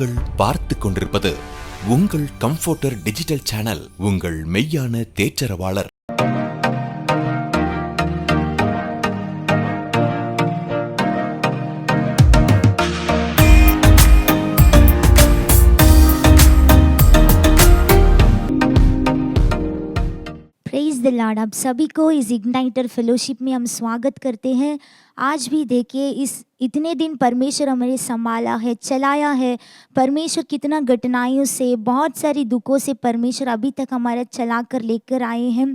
நீங்கள் பார்த்து கொண்டிருப்பது உங்கள் கம்ஃபோர்டர் டிஜிட்டல் சேனல், உங்கள் மெய்யான தேற்றரவாளர். Praise the Lord. आप सभी को इस इग्नाइटर फेलोशिप में हम स्वागत करते हैं। आज भी देखिए, इस इतने दिन परमेश्वर हमें संभाला है, चलाया है। परमेश्वर कितना घटनाओं से, बहुत सारी दुखों से परमेश्वर अभी तक हमारा चला कर लेकर आए हैं।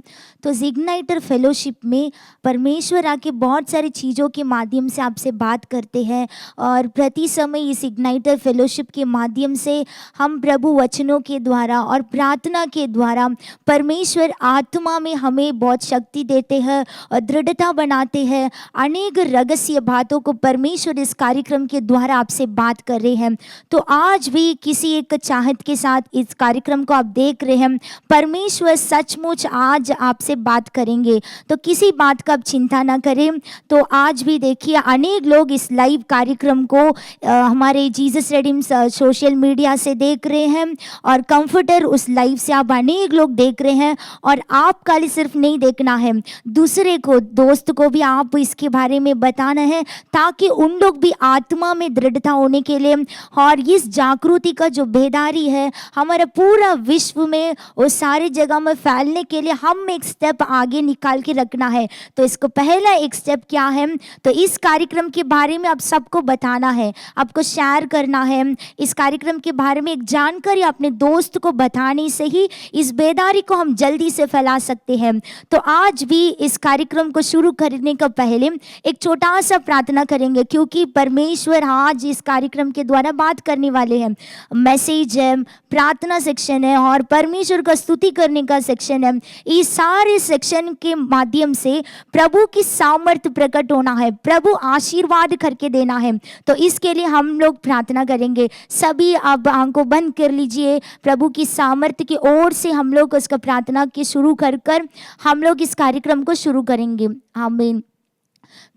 तो इस इग्नाइटर फेलोशिप में परमेश्वर आके बहुत सारी चीज़ों के माध्यम से आपसे बात करते हैं, और प्रति समय इस इग्नाइटर फेलोशिप के माध्यम से हम प्रभु वचनों के द्वारा और प्रार्थना के द्वारा परमेश्वर आत्मा में हमें बहुत शक्ति देते हैं और दृढ़ता बनाते हैं। अनेक रहस्य बातों को परमेश्वर इस कार्यक्रम के द्वारा आपसे बात कर रहे हैं। तो आज भी किसी एक चाहत के साथ इस कार्यक्रम को आप देख रहे हैं, परमेश्वर सचमुच आज आपसे बात करेंगे। तो किसी बात का आप चिंता ना करें। तो आज भी देखिए, अनेक लोग इस लाइव कार्यक्रम को हमारे जीसस रिडीम सोशल मीडिया से देख रहे हैं, और कंफर्टर उस लाइव से आप अनेक लोग देख रहे हैं। और आप खाली सिर्फ नहीं देखना है, दूसरे को, दोस्त को भी आप इसके बारे में बताना है, ताकि उन लोग भी आत्मा में दृढ़ता होने के लिए, और इस जागृति का जो बेदारी है हमारा पूरा विश्व में और सारी जगह में फैलने के लिए हम एक स्टेप आगे निकाल के रखना है। तो इसको पहला एक स्टेप क्या है, तो इस कार्यक्रम के बारे में आप सबको बताना है, आपको शेयर करना है। इस कार्यक्रम के बारे में एक जानकारी अपने दोस्त को बताने से ही इस बेदारी को हम जल्दी से फैला सकते हैं। तो आज भी इस कार्यक्रम को शुरू करने का पहले एक छोटा सा प्रार्थना करेंगे, क्योंकि परमेश्वर आज इस कार्यक्रम के द्वारा बात करने वाले हैं। मैसेज है, प्रार्थना सेक्शन है, और परमेश्वर का स्तुति करने का सेक्शन है। इस सारे सेक्शन के माध्यम से प्रभु की सामर्थ्य प्रकट होना है, प्रभु आशीर्वाद करके देना है। तो इसके लिए हम लोग प्रार्थना करेंगे। सभी अब आंखों बंद कर लीजिए। प्रभु की सामर्थ्य की ओर से हम लोग उसका प्रार्थना के शुरू कर हम लोग इस कार्यक्रम को शुरू करेंगे। आमीन।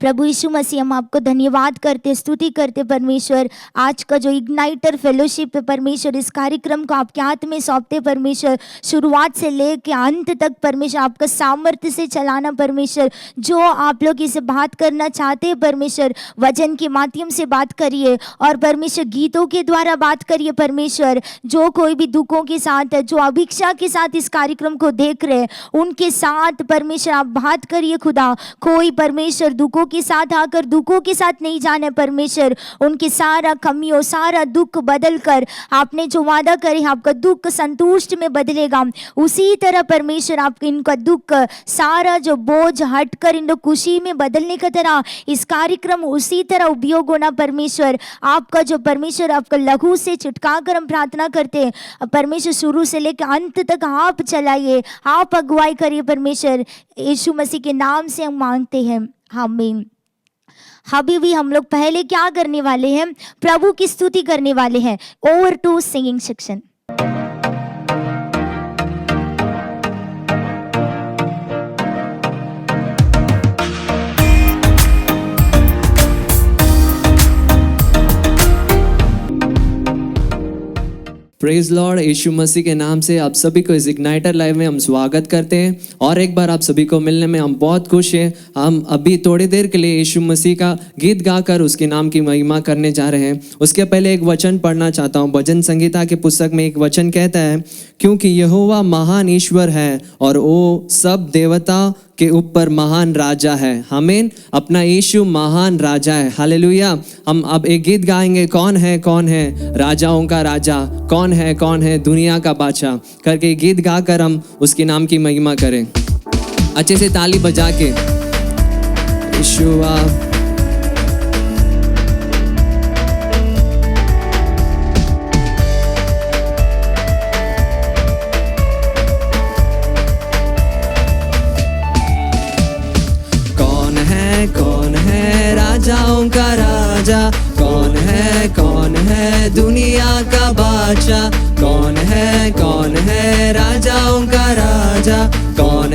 प्रभु यीशु मसीह, हम आपको धन्यवाद करते, स्तुति करते परमेश्वर। आज का जो इग्नाइटर फेलोशिप है परमेश्वर, इस कार्यक्रम को आपके हाथ में सौंपते परमेश्वर। शुरुआत से लेकर अंत तक परमेश्वर आपका सामर्थ्य से चलाना परमेश्वर। जो आप लोग इसे बात करना चाहते हैं परमेश्वर, वचन के माध्यम से बात करिए, और परमेश्वर गीतों के द्वारा बात करिए परमेश्वर। जो कोई भी दुखों के साथ है, जो अभिक्षा के साथ इस कार्यक्रम को देख रहे हैं, उनके साथ परमेश्वर आप बात करिए खुदा। कोई परमेश्वर दुखों के साथ आकर दुखों के साथ नहीं जाना परमेश्वर, उनके सारा कमियों, सारा दुख बदल कर आपने जो वादा करे, आपका दुख संतुष्ट में बदलेगा। उसी तरह परमेश्वर आपके इनका दुख, सारा जो बोझ हटकर इन लोग खुशी में बदलने का तरह इस कार्यक्रम उसी तरह उपयोग होना परमेश्वर। आपका जो परमेश्वर आपका लघु से छुटका कर हम प्रार्थना करते हैं परमेश्वर। शुरू से लेकर अंत तक आप चलाइए, आप अगुवाई करिए परमेश्वर। यीशु मसीह के नाम से हम मांगते हैं, आमीन। अभी भी हम लोग पहले क्या करने वाले हैं, प्रभु की स्तुति करने वाले हैं। Over to singing section. Praise lord. Yeshu Masih के नाम से आप सभी को इस इग्नाइटर लाइव में हम स्वागत करते हैं, और एक बार आप सभी को मिलने में हम बहुत खुश हैं। हम अभी थोड़ी देर के लिए यीशु मसीह का गीत गाकर उसके नाम की महिमा करने जा रहे हैं। उसके पहले एक वचन पढ़ना चाहता हूँ। भजन संगीता के पुस्तक में एक वचन कहता है, क्योंकि यहोवा महान ईश्वर है और वो सब देवता के ऊपर महान राजा है। आमीन। अपना यीशु महान राजा है। हालेलुया। हम अब एक गीत गाएंगे, कौन है राजाओं का राजा, कौन है दुनिया का बादशाह करके गीत गाकर हम उसके नाम की महिमा करें, अच्छे से ताली बजा के। यीशुआ कौन है राजाओं का राजा, कौन है दुनिया का बादशाह, कौन है राजाओं का राजा, कौन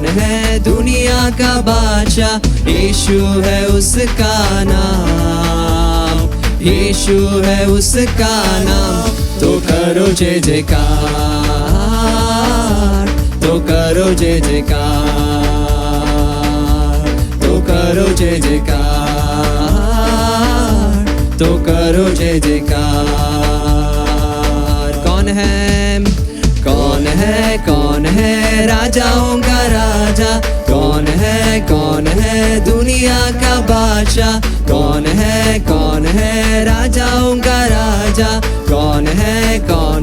है दुनिया का बादशाह। यीशु है उसका नाम, यीशु है उसका नाम, तो करो जय जयकार, तो करो जय जयकार, तो करो जय जयकार, तो करो जय जयकार। कौन है, कौन है, कौन है राजाओं का राजा, कौन है दुनिया का बादशाह, कौन है राजाओं का राजा, कौन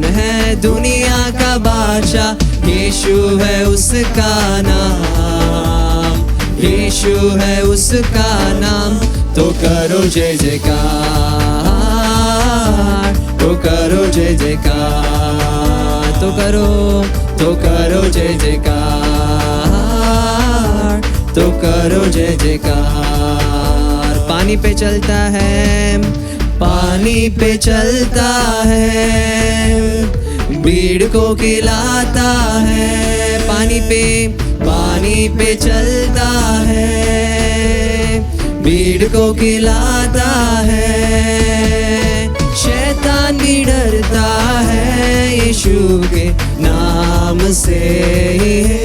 है दुनिया का बादशाह। यीशु है उसका नाम, यीशु है उसका नाम, तो करो जय जयकार, तो करो जय जयकार, तो करो जय जयकार, तो करो जय जयकार। पानी पे चलता है, पानी पे चलता है, भीड़ को खिलाता है। पानी पे चलता है, भीड़ को खिलाता है। शैतान भी डरता है यीशु के नाम से ही है,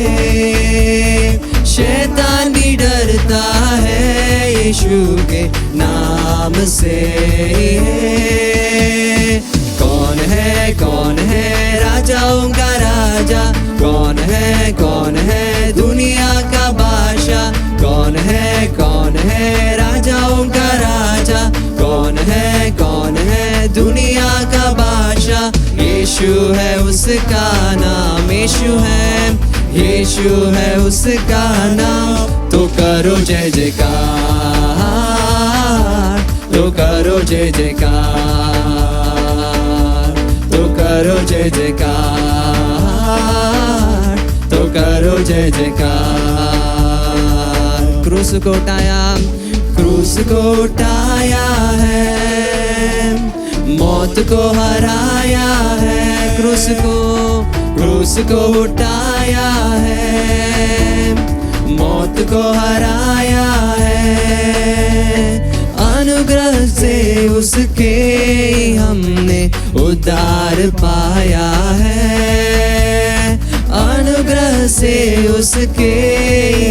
शैतान भी डरता है यीशु के नाम से ही है। कौन है राजाओं का राजा, कौन है दुनिया का बादशाह, कौन है राजाओं का राजा, कौन है दुनिया का बादशाह। यीशु है उसका नाम, यीशु है उसका नाम, तो करो जय जयकार, तो करो जय जयकार, तो करो जय जयकार, तो करो जय जयकार। क्रूस को उठाया है, मौत को हराया है। क्रूस को उठाया है, मौत को हराया है। अनुग्रह से उसके हमने उद्धार पाया है, अनुग्रह से उसके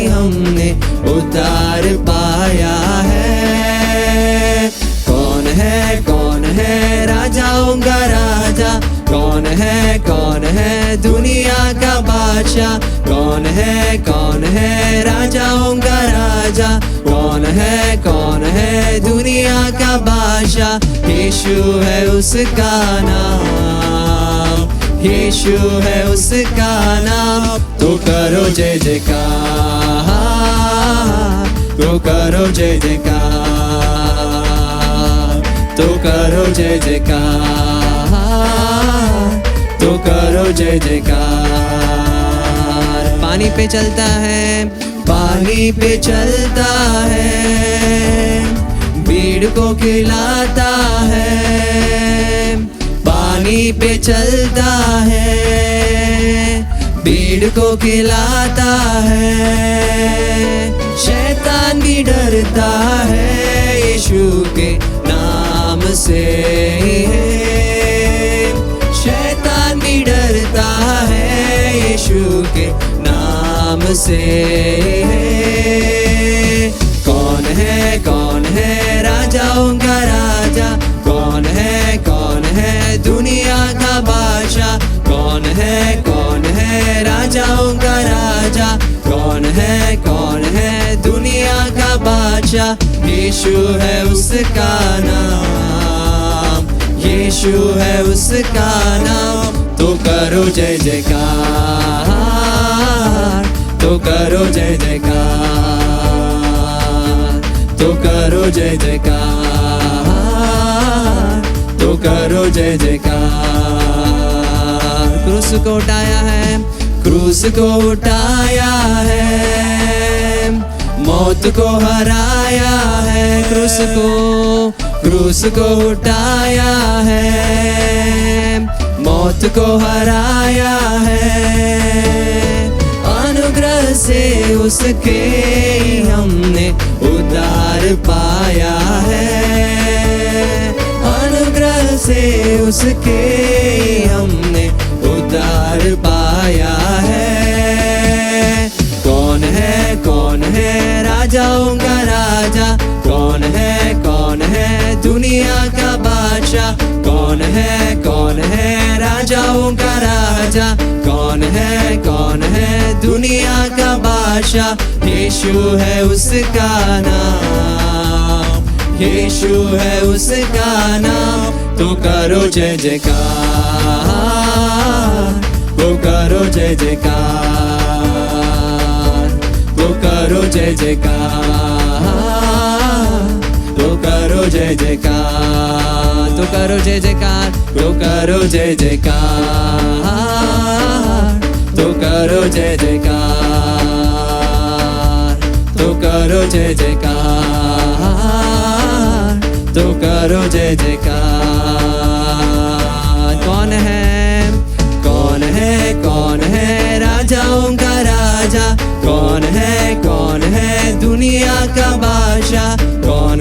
हमने उद्धार पाया है। कौन है राजाओं का राजा, कौन है दुनिया का बादशाह, कौन है राजाओं का राजा, कौन है दुनिया का बादशाह। यीशु है उसका नाम, यीशु है उसका नाम, तो करो जय जयकार, तो करो जय जयकार, तो करो जय जयकार, तो करो जय जयकार। पानी पे चलता है, पानी पे चलता है, भीड़ को खिलाता है। पानी पे चलता है, भीड़ को खिलाता है। शैतान भी डरता है यीशु के नाम से है, शैतान भी डरता है यीशु के नाम से है। कौन है राजाओं का राजा, कौन है दुनिया का बादशाह, कौन है राजाओं का राजा, कौन है दुनिया का बादशाह। यीशु है उसका नाम, यीशु है उसका नाम, तो करो जय जयकार, तो करो जय जयकार, तो करो जय जयकार, तो करो जय जयकार। क्रूस को उठाया है, क्रूस को उठाया है, मौत को हराया है। क्रूस को उठाया है, मौत को हराया है। अनुग्रह से उसके हमने उद्धार पाया है, से उसके हमने उद्धार पाया है। कौन है राजाओं का राजा, कौन है दुनिया का बादशाह, कौन है राजाओं का राजा, कौन है दुनिया का बादशाह। यीशु है उसका नाम, यीशु है उसका नाम। तो करो जय जयकार, तो करो जय जयकार, तो करो जय जयकार, तो करो जय जयकार, तो करो जय जयकार, तो करो जय जयकार, तो करो जय जयकार, तो करो जय जयकार, तो करो जय जयकार। कौन है राजाओं का राजा, कौन है दुनिया का बादशाह, कौन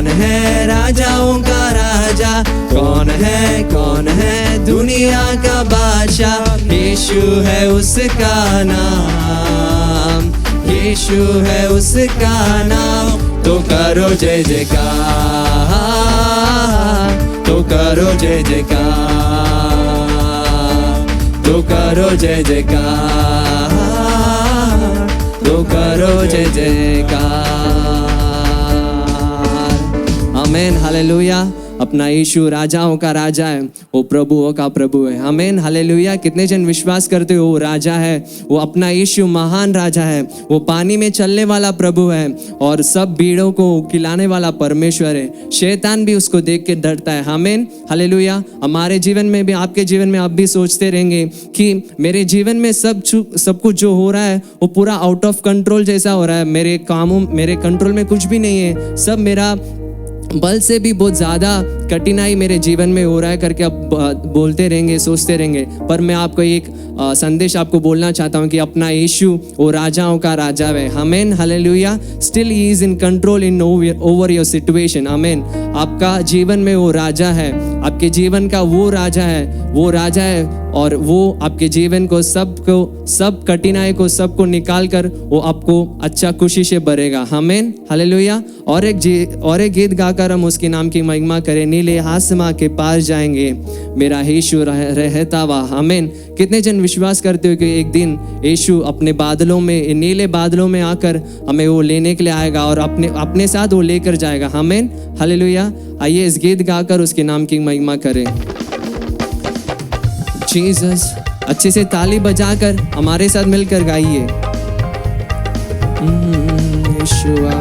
है राजाओं का राजा, कौन है दुनिया का बादशाह। यीशु है उसका नाम, यीशु है उसका नाम। तो करो जय जयकार, तो करो जय जयकार, तो करो जय जयकार, तो करो जय जयकार। आमीन, हालेलुया। अपना यीशु राजाओं का राजा है, वो प्रभुओं का प्रभु है। आमीन, हालेलुया। कितने जन विश्वास करते हो वो राजा है, वो अपना यीशु महान राजा है, वो पानी में चलने वाला प्रभु है और सब भीड़ों को खिलाने वाला परमेश्वर है। शैतान भी उसको देख के डरता है। आमीन, हालेलुया। हमारे जीवन में भी, आपके जीवन में आप भी सोचते रहेंगे कि मेरे जीवन में सब कुछ जो हो रहा है वो पूरा आउट ऑफ कंट्रोल जैसा हो रहा है, मेरे कामों, मेरे कंट्रोल में कुछ भी नहीं है, सब मेरा बल से भी बहुत ज़्यादा कठिनाई मेरे जीवन में हो रहा है करके आप बोलते रहेंगे, सोचते रहेंगे। पर मैं आपको एक संदेश आपको बोलना चाहता हूँ कि अपना यीशु वो राजाओं का राजा है। आमीन, hallelujah. Still he is in control in over your situation. आमीन। आपका जीवन में वो राजा है, आपके जीवन का वो राजा है, वो राजा है और वो आपके जीवन को सब कठिनाई को सबको निकाल कर वो आपको अच्छा खुशी से भरेगा। आमीन, हालेलुया। और एक गीत गाकर हम उसके नाम की महिमा करें। नीले आसमां के पार जाएंगे, मेरा यीशु रहता वहाँ। आमीन। कितने जन विश्वास करते हो कि एक दिन यीशु अपने बादलों में, नीले बादलों में आकर हमें वो लेने के लिए आएगा और अपने साथ वो लेकर जाएगा। आमीन, हालेलुया। आइए इस गीत गाकर उसके नाम की महिमा करें। जीसस, अच्छे से ताली बजाकर हमारे साथ मिलकर गाइए। यीशुआ,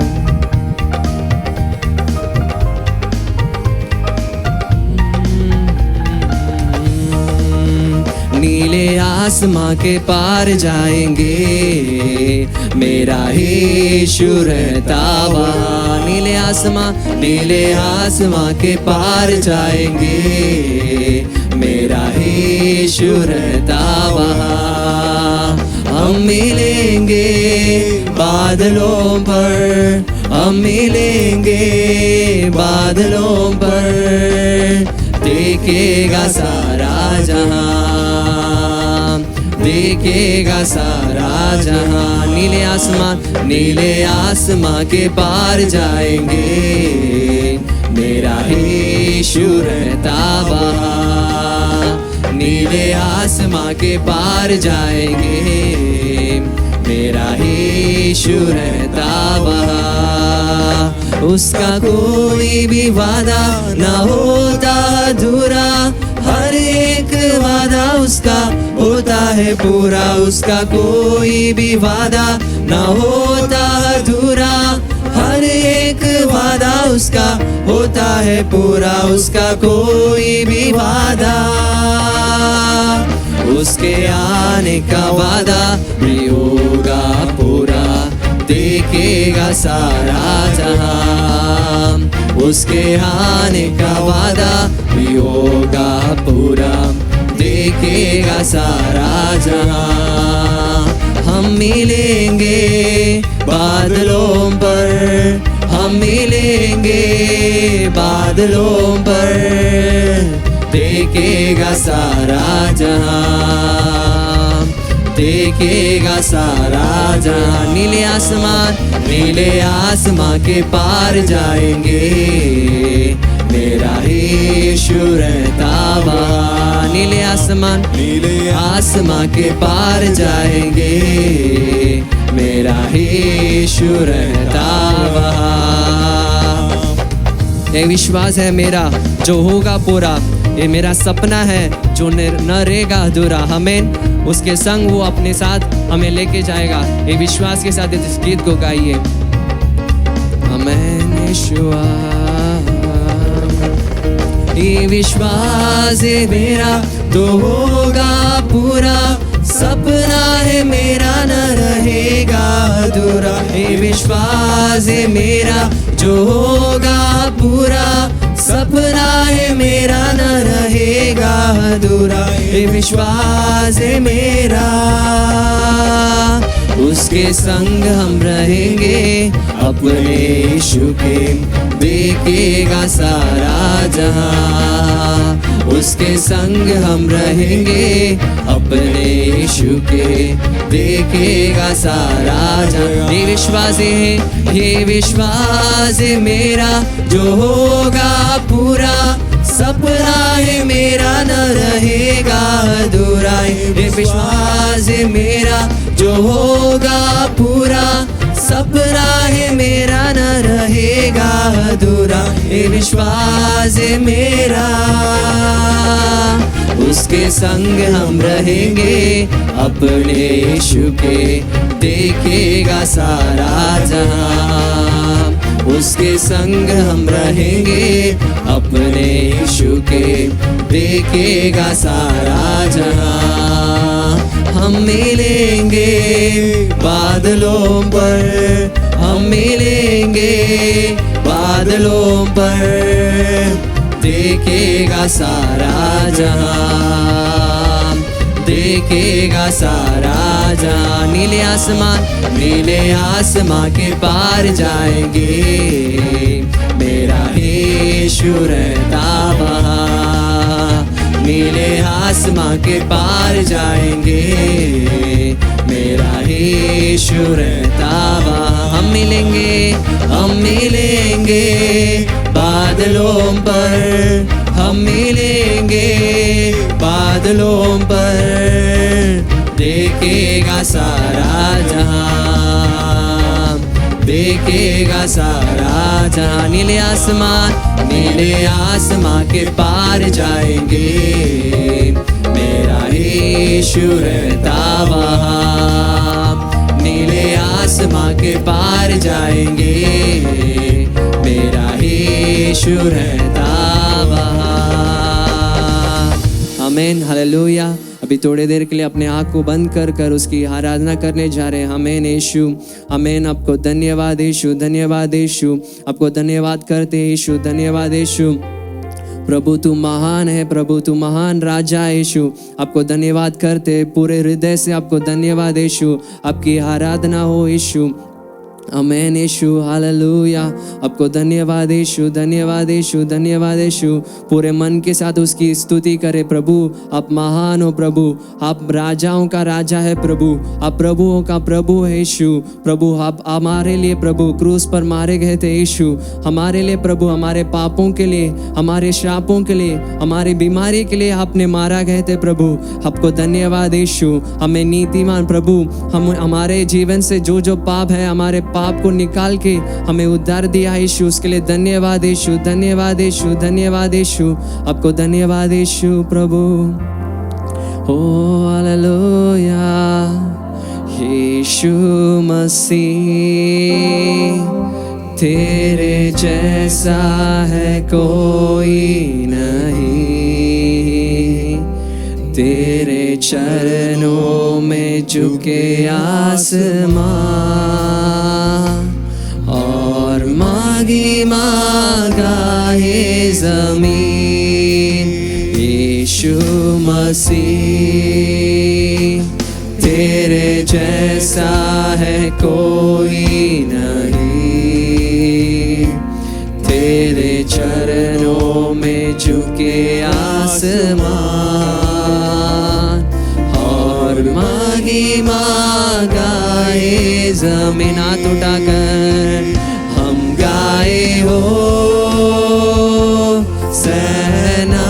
नीले आसमां के पार जाएंगे, मेरा यीशु रहता वहाँ। नीले आसमां के पार जाएंगे, मेरा यीशु रहता वहाँ। हम मिलेंगे बादलों पर, हम मिलेंगे बादलों पर, देखेगा सारा जहां, देखेगा सारा जहां। नीले आसमां के पार जाएंगे, मेरा यीशु रहता वहाँ। नीले आसमां के पार जाएंगे, मेरा यीशु रहता वहाँ। उसका कोई भी वादा ना होता अधूरा, हर एक वादा उसका होता है पूरा। उसका कोई भी वादा ना होता अधूरा, हर एक वादा उसका होता है पूरा। उसका कोई भी वादा, उसके आने का वादा भी होगा पूरा, देखेगा सारा जहां। उसके आने का वादा भी होगा पूरा, देखेगा सारा जहां। हम मिलेंगे बादलों पर, हम मिलेंगे बादलों पर, देखेगा सारा जहां, देखेगा सारा जहां। नीले आसमां के पार जाएंगे, मेरा यीशु रहता वहाँ। नीले आसमां के पार जाएंगे, मेरा यीशु रहता वहाँ। ये विश्वास है मेरा जो होगा पूरा, ये मेरा सपना है जो न रहेगा अधूरा। हमें उसके संग वो अपने साथ हमें लेके जाएगा। ये विश्वास के साथ इस गीत को गाइए। आमेन यीशुआ, ये विश्वास है मेरा तो होगा पूरा, सपना है मेरा न रहेगा अधूरा। ये विश्वास है मेरा जो होगा पूरा, सपना है मेरा न रहेगा अधूरा। ये विश्वास है मेरा, उसके संग हम रहेंगे अपने यीशु के, देखेगा सारा जहां। उसके संग हम रहेंगे अपने यीशु के, देखेगा सारा जहां। ये विश्वास है, ये विश्वास है मेरा जो होगा पूरा, सपना है मेरा न रहेगा अधूरा। ये विश्वास है मेरा जो होगा पूरा, सपना है मेरा न रहेगा अधूरा। ये विश्वास है मेरा, उसके संग हम रहेंगे अपने यीशु के, देखेगा सारा जहां। उसके संग हम रहेंगे अपने यीशु के, देखेगा सारा जहां। हम मिलेंगे बादलों पर, हम मिलेंगे बादलों पर, देखेगा सारा जहां, देखेगा सारा जहां। नीले आसमां के पार जाएंगे, मेरा यीशु रहता वहाँ। नीले आसमां के पार जाएंगे, मेरा यीशु रहता वहाँ। हम मिलेंगे बादलों पर, हम मिलेंगे बादलों पर, देखेगा सारा जहां, देखेगा सारा जहां। नीले आसमां के पार जाएंगे, मेरा यीशु रहता वहाँ। नीले आसमां के पार जाएंगे, मेरा यीशु रहता वहाँ। आमीन, हालेलुया। अभी थोड़ी देर के लिए अपने आँख को बंद कर कर उसकी आराधना करने जा रहे हैं। आमीन यीशु, आमीन। आपको धन्यवाद यीशु, धन्यवाद यीशु। आपको धन्यवाद करते यीशु, धन्यवाद यीशु। प्रभु तू महान है, प्रभु तू महान राजा है यीशु। आपको धन्यवाद करते पूरे हृदय से, आपको धन्यवाद यीशु। आपकी आराधना हो यीशु। आमीन यीशु, हालेलुया। आपको धन्यवाद यीशु, धन्यवाद यीशु, धन्यवाद यीशु। पूरे मन के साथ उसकी स्तुति करे। प्रभु आप महान हो, प्रभु आप राजाओं का राजा है, प्रभु आप प्रभुओं का प्रभु है यीशु। प्रभु आप हमारे लिए प्रभु क्रूस पर मारे गए थे यीशु, हमारे लिए प्रभु, हमारे पापों के लिए, हमारे श्रापों के लिए, हमारी बीमारी के लिए आपने मारा गए थे प्रभु। आपको धन्यवाद यीशु। हमें नीतिमान प्रभु, हम हमारे जीवन से जो जो पाप है, हमारे पाप को निकाल के हमें उद्धार दिया यीशु, उसके लिए धन्यवाद यीशु, धन्यवाद यीशु, धन्यवाद यीशु। आपको धन्यवाद यीशु प्रभु। ओ हालेलुया। यीशु मसीह तेरे जैसा है कोई नहीं, तेरे चरणों में झुके आसमां और मांगी मांगा ये जमीन। यीशु मसीह तेरे जैसा है कोई नहीं, तेरे चरणों में झुके आसमान और महिमा गाए जमीन। हाथ उठाकर हम गाए हो सेना,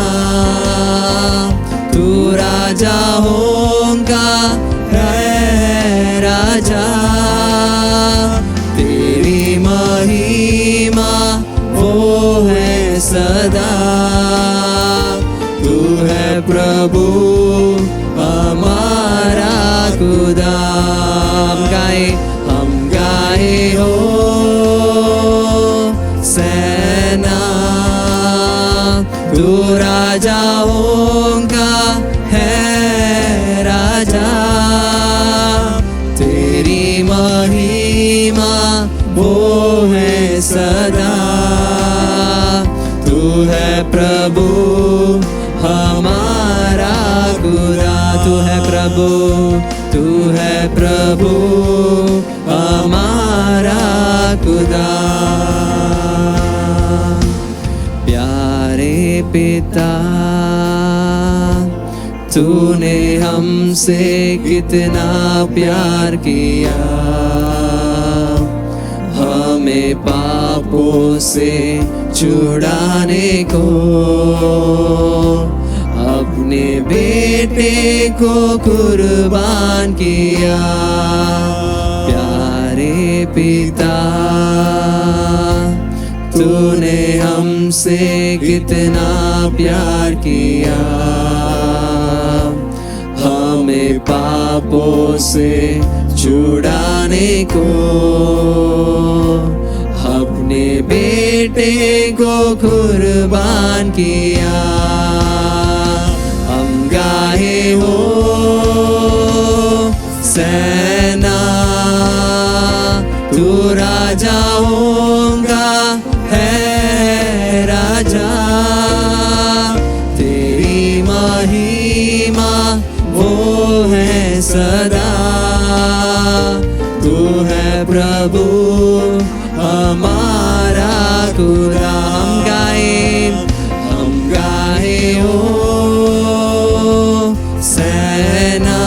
तू राजा होगा है राजा, तेरी महिमा वो है सदा। तू है प्रभु हमारा खुदा। हम गाए हो सेना, तू राजा होगा है राजा, तेरी महिमा वो है सदा। तू है प्रभु हमारा खुदा। तू है प्रभु, तू है प्रभु हमारा खुदा। प्यारे पिता, तूने हमसे कितना प्यार किया, हमें पापों से छुड़ाने को अपने बेटे को कुर्बान किया। प्यारे पिता, तूने हमसे कितना प्यार किया, हमें पापों से छुड़ाने को अपने बेटे को कुर्बान किया। हम गाए हो सेना, तू राजा होगा है राजा, तेरी महिमा वो है सदा। तू है प्रभु हमारा खुदा। हम गाए हो सेना,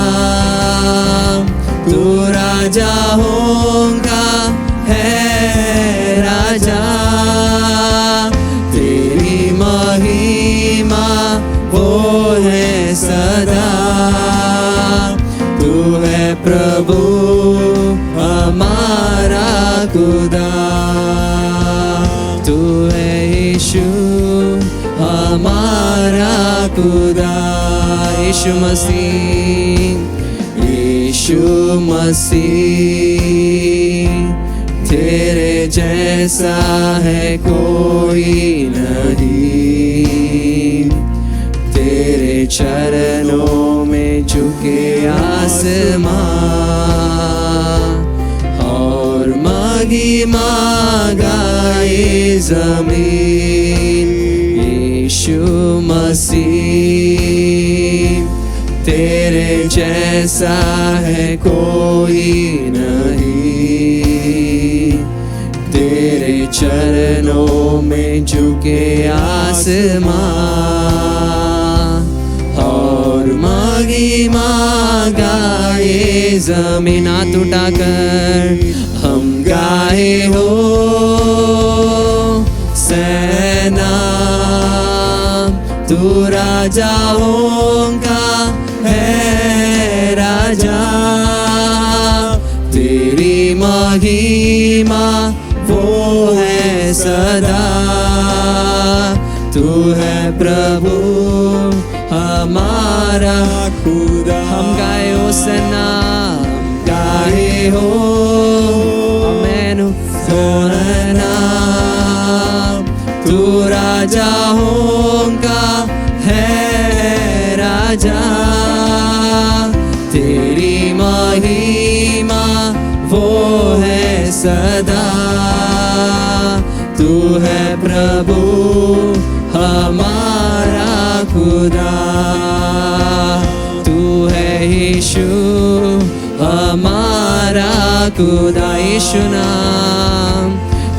तू राजा होगा है राजा, तेरी महिमा वो है सदा। तू है प्रभु हमारा खुदा। तू है यीशु हमारा खुदा। यीशु मसीह, यीशु मसीह, तेरे जैसा है कोई नहीं। तेरे चरणों में झुके आसमान और महिमा गाए जमीन। यीशु मसीह, तेरे जैसा है कोई नहीं। तेरे चरणों में झुके आसमान और महिमा गाए जमीन। हाथ उठाकर हम गाए हो सेना, तू राजा होगा है राजा, तेरी महिमा वो है सदा। तू है प्रभु हमारा खुदा। हम गाए हो सेना, हम गाए हो आमेन सोना, तू राजा होगा है राजा, तेरी महिमा वो है सदा। तू है प्रभु हमारा खुदा। तू है यीशु हमारा खुदा। यीशु नाम,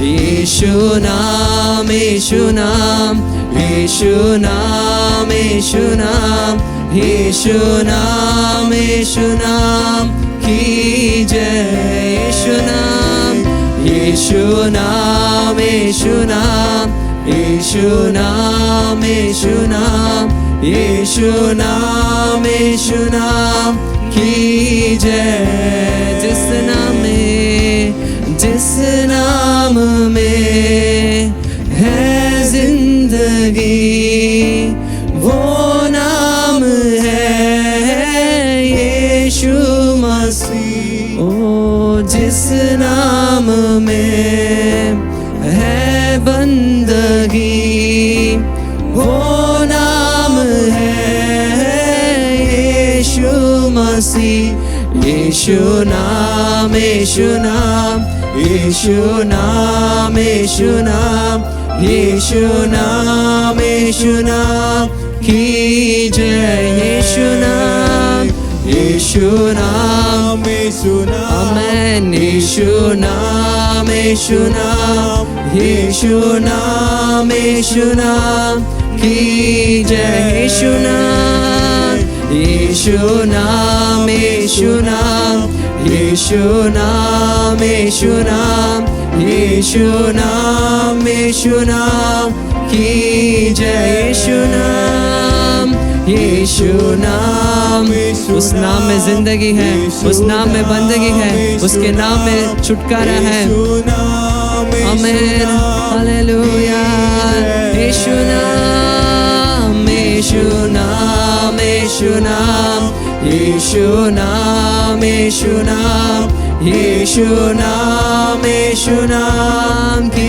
यीशु नाम यीशु नाम यीशु नाम यीशु नाम यीशु नाम यीशु नाम की जय यीशु नाम यीशु नाम यीशु नाम यीशु नाम यीशु नाम यीशु नाम यीशु नाम की जय जिस नाम में है जिंदगी वो नाम है यीशु मसीह ओ जिस नाम में है बंदगी वो नाम है यीशु मसीह यीशु नाम यीशु नाम यीशु नाम यीशु नाम यीशु नाम यीशु नाम की जय यीशु नाम यीशु नाम यीशु नाम आमेन यीशु नाम यीशु नाम यीशु नाम यीशु नाम की जय यीशु नाम यीशु नाम यीशु नाम यीशु नाम यीशु नाम यीशु नाम यीशु नाम की जय यीशु नाम यीशु नाम उस नाम में जिंदगी है उस नाम में बंदगी है उसके नाम में छुटकारा है आमेन हालेलुया यीशु नाम यीशु नाम यीशु नाम यीशु नाम यीशु नाम यीशु नाम यीशु नाम की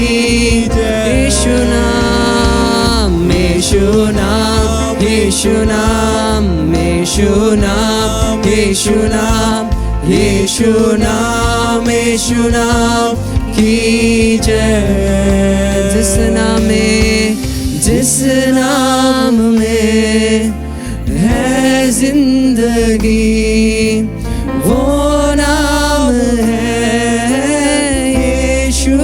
यीशु नाम यीशु नाम यीशु नाम यीशु नाम यीशु नाम यीशु नाम यीशु नाम की जय जिस नाम में है जिंदगी वो नाम है यीशु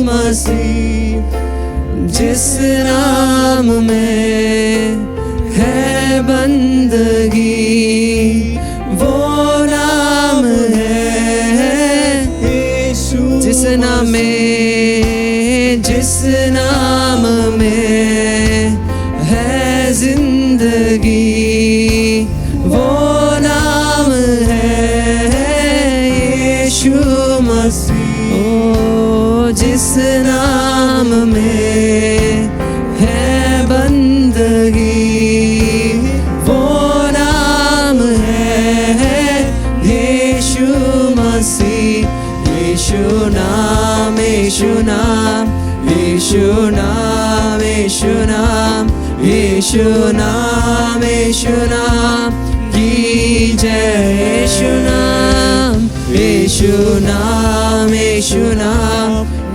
मसीह जिस नाम में है बंदगी वो नाम है यीशु जिस नाम में है जिंदगी वो नाम है यीशु मसीह ओ जिस नाम में है बंदगी वो नाम है यीशु मसीह यीशु नाम यीशु नाम यीशु नाम यीशु नाम यीशु नाम यीशु नाम की जय यीशु नाम यीशु नाम यीशु नाम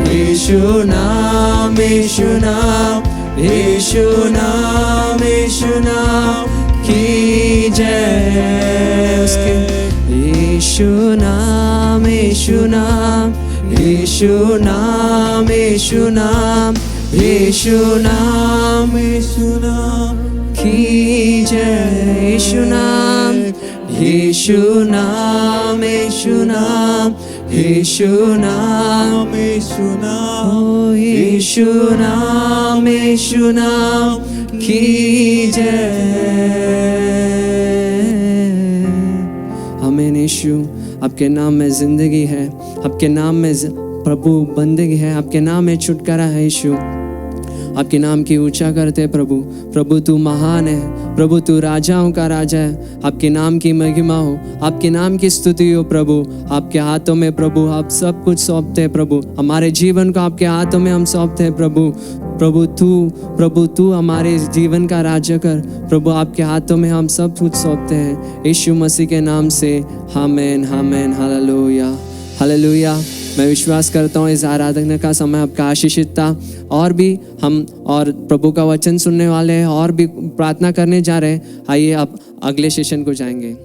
यीशु नाम यीशु नाम यीशु नाम यीशु नाम की जय उसके यीशु नाम यीशु नाम यीशु नाम यीशु नाम यीशु नाम यीशु नाम की जय यीशु नाम यीशु नाम यीशु नाम यीशु नाम यीशु नाम ओ यीशु नाम की जय आमीन यीशु आपके नाम में जिंदगी है आपके नाम में प्रभु बंदगी है आपके नाम में छुटकारा है यीशु आपके नाम की ऊंचा करते हैं प्रभु प्रभु तू महान है प्रभु तू राजाओं का राजा है आपके नाम की महिमा हो आपके नाम की स्तुति हो प्रभु आपके हाथों में प्रभु आप सब कुछ सौंपते हैं प्रभु हमारे जीवन को आपके हाथों में हम सौंपते हैं प्रभु तू हमारे जीवन का राज्य कर प्रभु आपके हाथों में हम सब कुछ सौंपते हैं यीशु मसीह के नाम से आमीन आमीन हालेलुया हालेलुया मैं विश्वास करता हूँ इस आराधना का समय आपका आशीषित था और भी हम और प्रभु का वचन सुनने वाले हैं और भी प्रार्थना करने जा रहे हैं आइए आप अगले सेशन को जाएंगे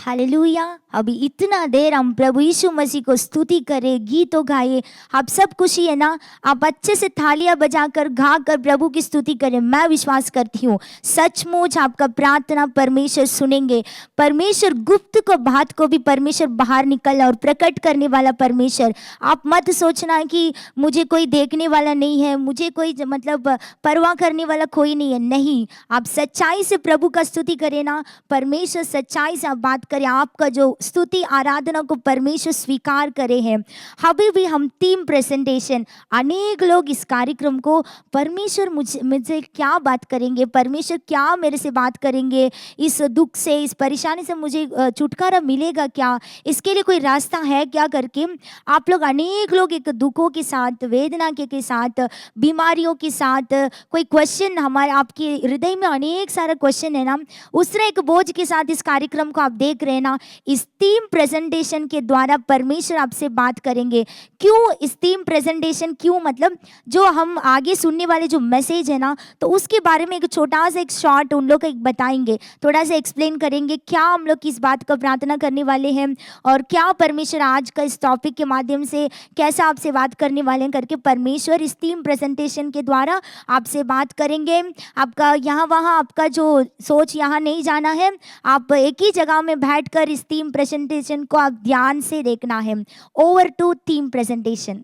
हालेलुया। अभी इतना देर हम प्रभु यीशु मसीह को स्तुति करें, गीतों गाए। आप सब खुशी है ना? आप अच्छे से थालियां बजाकर गा कर प्रभु की स्तुति करें। मैं विश्वास करती हूँ सचमुच आपका प्रार्थना परमेश्वर सुनेंगे। परमेश्वर गुप्त को बात को भी परमेश्वर बाहर निकल और प्रकट करने वाला परमेश्वर। आप मत सोचना कि मुझे कोई देखने वाला नहीं है, मुझे कोई मतलब परवाह करने वाला कोई नहीं है। नहीं, आप सच्चाई से प्रभु का स्तुति करें ना, परमेश्वर सच्चाई से आप बात करें, आपका जो स्तुति आराधना को परमेश्वर स्वीकार करे हैं। अभी भी हम टीम प्रेजेंटेशन, अनेक लोग इस कार्यक्रम को परमेश्वर मुझे क्या बात करेंगे, परमेश्वर क्या मेरे से बात करेंगे, इस दुख से इस परेशानी से मुझे छुटकारा मिलेगा क्या, इसके लिए कोई रास्ता है क्या करके आप लोग अनेक लोग एक दुखों के साथ, वेदना के साथ, बीमारियों के साथ, कोई क्वेश्चन हमारे आपके हृदय में अनेक सारा क्वेश्चन है ना, उस तरह एक बोझ के साथ इस कार्यक्रम को आप देख रहे हैं ना। इस टीम प्रेजेंटेशन के द्वारा परमेश्वर आपसे बात करेंगे। क्यों इस टीम प्रेजेंटेशन? क्यों मतलब जो हम आगे सुनने वाले जो मैसेज है ना, तो उसके बारे में एक छोटा सा एक शॉर्ट उन लोग का एक बताएंगे, थोड़ा सा एक्सप्लेन करेंगे क्या हम लोग किस बात का प्रार्थना करने वाले हैं और क्या परमेश्वर आज का इस टॉपिक के माध्यम से कैसा आपसे बात करने वाले हैं करके परमेश्वर इस टीम प्रेजेंटेशन के द्वारा आपसे बात करेंगे। आपका यहाँ वहाँ आपका जो सोच यहाँ नहीं जाना है, आप एक ही जगह में बैठकर इस टीम प्रेजेंटेशन को आप ध्यान से देखना है। Over to team presentation.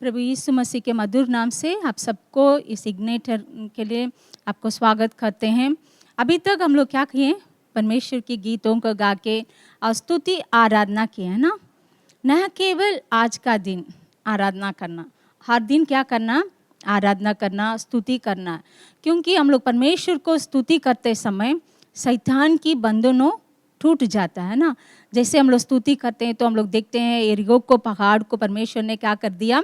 प्रभु यीशु मसीह के मधुर नाम से आप सबको इस इग्नाइटर के लिए आपको स्वागत करते हैं। अभी तक हम लोग क्या किए? परमेश्वर की गीतों को गा के और स्तुति आराधना किए है ना। न केवल आज का दिन आराधना करना, हर दिन क्या करना? आराधना करना, स्तुति करना। क्योंकि हम लोग परमेश्वर को स्तुति करते समय शैतान की बंधनों टूट जाता है ना। जैसे हम लोग स्तुति करते हैं तो हम लोग देखते हैं यरीहो को, पहाड़ को परमेश्वर ने क्या कर दिया?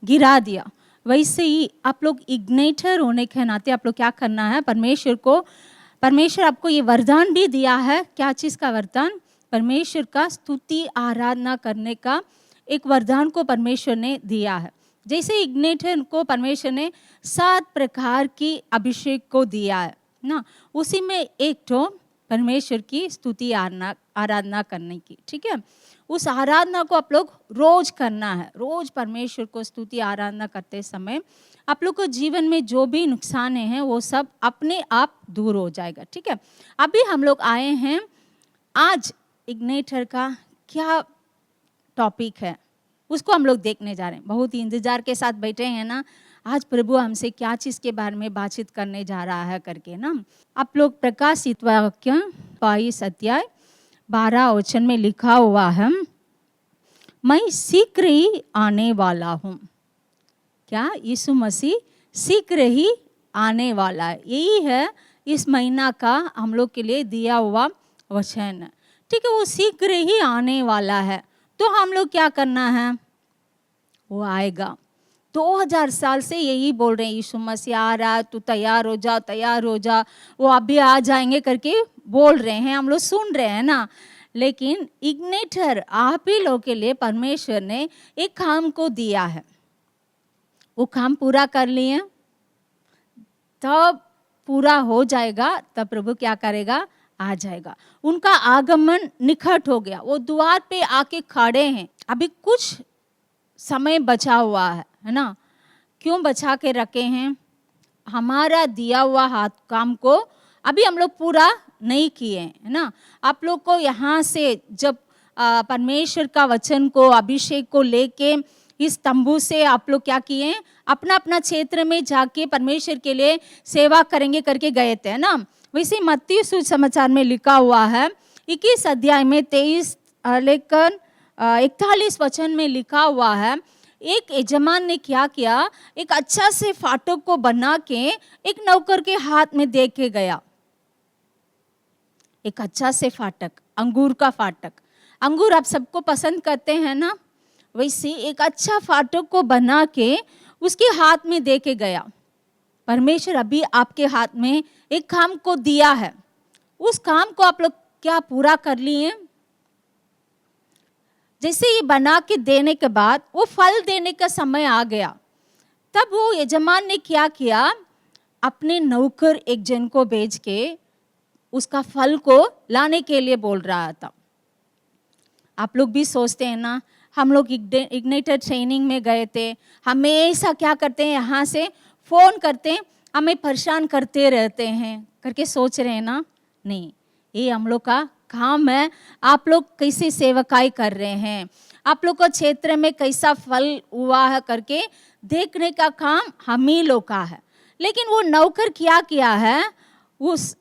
गिरा दिया। वैसे ही आप लोग इग्नाइटर होने के नाते आप लोग क्या करना है? परमेश्वर आपको ये वरदान भी दिया है। क्या चीज़ का वरदान? परमेश्वर का स्तुति आराधना करने का एक वरदान को परमेश्वर ने दिया है। जैसे इग्नाइटर को परमेश्वर ने 7 प्रकार की अभिषेक को दिया है ना, उसी में एक तो परमेश्वर की स्तुति आराधना करने की, ठीक है। उस आराधना को आप लोग रोज करना है। रोज परमेश्वर को स्तुति आराधना करते समय आप लोग को जीवन में जो भी नुकसान है वो सब अपने आप दूर हो जाएगा, ठीक है। अभी हम लोग आए हैं, आज इग्नाइटर का क्या टॉपिक है उसको हम लोग देखने जा रहे हैं। बहुत ही इंतजार के साथ बैठे हैं ना, आज प्रभु हमसे क्या चीज़ के बारे में बातचीत करने जा रहा है करके ना। आप लोग प्रकाशित वाक्य 22 अध्याय 12 वचन में लिखा हुआ है, मैं शीघ्र ही आने वाला हूँ। क्या? यीशु मसीह शीघ्र ही आने वाला है। यही है इस महीना का हम लोग के लिए दिया हुआ वचन, ठीक है। वो शीघ्र ही आने वाला है, तो हम लोग क्या करना है? वो आएगा। 2000 साल से यही बोल रहे हैं, यीशु मसीह आ रहा है, तू तैयार हो जा, तैयार हो जा, वो अभी आ जाएंगे करके बोल रहे हैं, हम लोग सुन रहे हैं ना। लेकिन इग्नाइटर आप ही लोग के लिए परमेश्वर ने एक काम को दिया है, वो काम पूरा कर लिए, तब पूरा हो जाएगा, तब प्रभु क्या करेगा? आ जाएगा। उनका आगमन निकट हो गया, वो द्वार पे आके खड़े हैं। अभी कुछ समय बचा हुआ है ना। क्यों बचा के रखे हैं? हमारा दिया हुआ हाथ काम को अभी हम लोग पूरा नहीं किए है ना। आप लोग को यहाँ से जब परमेश्वर का वचन को, अभिषेक को लेके इस तंबू से आप लोग क्या किए? अपना अपना क्षेत्र में जाके परमेश्वर के लिए सेवा करेंगे करके गए थे ना। वैसे मत्ती सुसमाचार में लिखा हुआ है 21 अध्याय में 23 लेकर 41 वचन में लिखा हुआ है, एक यजमान ने क्या किया? एक अच्छा से फाटक को बना के एक नौकर के हाथ में दे के गया। एक अच्छा से फाटक, अंगूर का फाटक। अंगूर आप सबको पसंद करते हैं ना, वैसे एक अच्छा फाटक को बना के उसके हाथ में दे के गया। परमेश्वर अभी आपके हाथ में एक काम को दिया है, उस काम को आप लोग क्या पूरा कर लिए? जैसे ये बना के देने के बाद वो फल देने का समय आ गया, तब वो यजमान ने क्या किया, अपने नौकर एक जन को भेज के उसका फल को लाने के लिए बोल रहा था। आप लोग भी सोचते हैं ना, हम लोग इग्नाइटर ट्रेनिंग में गए थे, हमेशा क्या करते हैं, यहाँ से फ़ोन करते हैं, हमें परेशान करते रहते हैं करके सोच रहे हैं ना। नहीं, ये हम लोग का काम है। आप लोग कैसे सेवकाई कर रहे हैं, आप लोग को क्षेत्र में कैसा फल हुआ है करके देखने का काम हम ही लोग का है। लेकिन वो नौकर क्या किया है, उस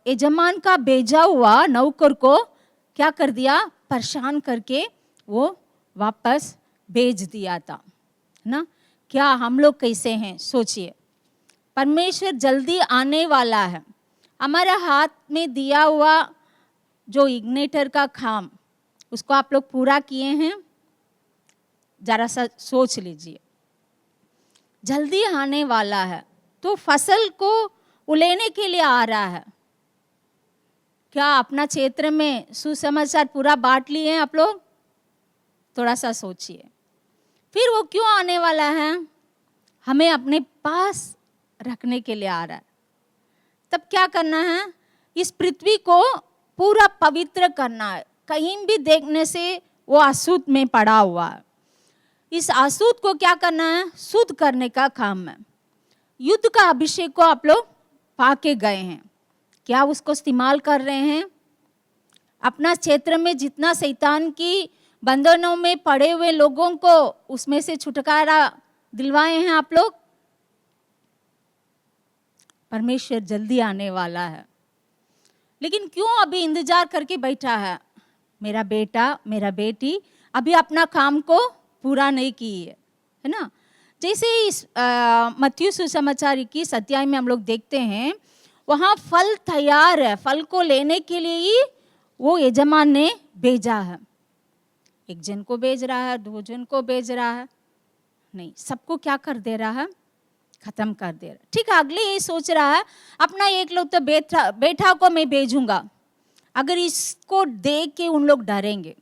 यजमान का भेजा हुआ नौकर को क्या कर दिया, परेशान करके वो वापस भेज दिया था ना। क्या हम लोग कैसे हैं, सोचिए। परमेश्वर जल्दी आने वाला है। हमारा हाथ में दिया हुआ जो इग्नाइटर का काम, उसको आप लोग पूरा किए हैं, जरा सा सोच लीजिए। जल्दी आने वाला है तो फसल को उलेने के लिए आ रहा है। क्या अपना क्षेत्र में सुसमाचार पूरा बांट लिए हैं आप लोग? थोड़ा सा सोचिए। फिर वो क्यों आने वाला है? हमें अपने पास रखने के लिए आ रहा है। तब क्या करना है, इस पृथ्वी को पूरा पवित्र करना है। कहीं भी देखने से वो अशुद्ध में पड़ा हुआ है। इस अशुद्ध को क्या करना है, शुद्ध करने का काम है। युद्ध का अभिषेक को आप लोग पाके गए हैं, क्या उसको इस्तेमाल कर रहे हैं? अपना क्षेत्र में जितना शैतान की बंधनों में पड़े हुए लोगों को उसमें से छुटकारा दिलवाए हैं आप लोग? परमेश्वर जल्दी आने वाला है, लेकिन क्यों अभी इंतजार करके बैठा है? मेरा बेटा, मेरा बेटी अभी अपना काम को पूरा नहीं की है ना। जैसे इस मत्ती सुसमाचार 21 अध्याय में हम लोग देखते हैं, वहाँ फल तैयार है, फल को लेने के लिए ही वो यजमान ने भेजा है। एक जन को भेज रहा है, 2 जन को भेज रहा है, नहीं, सबको क्या कर दे रहा है, खत्म कर दे रहा है। ठीक है, अगले ये सोच रहा है अपना एक लोग तो बेटा को मैं भेजूंगा, अगर इसको देख के उन लोग डरेंगे,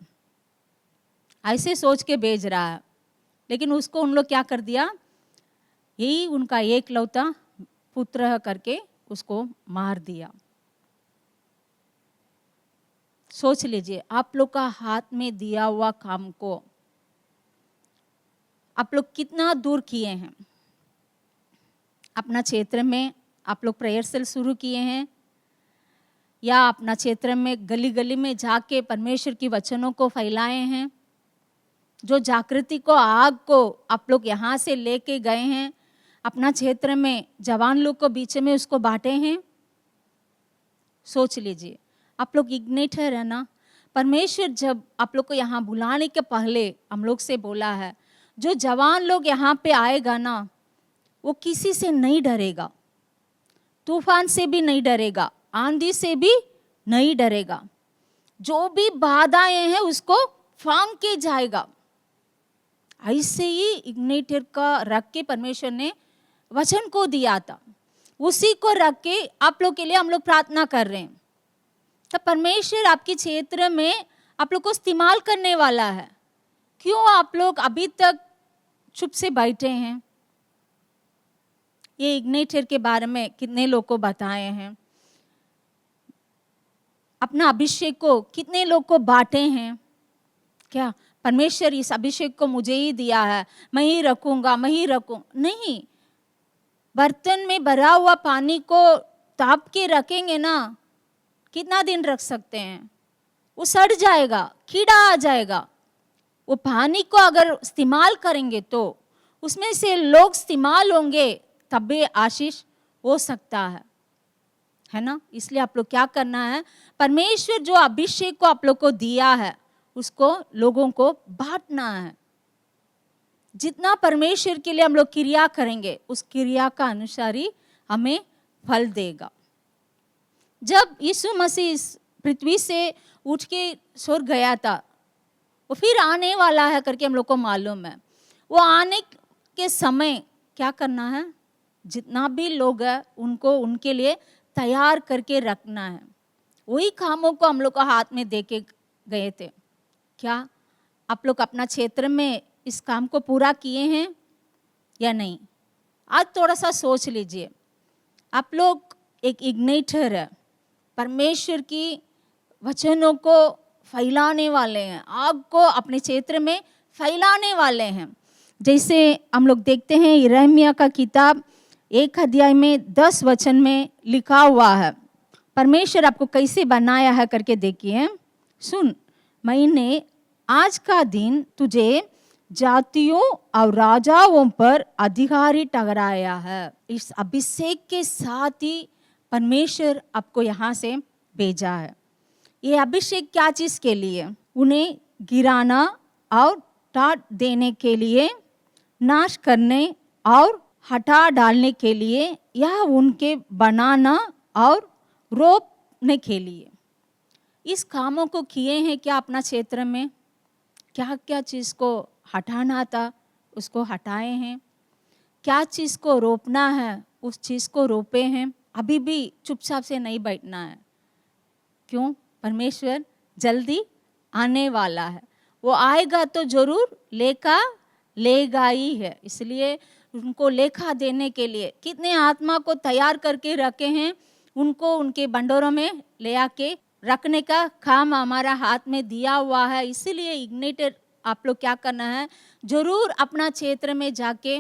ऐसे सोच के भेज रहा है। लेकिन उसको उन लोग क्या कर दिया, यही उनका एक लौता पुत्र है करके उसको मार दिया। सोच लीजिए, आप लोग का हाथ में दिया हुआ काम को आप लोग कितना दूर किए हैं। अपना क्षेत्र में आप लोग प्रेयर सेल शुरू किए हैं, या अपना क्षेत्र में गली गली में जाके परमेश्वर की वचनों को फैलाए हैं? जो जागृति को, आग को आप लोग यहाँ से लेके गए हैं, अपना क्षेत्र में जवान लोग को बीच में उसको बांटे हैं? सोच लीजिए। आप लोग इग्नाइटर है ना। परमेश्वर जब आप लोग को यहाँ बुलाने के पहले हम लोग से बोला है, जो जवान लोग यहाँ पे आएगा ना, वो किसी से नहीं डरेगा, तूफान से भी नहीं डरेगा, आंधी से भी नहीं डरेगा, जो भी बाधाएं हैं उसको फांग के जाएगा। ऐसे ही इग्नाइटर का रख के परमेश्वर ने वचन को दिया था, उसी को रख के आप लोग के लिए हम लोग प्रार्थना कर रहे हैं। तो परमेश्वर आपके क्षेत्र में आप लोग को इस्तेमाल करने वाला है। क्यों आप लोग अभी तक चुप से बैठे हैं? ये इग्नाइटर के बारे में कितने लोग को बताए हैं, अपना अभिषेक को कितने लोग को बांटे हैं? क्या परमेश्वर इस अभिषेक को मुझे ही दिया है, मैं ही रखूंगा, मैं ही रखूं? नहीं, बर्तन में भरा हुआ पानी को ताप के रखेंगे ना, कितना दिन रख सकते हैं? वो सड़ जाएगा, कीड़ा आ जाएगा। वो पानी को अगर इस्तेमाल करेंगे तो उसमें से लोग इस्तेमाल होंगे, तब भी आशीष हो सकता है ना। इसलिए आप लोग क्या करना है, परमेश्वर जो अभिषेक को आप लोग को दिया है उसको लोगों को बांटना है। जितना परमेश्वर के लिए हम लोग क्रिया करेंगे, उस क्रिया का अनुसार ही हमें फल देगा। जब यीशु मसीह इस पृथ्वी से उठ के स्वर्ग गया था, वो फिर आने वाला है करके हम लोग को मालूम है। वो आने के समय क्या करना है, जितना भी लोग हैं उनको उनके लिए तैयार करके रखना है। वही कामों को हम लोग को हाथ में दे के गए थे। क्या आप लोग अपना क्षेत्र में इस काम को पूरा किए हैं या नहीं? आज थोड़ा सा सोच लीजिए। आप लोग एक इग्नाइटर है, परमेश्वर की वचनों को फैलाने वाले हैं, आग को अपने क्षेत्र में फैलाने वाले हैं। जैसे हम लोग देखते हैं यिर्मयाह का किताब 1 अध्याय में 10 वचन में लिखा हुआ है, परमेश्वर आपको कैसे बनाया है करके देखिए। सुन, मैंने आज का दिन तुझे जातियों और राजाओं पर अधिकारी ठहराया है। इस अभिषेक के साथ ही परमेश्वर आपको यहाँ से भेजा है। ये अभिषेक क्या चीज़ के लिए? उन्हें गिराना और टाट देने के लिए, नाश करने और हटा डालने के लिए, या उनके बनाना और रोपने के लिए। इस कामों को किए हैं क्या अपना क्षेत्र में? क्या क्या चीज़ को हटाना था उसको हटाए हैं, क्या चीज़ को रोपना है उस चीज़ को रोपे हैं। अभी भी चुपचाप से नहीं बैठना है। क्यों? परमेश्वर जल्दी आने वाला है। वो आएगा तो जरूर लेगा ही है। इसलिए उनको लेखा देने के लिए कितने आत्मा को तैयार करके रखे हैं, उनको उनके भंडारों में ले आके रखने का काम हमारा हाथ में दिया हुआ है। इसीलिए इग्नाइटर आप लोग क्या करना है, जरूर अपना क्षेत्र में जाके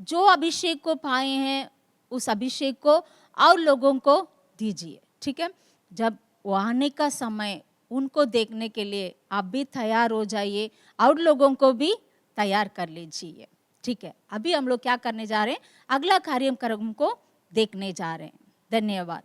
जो अभिषेक को पाए हैं उस अभिषेक को और लोगों को दीजिए। ठीक है? जब वो आने का समय उनको देखने के लिए आप भी तैयार हो जाइए और लोगों को भी तैयार कर लीजिए। ठीक है? अभी हम लोग क्या करने जा रहे हैं, अगला कार्यक्रम को देखने जा रहे हैं। धन्यवाद।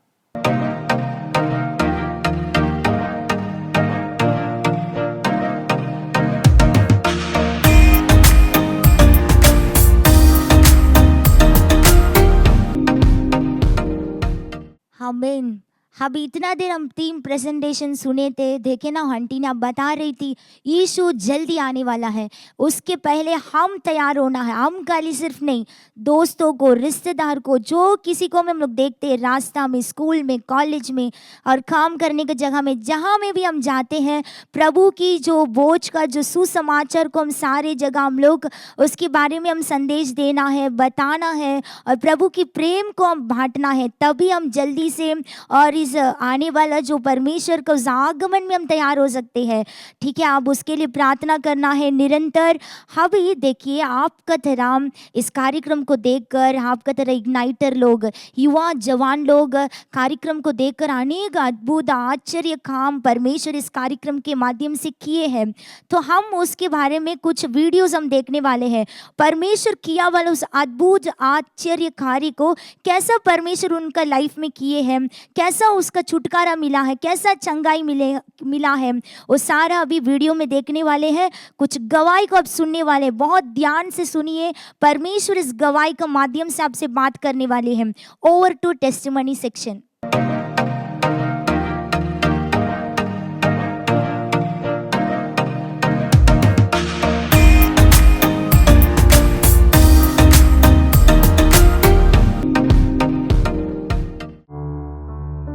आमीन। अभी इतना देर हम 3 प्रेजेंटेशन सुने थे। देखे ना, हंटीना बता रही थी यीशु जल्दी आने वाला है, उसके पहले हम तैयार होना है। हम खाली सिर्फ नहीं, दोस्तों को, रिश्तेदार को, जो किसी को हम लोग देखते हैं रास्ता में, स्कूल में, कॉलेज में और काम करने की जगह में, जहाँ में भी हम जाते हैं, प्रभु की जो बोझ का जो सुसमाचार को हम सारे जगह हम लोग उसके बारे में हम संदेश देना है, बताना है और प्रभु की प्रेम को हम बांटना है। तभी हम जल्दी से और इस आने वाला जो परमेश्वर का उस आगमन में हम तैयार हो सकते हैं। ठीक है? आप उसके लिए प्रार्थना करना है निरंतर। अभी देखिए, आपका तरह इस कार्यक्रम को देखकर, आपका तरह इग्नाइटर लोग, युवा जवान लोग कार्यक्रम को देखकर अनेक अद्भुत आश्चर्य काम परमेश्वर इस कार्यक्रम के माध्यम से किए हैं। तो हम उसके बारे में कुछ वीडियोस हम देखने वाले हैं। परमेश्वर किया वाला उस अद्भुत आश्चर्य कार्य को कैसा परमेश्वर उनका लाइफ में किए हैं, कैसा उसका छुटकारा मिला है, कैसा चंगाई मिला है, वो सारा अभी वीडियो में देखने वाले हैं। कुछ गवाही को आप सुनने वाले हैं। बहुत ध्यान से सुनिए, परमेश्वर इस गवाही के माध्यम से आपसे बात करने वाले हैं। Over to testimony section.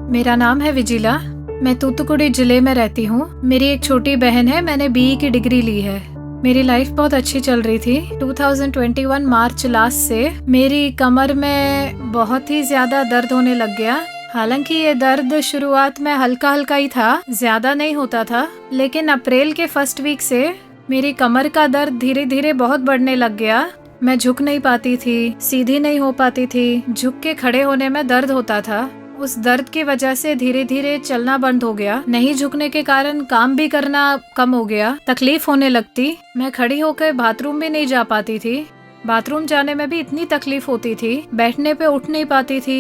मेरा नाम है विजिला। मैं तूतुकुड़ी जिले में रहती हूँ। मेरी एक छोटी बहन है। मैंने बीई की डिग्री ली है। मेरी लाइफ बहुत अच्छी चल रही थी। 2021 मार्च लास्ट से मेरी कमर में बहुत ही ज्यादा दर्द होने लग गया। हालांकि ये दर्द शुरुआत में हल्का हल्का ही था, ज्यादा नहीं होता था, लेकिन अप्रैल के फर्स्ट वीक से मेरी कमर का दर्द धीरे धीरे बहुत बढ़ने लग गया। मैं झुक नहीं पाती थी, सीधी नहीं हो पाती थी, झुक के खड़े होने में दर्द होता था। उस दर्द की वजह से धीरे धीरे चलना बंद हो गया। नहीं झुकने के कारण काम भी करना कम हो गया, तकलीफ होने लगती। मैं खड़ी होकर बाथरूम भी नहीं जा पाती थी। बाथरूम जाने में भी इतनी तकलीफ होती थी, बैठने पे उठ नहीं पाती थी।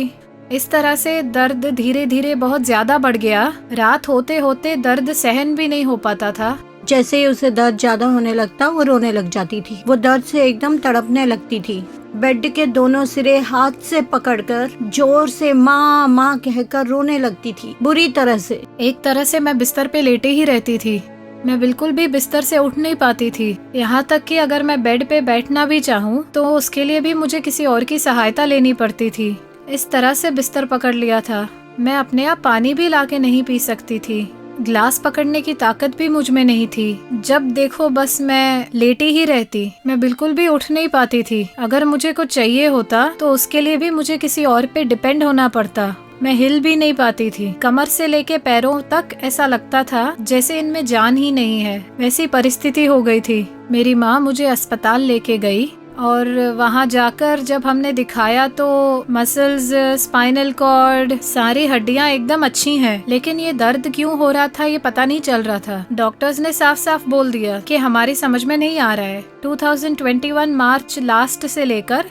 इस तरह से दर्द धीरे धीरे बहुत ज्यादा बढ़ गया। रात होते होते दर्द सहन भी नहीं हो पाता था। जैसे ही उसे दर्द ज्यादा होने लगता वो रोने लग जाती थी। वो दर्द से एकदम तड़पने लगती थी। बेड के दोनों सिरे हाथ से पकड़कर जोर से माँ माँ कहकर रोने लगती थी, बुरी तरह से। एक तरह से मैं बिस्तर पे लेटे ही रहती थी। मैं बिल्कुल भी बिस्तर से उठ नहीं पाती थी। यहाँ तक कि अगर मैं बेड पे बैठना भी चाहूँ तो उसके लिए भी मुझे किसी और की सहायता लेनी पड़ती थी। इस तरह से बिस्तर पकड़ लिया था। मैं अपने आप पानी भी लाके नहीं पी सकती थी। ग्लास पकड़ने की ताकत भी मुझ में नहीं थी। जब देखो बस मैं लेटी ही रहती, मैं बिल्कुल भी उठ नहीं पाती थी। अगर मुझे कुछ चाहिए होता तो उसके लिए भी मुझे किसी और पे डिपेंड होना पड़ता। मैं हिल भी नहीं पाती थी। कमर से लेके पैरों तक ऐसा लगता था जैसे इनमें जान ही नहीं है। वैसी परिस्थिति हो गई थी। मेरी माँ मुझे अस्पताल लेके गई और वहाँ जाकर जब हमने दिखाया तो मसल्स, स्पाइनल कॉर्ड, सारी हड्डियाँ एकदम अच्छी हैं, लेकिन ये दर्द क्यों हो रहा था ये पता नहीं चल रहा था। डॉक्टर्स ने साफ साफ बोल दिया कि हमारी समझ में नहीं आ रहा है। 2021 मार्च लास्ट से लेकर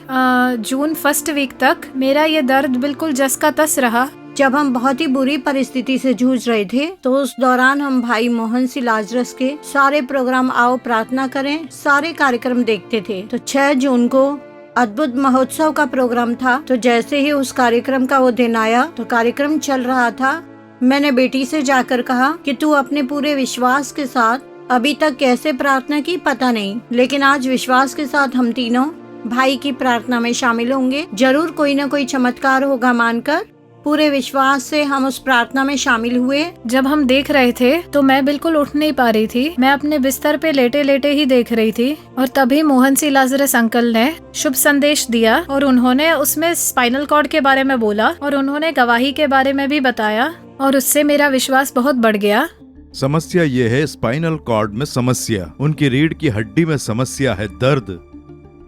जून फर्स्ट वीक तक मेरा ये दर्द बिल्कुल जस का तस रहा। जब हम बहुत ही बुरी परिस्थिति से जूझ रहे थे तो उस दौरान हम भाई मोहन सी लाजरस के सारे प्रोग्राम आओ प्रार्थना करें सारे कार्यक्रम देखते थे। तो 6 जून को अद्भुत महोत्सव का प्रोग्राम था। तो जैसे ही उस कार्यक्रम का वो दिन आया तो कार्यक्रम चल रहा था, मैंने बेटी से जाकर कहा कि तू अपने पूरे विश्वास के साथ अभी तक कैसे प्रार्थना की पता नहीं, लेकिन आज विश्वास के साथ हम तीनों भाई की प्रार्थना में शामिल होंगे। जरूर कोई न कोई चमत्कार होगा मानकर पूरे विश्वास से हम उस प्रार्थना में शामिल हुए। जब हम देख रहे थे तो मैं बिल्कुल उठ नहीं पा रही थी। मैं अपने बिस्तर पे लेटे लेटे ही देख रही थी और तभी मोहन सी लाजरस अंकल ने शुभ संदेश दिया और उन्होंने उसमें स्पाइनल कॉर्ड के बारे में बोला और उन्होंने गवाही के बारे में भी बताया और उससे मेरा विश्वास बहुत बढ़ गया। समस्या ये है स्पाइनल कॉर्ड में समस्या, उनकी रीढ़ की हड्डी में समस्या है, दर्द।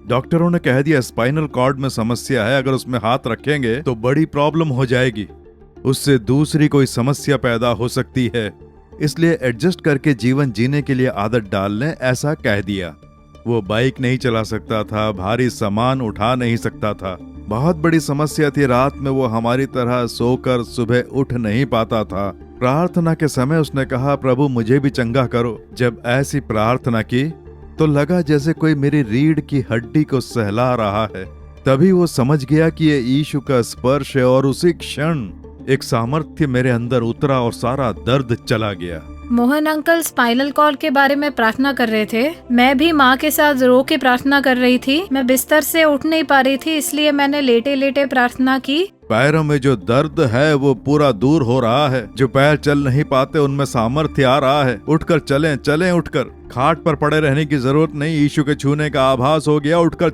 डॉक्टरों ने कह दिया स्पाइनल कॉर्ड में समस्या है, अगर उसमें हाथ रखेंगे तो बड़ी प्रॉब्लम हो जाएगी, उससे दूसरी कोई समस्या पैदा हो सकती है, इसलिए एडजस्ट करके जीवन जीने के लिए आदत डाल लें, ऐसा कह दिया। वो बाइक नहीं चला सकता था, भारी सामान उठा नहीं सकता था, बहुत बड़ी समस्या थी। रात में वो हमारी तरह सोकर सुबह उठ नहीं पाता था। प्रार्थना के समय उसने कहा प्रभु मुझे भी चंगा करो। जब ऐसी प्रार्थना की तो लगा जैसे कोई मेरी रीढ़ की हड्डी को सहला रहा है। तभी वो समझ गया कि ये यीशु का स्पर्श है और उसी क्षण एक सामर्थ्य मेरे अंदर उतरा और सारा दर्द चला गया। मोहन अंकल स्पाइनल कॉर्ड के बारे में प्रार्थना कर रहे थे। मैं भी माँ के साथ रो के प्रार्थना कर रही थी। मैं बिस्तर से उठ नहीं पा रही थी, इसलिए मैंने लेटे लेटे प्रार्थना की। पैरों में जो दर्द है वो पूरा दूर हो रहा है। जो पैर चल नहीं पाते उनमें सामर्थ्य आ रहा है। उठकर चलें, उठकर खाट पर पड़े रहने की जरूरत नहीं। यीशु के छूने का आभास हो गया। उठकर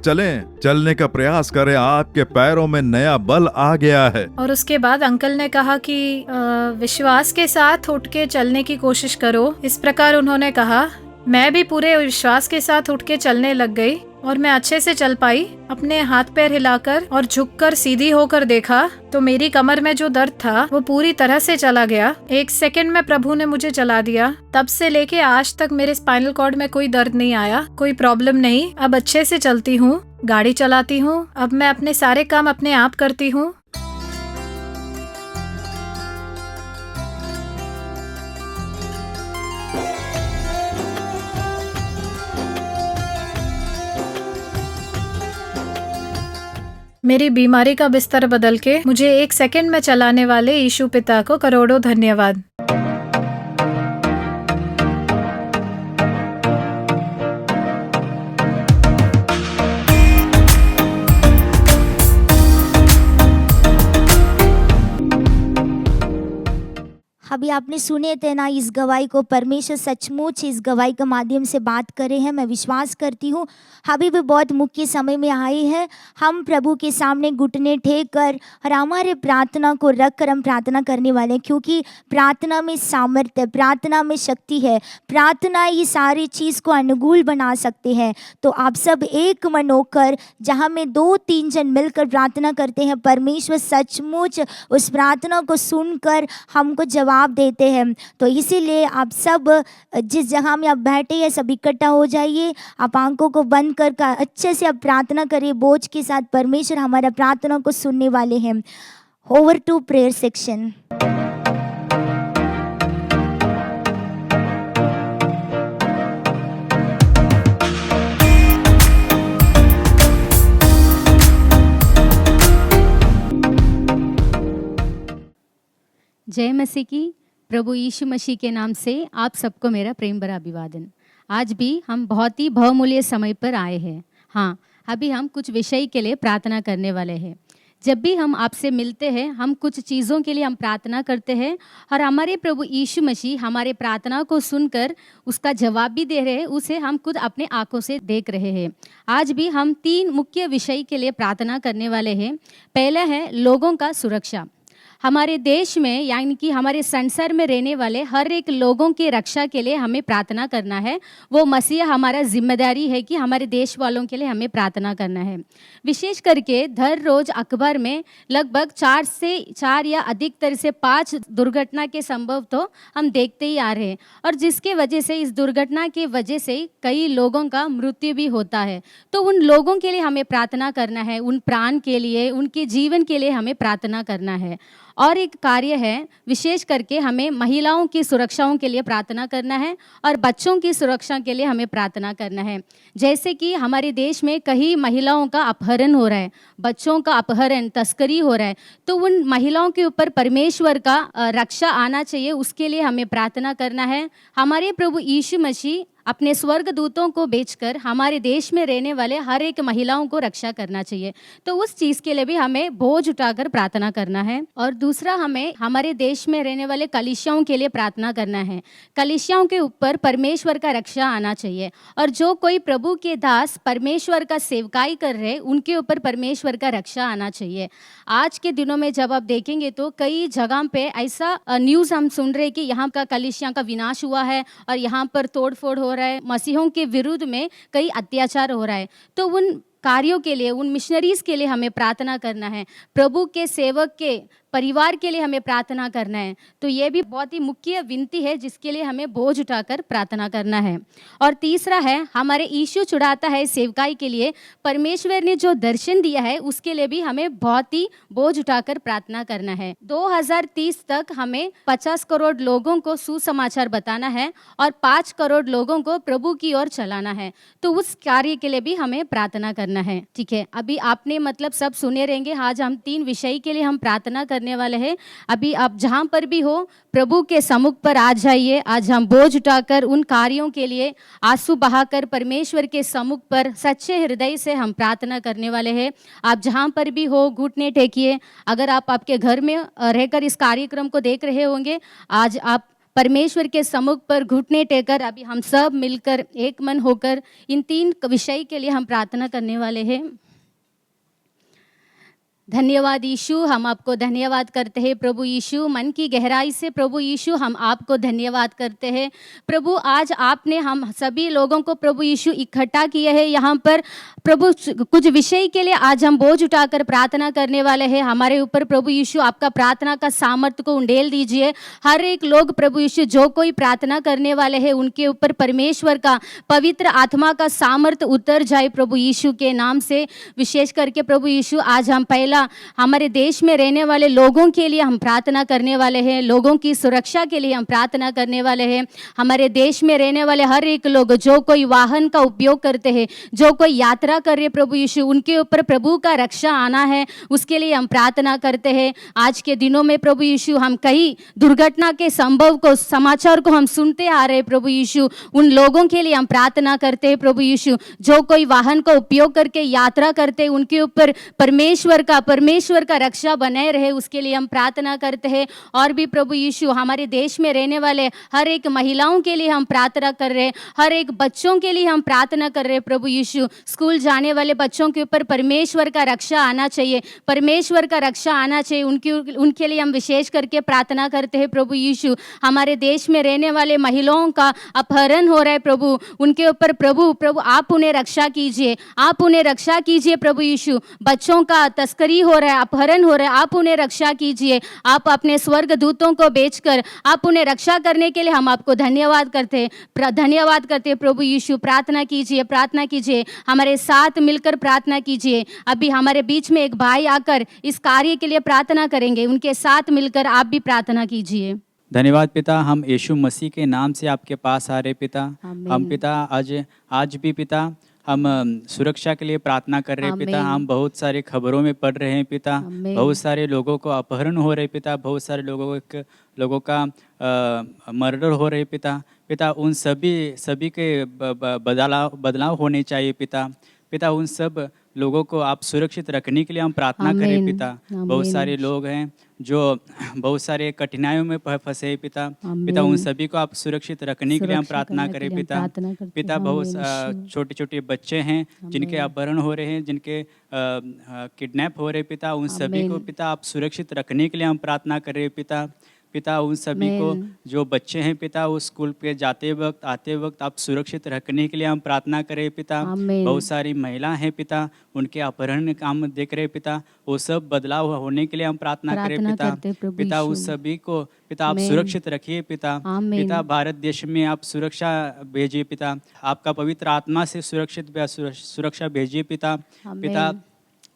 चलने का प्रयास करें, आपके पैरों में नया बल आ गया है। और उसके बाद अंकल ने कहा कि विश्वास के साथ उठ के चलने की कोशिश करो। इस प्रकार उन्होंने कहा। मैं भी पूरे विश्वास के साथ उठ के चलने लग गई और मैं अच्छे से चल पाई। अपने हाथ पैर हिलाकर और झुककर सीधी होकर देखा तो मेरी कमर में जो दर्द था वो पूरी तरह से चला गया। 1 सेकंड में प्रभु ने मुझे चला दिया। तब से लेके आज तक मेरे स्पाइनल कॉर्ड में कोई दर्द नहीं आया, कोई प्रॉब्लम नहीं। अब अच्छे से चलती हूँ, गाड़ी चलाती हूँ। अब मैं अपने सारे काम अपने आप करती हूँ। मेरी बीमारी का बिस्तर बदल के मुझे 1 सेकंड में चलाने वाले यीशु पिता को करोड़ों धन्यवाद। अभी आपने सुने थे ना इस गवाही को, परमेश्वर सचमुच इस गवाही के माध्यम से बात करे हैं। मैं विश्वास करती हूँ अभी भी बहुत मुख्य समय में आए हैं। हम प्रभु के सामने घुटने टेक कर और हमारे प्रार्थना को रख कर हम प्रार्थना करने वाले हैं, क्योंकि प्रार्थना में सामर्थ्य, प्रार्थना में शक्ति है। प्रार्थना ये सारी चीज़ को अनुकूल बना सकते हैं। तो आप सब एक मन होकर, जहाँ में 2-3 जन मिलकर प्रार्थना करते हैं, परमेश्वर सचमुच उस प्रार्थना को सुनकर हमको जवाब देते हैं। तो इसीलिए आप सब जिस जगह में आप बैठे हैं सब इकट्ठा हो जाइए। आप आंखों को बंद कर अच्छे से आप प्रार्थना करिए बोझ के साथ। परमेश्वर हमारा प्रार्थना को सुनने वाले हैं। Over to prayer section. जय मसीह की। प्रभु यीशु मसीह के नाम से आप सबको मेरा प्रेम भरा अभिवादन। आज भी हम बहुत ही बहुमूल्य समय पर आए हैं। हाँ, अभी हम कुछ विषय के लिए प्रार्थना करने वाले हैं। जब भी हम आपसे मिलते हैं हम कुछ चीज़ों के लिए हम प्रार्थना करते हैं और हमारे प्रभु यीशु मसीह हमारे प्रार्थना को सुनकर उसका जवाब भी दे रहे हैं, उसे हम खुद अपने आंखों से देख रहे हैं। आज भी हम 3 मुख्य विषय के लिए प्रार्थना करने वाले हैं। पहला है लोगों का सुरक्षा। हमारे देश में यानी कि हमारे संसार में रहने वाले हर एक लोगों की रक्षा के लिए हमें प्रार्थना करना है। वो मसीह हमारा जिम्मेदारी है कि हमारे देश वालों के लिए हमें प्रार्थना करना है। विशेष करके हर रोज अखबार में लगभग 4 या अधिकतर से 5 दुर्घटना के संभव तो हम देखते ही आ रहे हैं, और जिसके वजह से इस दुर्घटना की वजह से कई लोगों का मृत्यु भी होता है। तो उन लोगों के लिए हमें प्रार्थना करना है, उन प्राण के लिए, उनके जीवन के लिए हमें प्रार्थना करना है। और एक कार्य है, विशेष करके हमें महिलाओं की सुरक्षाओं के लिए प्रार्थना करना है और बच्चों की सुरक्षा के लिए हमें प्रार्थना करना है। जैसे कि हमारे देश में कई महिलाओं का अपहरण हो रहा है, बच्चों का अपहरण, तस्करी हो रहा है, तो उन महिलाओं के ऊपर परमेश्वर का रक्षा आना चाहिए, उसके लिए हमें प्रार्थना करना है। हमारे प्रभु यीशु मसीह अपने स्वर्ग दूतों को बेचकर हमारे देश में रहने वाले हर एक महिलाओं को रक्षा करना चाहिए, तो उस चीज़ के लिए भी हमें बोझ उठाकर प्रार्थना करना है। और दूसरा, हमें हमारे देश में रहने वाले कलीसियाओं के लिए प्रार्थना करना है। कलीसियाओं के ऊपर परमेश्वर का रक्षा आना चाहिए, और जो कोई प्रभु के दास परमेश्वर का सेवकाई कर रहे उनके ऊपर परमेश्वर का रक्षा आना चाहिए। आज के दिनों में जब आप देखेंगे तो कई जगह पे ऐसा न्यूज़ हम सुन रहे हैं कि यहाँ का कलीसिया का विनाश हुआ है और यहाँ पर तोड़फोड़ हो रहा है, मसीहों के विरुद्ध में कई अत्याचार हो रहा है। तो उन कार्यों के लिए, उन मिशनरीज के लिए हमें प्रार्थना करना है। प्रभु के सेवक के परिवार के लिए हमें प्रार्थना करना है। तो ये भी बहुत ही मुख्य विनती है जिसके लिए हमें बोझ उठाकर प्रार्थना करना है। और तीसरा है, हमारे यीशु चुड़ाता है सेवकाई के लिए परमेश्वर ने जो दर्शन दिया है उसके लिए भी हमें बहुत ही बोझ उठाकर प्रार्थना करना है। 2030 तक हमें 50 करोड़ लोगों को सुसमाचार बताना है और 5 करोड़ लोगों को प्रभु की ओर चलाना है। तो उस कार्य के लिए भी हमें प्रार्थना करना है। ठीक है, अभी आपने मतलब सब सुने रहेंगे। आज हम 3 विषय के लिए हम प्रार्थना करने वाले हैं। अभी आप जहां पर भी हो प्रभु के सम्मुख पर आ जाइए। आज हम बोझ उठाकर उन कार्यों के लिए आंसू बहाकर परमेश्वर के सम्मुख पर सच्चे हृदय से हम प्रार्थना करने वाले हैं। आप जहां पर भी हो घुटने टेकिए। अगर आप आपके घर में रहकर इस कार्यक्रम को देख रहे होंगे, आज आप परमेश्वर के सम्मुख पर घुटने टेकर अभी हम सब मिलकर एक मन होकर इन 3 विषय के लिए हम प्रार्थना करने वाले हैं। धन्यवाद यीशु, हम आपको धन्यवाद करते हैं प्रभु यीशु। मन की गहराई से प्रभु यीशु हम आपको धन्यवाद करते हैं। प्रभु, आज आपने हम सभी लोगों को प्रभु यीशु इकट्ठा किए हैं यहाँ पर। प्रभु, कुछ विषय के लिए आज हम बोझ उठाकर प्रार्थना करने वाले हैं। हमारे ऊपर प्रभु यीशु आपका प्रार्थना का सामर्थ्य को उंडेल दीजिए। हर एक लोग प्रभु यीशु जो कोई प्रार्थना करने वाले हैं उनके ऊपर परमेश्वर का पवित्र आत्मा का सामर्थ्य उतर जाए प्रभु यीशु के नाम से। विशेष करके प्रभु यीशु आज हम पहला हमारे देश में रहने वाले लोगों के लिए हम प्रार्थना करने वाले हैं। लोगों की सुरक्षा के लिए हम प्रार्थना करने वाले हैं। हमारे देश में रहने वाले हर एक लोग जो कोई वाहन का उपयोग करते हैं, जो कोई यात्रा कर रहे प्रभु यीशु, उनके ऊपर प्रभु का रक्षा आना है, उसके लिए हम प्रार्थना करते हैं। आज के दिनों में प्रभु यीशु हम कई दुर्घटना के संभव को, समाचार को हम सुनते आ रहे प्रभु यीशु, उन लोगों के लिए हम प्रार्थना करते हैं प्रभु यीशु। जो कोई वाहन का उपयोग करके यात्रा करते हैं उनके ऊपर परमेश्वर का रक्षा बनाए रहे, उसके लिए हम प्रार्थना करते हैं। और भी प्रभु यीशु हमारे देश में रहने वाले हर एक महिलाओं के लिए हम प्रार्थना कर रहे हैं, हर एक बच्चों के लिए हम प्रार्थना कर रहे हैं प्रभु यीशु। स्कूल जाने वाले बच्चों के ऊपर परमेश्वर का रक्षा आना चाहिए, परमेश्वर का रक्षा आना चाहिए। उनके लिए हम विशेष करके प्रार्थना करते हैं प्रभु यीशु। हमारे देश में रहने वाले महिलाओं का अपहरण हो रहा है प्रभु, उनके ऊपर प्रभु आप उन्हें रक्षा कीजिए, आप उन्हें रक्षा कीजिए प्रभु यीशु। बच्चों का तस्करी हो रहा है, अपहरण हो रहा है, आप उन्हें रक्षा कीजिए। आप अपने स्वर्ग दूतों को बेचकर आप उन्हें रक्षा करने के लिए हम आपको धन्यवाद करते हैं प्रभु यीशु। प्रार्थना कीजिए, हमारे साथ मिलकर प्रार्थना कीजिए। अभी हमारे बीच में एक भाई आकर इस कार्य के लिए प्रार्थना करेंगे, उनके साथ मिलकर आप भी प्रार्थना कीजिए। धन्यवाद पिता, हम यीशु मसीह के नाम से आपके पास आ रहे पिता। हम पिता आज भी पिता हम सुरक्षा के लिए प्रार्थना कर रहे हैं पिता। हम बहुत सारे खबरों में पढ़ रहे हैं पिता, बहुत सारे लोगों को अपहरण हो रहे पिता, बहुत सारे लोगों का मर्डर हो रहे पिता। उन सभी के बदलाव होने चाहिए पिता। उन सब लोगों को आप सुरक्षित रखने के लिए हम प्रार्थना करें आमीन, पिता। बहुत आमीन। सारे लोग हैं जो बहुत सारे कठिनाइयों में फंसे हैं पिता। पिता उन सभी को आप सुरक्षित रखने के लिए हम सुरक्षा प्रार्थना करने के करें लिए हम पिता। प्रार्थना करते पिता हैं। बहुत आमीन, यीशु। छोटे छोटे बच्चे हैं जिनके अपहरण हो रहे हैं, जिनके किडनैप हो रहे हैं पिता। उन सभी को आमीन। पिता आप सुरक्षित रखने के लिए हम प्रार्थना कर रहे हैं पिता। पिता उन सभी को आमीन। जो बच्चे हैं पिता, वो स्कूल पे जाते वक्त आते वक्त आप सुरक्षित रखने के लिए हम प्रार्थना करें पिता। आमीन। बहुत सारी महिला हैं पिता, उनके अपहरण काम देख रहे पिता, वो सब बदलाव होने के लिए हम प्रार्थना करें प्रार्थना पिता। करते प्रभु पिता उन यीशु। सभी को पिता आप आमीन। सुरक्षित रखिए पिता। आमीन। पिता भारत देश में आप सुरक्षा भेजिए पिता, आपका पवित्र आत्मा से सुरक्षा भेजिए पिता। आमीन। पिता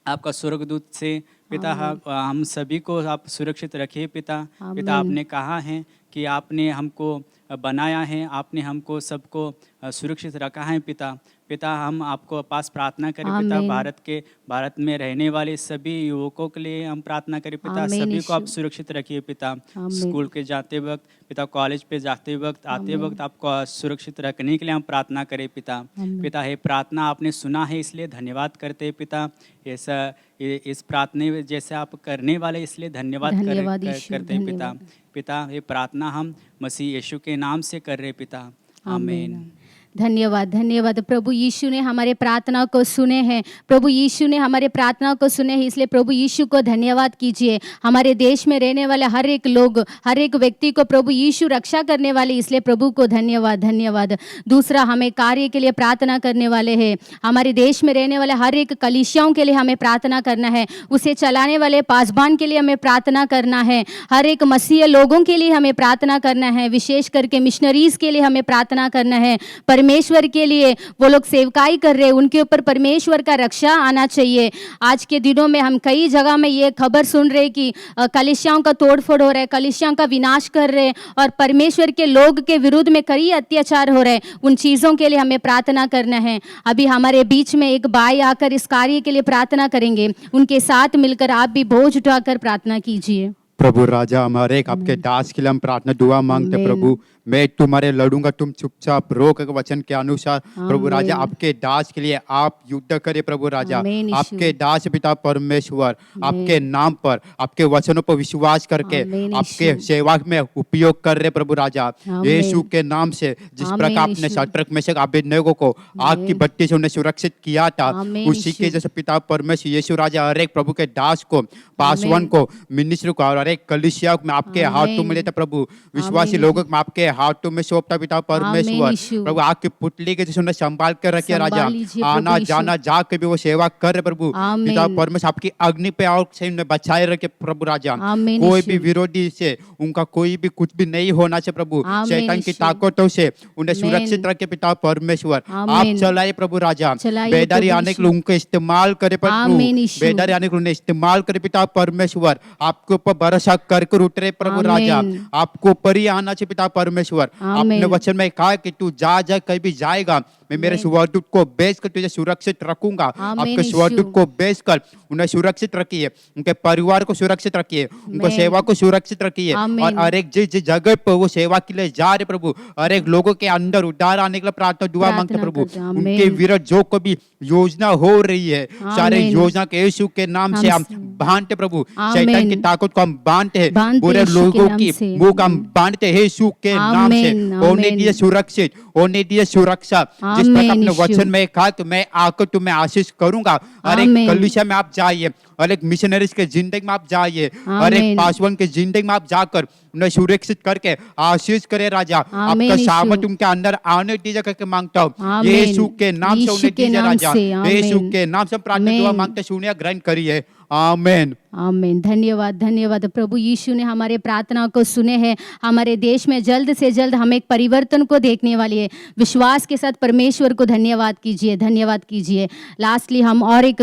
आपका स्वर्गदूत से पिता हम सभी को आप सुरक्षित रखिए पिता। पिता आपने कहा है कि आपने हमको बनाया है, आपने हमको सबको सुरक्षित रखा है पिता। पिता हम आपको पास प्रार्थना करें पिता, आमीन। भारत में रहने वाले सभी युवकों के लिए हम प्रार्थना करें पिता। आमीन, सभी को आप यीशु। सुरक्षित रखिए पिता। आमीन। स्कूल के जाते वक्त पिता, कॉलेज पे जाते वक्त आते वक्त आपको सुरक्षित रखने के लिए हम प्रार्थना करें पिता। आमीन। पिता ये प्रार्थना आपने सुना है इसलिए धन्यवाद करते हैं पिता। ऐसा इस प्रार्थना जैसे आप करने वाले इसलिए धन्यवाद यीशु, करते हैं पिता। धन्यवाद। पिता ये प्रार्थना हम मसीह यीशु के नाम से कर रहे पिता। आमीन। धन्यवाद, धन्यवाद। प्रभु यीशु ने हमारे प्रार्थना को सुने हैं। प्रभु यीशु ने हमारे प्रार्थना को सुने हैं, इसलिए प्रभु यीशु को धन्यवाद कीजिए। हमारे देश में रहने वाले हर एक लोग, हर एक व्यक्ति को प्रभु यीशु रक्षा करने वाले, इसलिए प्रभु को धन्यवाद, धन्यवाद। दूसरा, हमें कार्य के लिए प्रार्थना करने वाले हैं। हमारे देश में रहने वाले हर एक कलीसियाओं के लिए हमें प्रार्थना करना है। उसे चलाने वाले पासबान के लिए हमें प्रार्थना करना है। हर एक मसीह लोगों के लिए हमें प्रार्थना करना है। विशेष करके मिशनरीज के लिए हमें प्रार्थना करना है। परमेश्वर के लिए वो लोग सेवकाई कर रहे हैं, उनके ऊपर परमेश्वर का रक्षा आना चाहिए। आज के दिनों में हम कई जगह में ये खबर सुन रहे हैं कि कलीसियाओं का तोड़फोड़ हो रहा है, कलीसियाओं का विनाश कर रहे हैं और परमेश्वर के लोग के विरुद्ध में कई अत्याचार हो रहे हैं। उन चीज़ों के लिए हमें प्रार्थना करना है। अभी हमारे बीच में एक भाई आकर इस कार्य के लिए प्रार्थना करेंगे। उनके साथ मिलकर आप भी बोझ उठाकर प्रार्थना कीजिए। प्रभु राजा, हमारे एक आपके दास के लिए हम प्रार्थना दुआ मांगते आमीन। प्रभु। मैं तुम्हारे लड़ूंगा, तुम चुपचाप रो के वचन के अनुसार प्रभु राजा आपके दास के लिए आप युद्ध करे प्रभु राजा। आमीन, यीशु। आपके दास पिता परमेश्वर आपके नाम पर, आपके वचनों पर विश्वास करके आमीन, आपके यीशु। सेवा में उपयोग कर रहे प्रभु राजा। आमीन। यीशु के नाम से जिस आमीन, प्रकार आपने यीशु। शत्रक में से अबेदनगो को आग की भट्टी से उन्हें सुरक्षित किया था, आमीन, उसी के यीशु। जैसे पिता परमेश्वर यीशु राजा हर एक प्रभु के दास को, पासवान आमीन। को, मिनिस्टर को और हर एक कलीसिया में आपके आमीन। हाथों में लेता प्रभु। विश्वासी आमीन। लोगों को मैं आपके हाथों में सौंपता पिता आमीन, परमेश्वर। यीशु। प्रभु आपकी पुतली के जैसे उन्हें संभाल कर रखिए संभाल राजा। लीजिए प्रभु आना यीशु। जाना जाके भी वो सेवा कर रहे प्रभु। आमीन। पिता परमेश्वर आपकी अग्नि पे और से उन्हें बचाए रखे प्रभु राजा। आमीन, कोई यीशु। भी विरोधी से उनका कोई भी कुछ भी नहीं होना चाहिए प्रभु। आमीन, शैतान की यीशु। ताकतों से उन्हें आमीन। सुरक्षित रखे पिता परमेश्वर। आप आमीन। चलाए प्रभु राजा। चलाइए बेदारी प्रभु आने के यीशु। लिए उनको इस्तेमाल करे प्रभु। आमीन, यीशु। बेदारी आने के लिए उन्हें इस्तेमाल करे पिता परमेश्वर। आपके ऊपर भरोसा कर उतरे प्रभु राजा। आमीन। आपको ऊपर ही आना चाहिए पिता परमेश्वर। आमीन। आपने वचन में कहा कि तू जा कहीं भी जाएगा, मैं मेरे स्वरदूत को भेजकर तुझे सुरक्षित रखूंगा। आमीन, आपके यीशु। स्वरदूत को भेजकर उन्हें सुरक्षित रखिए, उनके परिवार को सुरक्षित रखिए, उनको आमीन। सेवा को सुरक्षित रखिए। आमीन। और हर एक जिस जगह पर वो सेवा के लिए जा रहे प्रभु, हर एक लोगों के अंदर उद्धार आने के लिए प्रार्थना दुआ मांगते प्रार्थना प्रभु। करते हैं। आमीन। उनके विरुद्ध जो कभी योजना हो रही है, सारे आमीन। योजना के यीशु के नाम से हम बांधते प्रभु। शैतान की आमीन। ताकत को हम बांधते हैं, बांधते बुरे यीशु के लोगों नाम की से। मुंह को हम बांधते हैं यीशु के नाम से। आमीन, होने आमीन। दिए सुरक्षित, होने दिए सुरक्षा। जिस आमीन, प्रकार अपने यीशु। वचन में कहा कि मैं आकर तुम्हें आशीष करूंगा, हर एक आमीन। कलीसिया में आप जाइए, हर एक मिशनरीज के जिंदगी में आप जाइए, हर एक आमीन। पासवान के जिंदगी में आप जाकर उन्हें सुरक्षित करके आशीष करे राजा। आमीन, आपका यीशु। सामर्थ उनके अंदर आने दीजिए करके मांगता हूँ आमीन। यीशु के नाम से यीशु उन्हें के दीजिए नाम राजा। से, आमीन। यीशु के नाम से प्रार्थना दुआ आमीन। मांगते सुनिए, ग्रहण करिए। आमीन। आमीन। धन्यवाद, धन्यवाद। प्रभु यीशु ने हमारे प्रार्थना को सुने हैं। हमारे देश में जल्द से जल्द हम एक परिवर्तन को देखने वाली है। विश्वास के साथ परमेश्वर को धन्यवाद कीजिए, धन्यवाद कीजिए। लास्टली हम और एक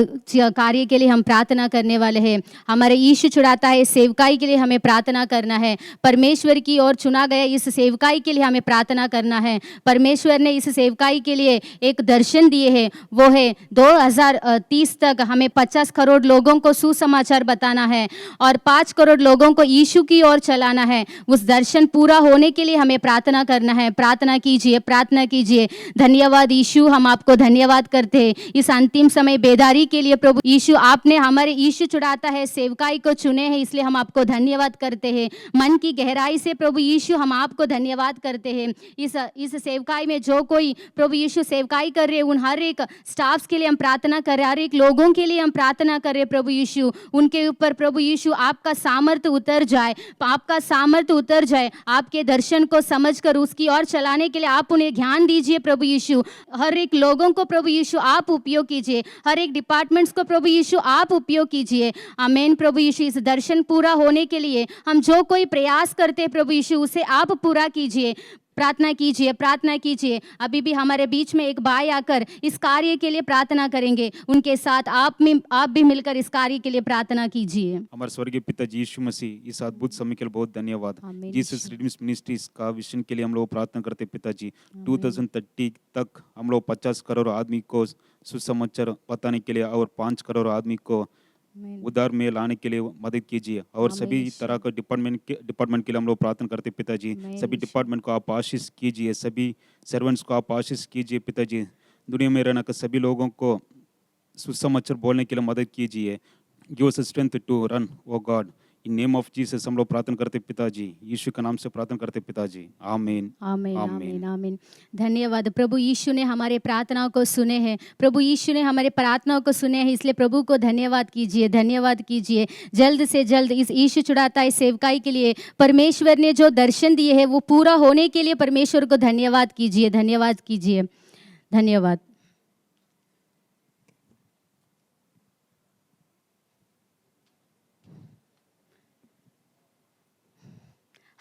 कार्य के लिए हम प्रार्थना करने वाले हैं। हमारे यीशु चढ़ाता है सेवकाई के लिए हमें प्रार्थना करना है। परमेश्वर की ओर चुना गया इस सेवकाई के लिए हमें प्रार्थना करना है। परमेश्वर ने इस सेवकाई के लिए एक दर्शन दिए हैं, वो है 2030 तक हमें 50 करोड़ लोगों को सुसमाचार बताना है और 5 करोड़ लोगों को यीशु की ओर चलाना है। उस दर्शन पूरा होने के लिए हमें प्रार्थना करना है। प्रार्थना कीजिए, प्रार्थना कीजिए। धन्यवाद यीशु, हम आपको धन्यवाद करते हैं इस अंतिम समय बेदारी के लिए। प्रभु यीशु, आपने हमारे यीशु चुराता है सेवकाई को चुने हैं, इसलिए हम आपको धन्यवाद करते हैं। मन की गहराई से प्रभु यीशु हम आपको धन्यवाद करते हैं। इस सेवकाई में जो कोई प्रभु यीशु सेवकाई कर रहे हैं, उन हर एक स्टाफ्स के लिए हम प्रार्थना कर रहे हैं, हर एक लोगों के लिए हम प्रार्थना कर रहे हैं। प्रभु यीशु, उनके ऊपर प्रभु यीशु आपका सामर्थ्य उतर जाए, आपका सामर्थ्य उतर जाए। आपके दर्शन को समझकर उसकी ओर चलाने के लिए आप उन्हें ज्ञान दीजिए। प्रभु यीशु, हर एक लोगों को प्रभु यीशु आप उपयोग कीजिए, हर एक डिपार्टमेंट्स को प्रभु यीशु आप उपयोग कीजिए। आमीन। प्रभु यीशु, इस दर्शन पूरा होने के लिए हम जो कोई प्रयास करते हैं प्रभु यीशु, उसे आप पूरा कीजिए। प्रार्थना कीजिए, प्रार्थना कीजिए। अभी भी हमारे बीच में एक भाई आकर इस कार्य के लिए प्रार्थना करेंगे, उनके साथ आप भी मिलकर इस कार्य के लिए प्रार्थना कीजिए। हमारे स्वर्गीय पिता जी यीशु मसीह, इस अद्भुत समय के लिए बहुत धन्यवाद। जीसस रिडीम्स मिनिस्ट्रीज का विजन के लिए हम लोग प्रार्थना करते पिताजी। 2030 तक हम लोग 50 करोड़ आदमी को सुसमाचार बताने के लिए और 5 करोड़ आदमी को उधार में लाने के लिए मदद कीजिए। और सभी तरह का डिपार्टमेंट के लिए हम लोग प्रार्थना करते पिताजी। सभी डिपार्टमेंट को आप आशीष कीजिए, सभी सर्वेंट्स को आप आशीष कीजिए पिताजी। दुनिया में रहना कर सभी लोगों को सुसमाचार बोलने के लिए मदद कीजिए। Give us strength to run O God, in name of Jesus हम लोग प्रार्थना करते पिताजी, यीशु के नाम से प्रार्थना करते पिताजी। आमीन, आमीन, आमीन, आमीन। धन्यवाद। प्रभु यीशु ने हमारे प्रार्थनाओं को सुने हैं, प्रभु यीशु ने हमारे प्रार्थनाओं को सुने हैं, इसलिए प्रभु को धन्यवाद कीजिए, धन्यवाद कीजिए। जल्द से जल्द इस यीशु चुराता है सेवकाई के लिए परमेश्वर ने जो दर्शन दिए हैं वो पूरा होने के लिए परमेश्वर को धन्यवाद कीजिए, धन्यवाद कीजिए। धन्यवाद।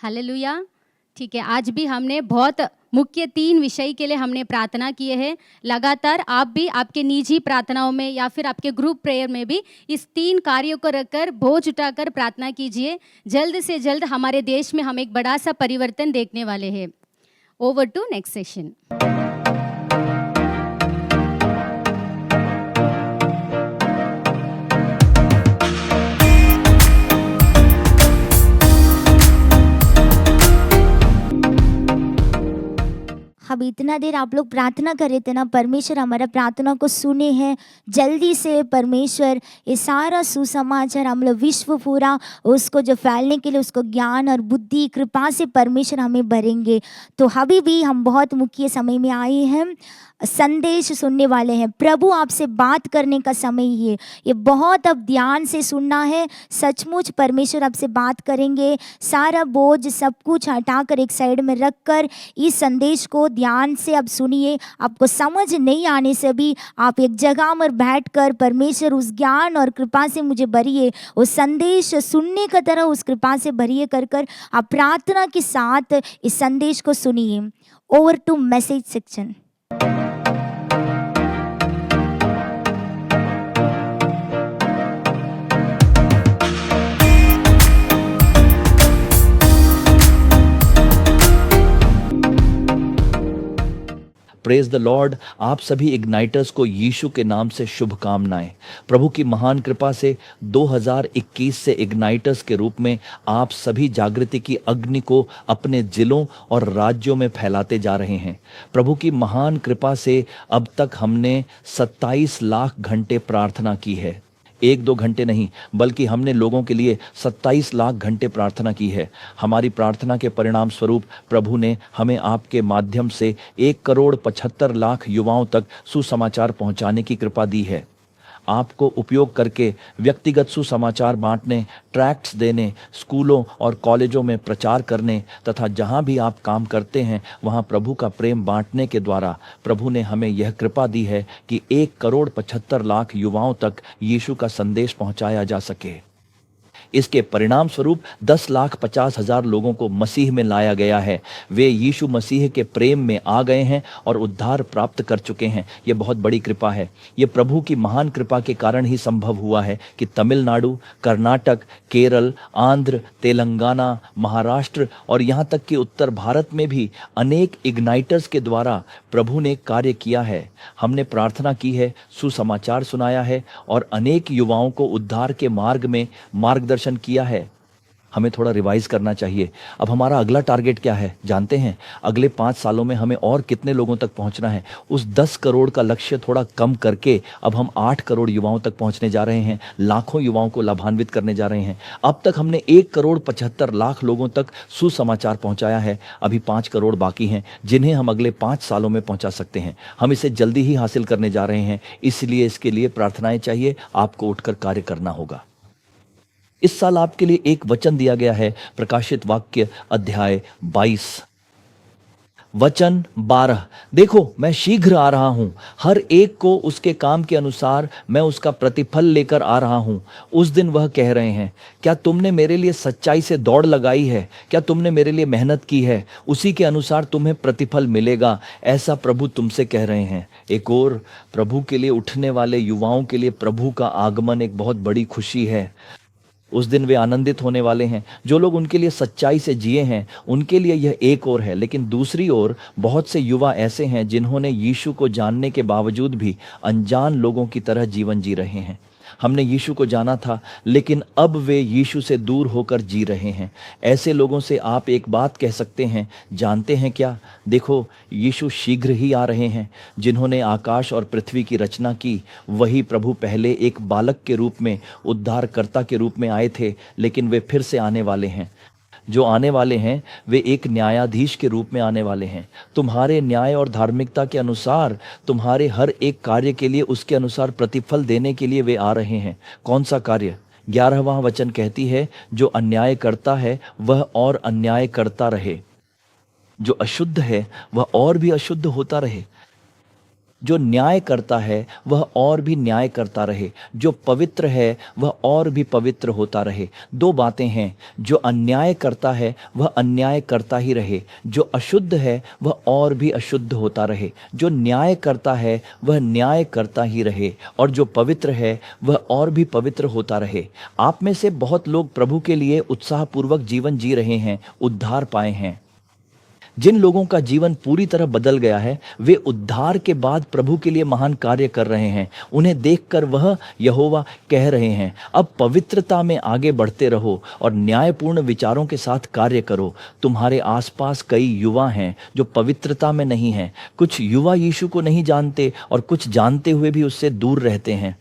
हालेलुया। ठीक है, आज भी हमने बहुत मुख्य 3 विषय के लिए हमने प्रार्थना किए हैं। लगातार आप भी आपके निजी प्रार्थनाओं में या फिर आपके ग्रुप प्रेयर में भी इस 3 कार्यों को रखकर बोझ उठाकर प्रार्थना कीजिए। जल्द से जल्द हमारे देश में हम एक बड़ा सा परिवर्तन देखने वाले हैं। Over to next session. अब इतना देर आप लोग प्रार्थना कर रहे थे ना, परमेश्वर हमारा प्रार्थना को सुने हैं। जल्दी से परमेश्वर ये सारा सुसमाचार हम लोग विश्व पूरा उसको जो फैलने के लिए उसको ज्ञान और बुद्धि कृपा से परमेश्वर हमें भरेंगे। तो अभी भी हम बहुत मुख्य समय में आए हैं, संदेश सुनने वाले हैं। प्रभु आपसे बात करने का समय ही है, ये बहुत अब ध्यान से सुनना है। सचमुच परमेश्वर आपसे बात करेंगे। सारा बोझ सब कुछ हटाकर एक साइड में रखकर इस संदेश को ध्यान से अब सुनिए। आपको समझ नहीं आने से भी आप एक जगह पर बैठकर परमेश्वर उस ज्ञान और कृपा से मुझे भरिए, उस संदेश सुनने का तरह उस कृपा से भरिए कर आप प्रार्थना के साथ इस संदेश को सुनिए। Over to message section. Praise the Lord. आप सभी इग्नाइटर्स को यीशु के नाम से शुभकामनाएं। प्रभु की महान कृपा से 2021 से इग्नाइटर्स के रूप में आप सभी जागृति की अग्नि को अपने जिलों और राज्यों में फैलाते जा रहे हैं। प्रभु की महान कृपा से अब तक हमने 27 लाख घंटे प्रार्थना की है। 1-2 घंटे नहीं, बल्कि हमने लोगों के लिए 27 लाख घंटे प्रार्थना की है। हमारी प्रार्थना के परिणाम स्वरूप प्रभु ने हमें आपके माध्यम से 1,75,00,000 युवाओं तक सुसमाचार पहुंचाने की कृपा दी है। आपको उपयोग करके व्यक्तिगत सुसमाचार बांटने, ट्रैक्ट्स देने, स्कूलों और कॉलेजों में प्रचार करने तथा जहां भी आप काम करते हैं वहां प्रभु का प्रेम बांटने के द्वारा प्रभु ने हमें यह कृपा दी है कि 1,75,00,000 युवाओं तक यीशु का संदेश पहुंचाया जा सके। इसके परिणाम स्वरूप 10,50,000 लोगों को मसीह में लाया गया है। वे यीशु मसीह के प्रेम में आ गए हैं और उद्धार प्राप्त कर चुके हैं। ये बहुत बड़ी कृपा है। ये प्रभु की महान कृपा के कारण ही संभव हुआ है कि तमिलनाडु, कर्नाटक, केरल, आंध्र, तेलंगाना, महाराष्ट्र और यहाँ तक कि उत्तर भारत में भी अनेक इग्नाइटर्स के द्वारा प्रभु ने कार्य किया है। हमने प्रार्थना की है, सुसमाचार सुनाया है और अनेक युवाओं को उद्धार के मार्ग में मार्गदर्शन किया है। हमें थोड़ा रिवाइज करना चाहिए। अब हमारा अगला टारगेट क्या है जानते हैं? अगले 5 सालों में हमें और कितने लोगों तक पहुंचना है? उस 10 करोड़ का लक्ष्य थोड़ा कम करके अब हम 8 करोड़ युवाओं तक पहुंचने जा रहे हैं। लाखों युवाओं को लाभान्वित करने जा रहे हैं। अब तक हमने 1,75,00,000 लोगों तक सुसमाचार पहुंचाया है। अभी 5 करोड़ बाकी हैं जिन्हें हम अगले 5 सालों में पहुंचा सकते हैं। हम इसे जल्दी ही हासिल करने जा रहे हैं, इसलिए इसके लिए प्रार्थनाएं चाहिए। आपको उठकर कार्य करना होगा। इस साल आपके लिए एक वचन दिया गया है, प्रकाशित वाक्य अध्याय 22 वचन 12। देखो मैं शीघ्र आ रहा हूं, हर एक को उसके काम के अनुसार मैं उसका प्रतिफल लेकर आ रहा हूं। उस दिन वह कह रहे हैं, क्या तुमने मेरे लिए सच्चाई से दौड़ लगाई है? क्या तुमने मेरे लिए मेहनत की है? उसी के अनुसार तुम्हें प्रतिफल मिलेगा, ऐसा प्रभु तुमसे कह रहे हैं। एक और प्रभु के लिए उठने वाले युवाओं के लिए प्रभु का आगमन एक बहुत बड़ी खुशी है। उस दिन वे आनंदित होने वाले हैं। जो लोग उनके लिए सच्चाई से जिए हैं उनके लिए यह एक ओर है, लेकिन दूसरी ओर बहुत से युवा ऐसे हैं जिन्होंने यीशु को जानने के बावजूद भी अनजान लोगों की तरह जीवन जी रहे हैं। हमने यीशु को जाना था, लेकिन अब वे यीशु से दूर होकर जी रहे हैं। ऐसे लोगों से आप एक बात कह सकते हैं, जानते हैं क्या? देखो यीशु शीघ्र ही आ रहे हैं। जिन्होंने आकाश और पृथ्वी की रचना की वही प्रभु पहले एक बालक के रूप में, उद्धारकर्ता के रूप में आए थे, लेकिन वे फिर से आने वाले हैं। जो आने वाले हैं वे एक न्यायाधीश के रूप में आने वाले हैं। तुम्हारे न्याय और धार्मिकता के अनुसार तुम्हारे हर एक कार्य के लिए उसके अनुसार प्रतिफल देने के लिए वे आ रहे हैं। कौन सा कार्य? 11वां वचन कहती है, जो अन्याय करता है वह और अन्याय करता रहे, जो अशुद्ध है वह और भी अशुद्ध होता रहे, जो न्याय करता है वह और भी न्याय करता रहे, जो पवित्र है वह और भी पवित्र होता रहे। 2 बातें हैं, जो अन्याय करता है वह अन्याय करता ही रहे, जो अशुद्ध है वह और भी अशुद्ध होता रहे, जो न्याय करता है वह न्याय करता ही रहे, और जो पवित्र है वह और भी पवित्र होता रहे। आप में से बहुत लोग प्रभु के लिए उत्साहपूर्वक जीवन जी रहे हैं, उद्धार पाए हैं। जिन लोगों का जीवन पूरी तरह बदल गया है वे उद्धार के बाद प्रभु के लिए महान कार्य कर रहे हैं। उन्हें देखकर वह यहोवा कह रहे हैं, अब पवित्रता में आगे बढ़ते रहो और न्यायपूर्ण विचारों के साथ कार्य करो। तुम्हारे आसपास कई युवा हैं जो पवित्रता में नहीं हैं। कुछ युवा यीशु को नहीं जानते और कुछ जानते हुए भी उससे दूर रहते हैं।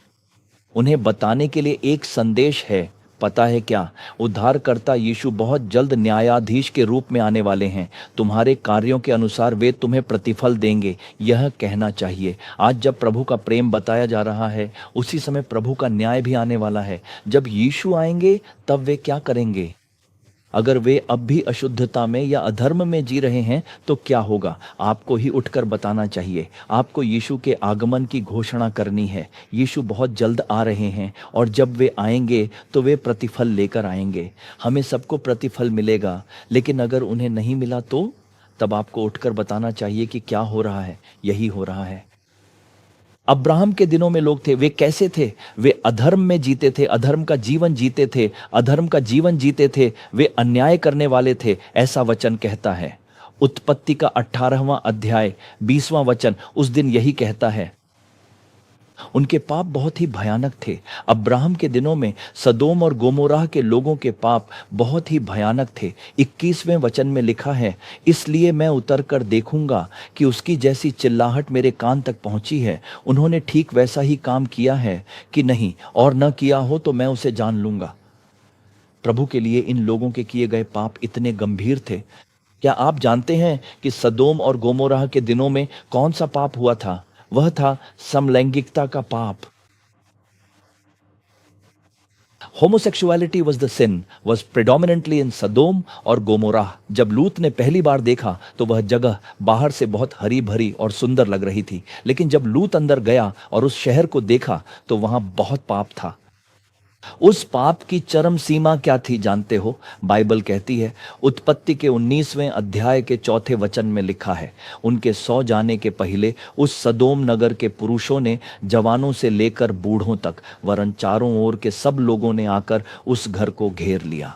उन्हें बताने के लिए एक संदेश है। पता है क्या? उद्धारकर्ता यीशु बहुत जल्द न्यायाधीश के रूप में आने वाले हैं। तुम्हारे कार्यों के अनुसार वे तुम्हें प्रतिफल देंगे, यह कहना चाहिए। आज जब प्रभु का प्रेम बताया जा रहा है, उसी समय प्रभु का न्याय भी आने वाला है। जब यीशु आएंगे तब वे क्या करेंगे? अगर वे अब भी अशुद्धता में या अधर्म में जी रहे हैं तो क्या होगा? आपको ही उठकर बताना चाहिए। आपको यीशु के आगमन की घोषणा करनी है। यीशु बहुत जल्द आ रहे हैं और जब वे आएंगे तो वे प्रतिफल लेकर आएंगे। हमें सबको प्रतिफल मिलेगा, लेकिन अगर उन्हें नहीं मिला तो तब आपको उठकर बताना चाहिए कि क्या हो रहा है। यही हो रहा है। अब्राहम के दिनों में लोग थे, वे कैसे थे? वे अधर्म में जीते थे, अधर्म का जीवन जीते थे, अधर्म का जीवन जीते थे। वे अन्याय करने वाले थे, ऐसा वचन कहता है। उत्पत्ति का 18वां अध्याय 20वां वचन उस दिन यही कहता है। उनके पाप बहुत ही भयानक थे। अब्राहम के दिनों में सदोम और गोमोराह के लोगों के पाप बहुत ही भयानक थे। 21वें वचन में लिखा है, इसलिए मैं उतर कर देखूंगा कि उसकी जैसी चिल्लाहट मेरे कान तक पहुंची है। उन्होंने ठीक वैसा ही काम किया है कि नहीं, और न किया हो तो मैं उसे जान लूंगा। प्रभु के लिए इन लोगों के किए गए पाप इतने गंभीर थे। क्या आप जानते हैं कि सदोम और गोमोराह के दिनों में कौन सा पाप हुआ था? वह था समलैंगिकता का पाप। Homosexuality was the sin, was predominantly in Sodom और गोमोराह। जब लूत ने पहली बार देखा तो वह जगह बाहर से बहुत हरी भरी और सुंदर लग रही थी, लेकिन जब लूत अंदर गया और उस शहर को देखा तो वहां बहुत पाप था। उस पाप की चरम सीमा क्या थी जानते हो? बाइबल कहती है, उत्पत्ति के 19वें अध्याय के 4 वचन में लिखा है, उनके 100 जाने के पहले उस सदोम नगर के पुरुषों ने जवानों से लेकर बूढ़ों तक वरन चारों ओर के सब लोगों ने आकर उस घर को घेर लिया।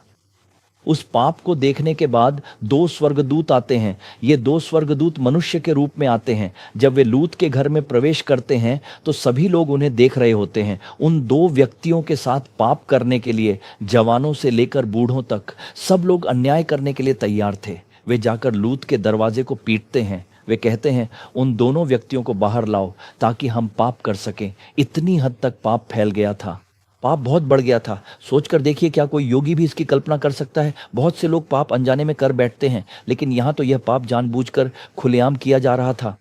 उस पाप को देखने के बाद 2 स्वर्गदूत आते हैं। ये 2 स्वर्गदूत मनुष्य के रूप में आते हैं। जब वे लूत के घर में प्रवेश करते हैं तो सभी लोग उन्हें देख रहे होते हैं। उन 2 व्यक्तियों के साथ पाप करने के लिए जवानों से लेकर बूढ़ों तक सब लोग अन्याय करने के लिए तैयार थे। वे जाकर लूत के दरवाजे को पीटते हैं। वे कहते हैं, उन दोनों व्यक्तियों को बाहर लाओ ताकि हम पाप कर सकें। इतनी हद तक पाप फैल गया था, पाप बहुत बढ़ गया था। सोचकर देखिए, क्या कोई योगी भी इसकी कल्पना कर सकता है? बहुत से लोग पाप अनजाने में कर बैठते हैं, लेकिन यहाँ तो यह पाप जानबूझकर खुलेआम किया जा रहा था।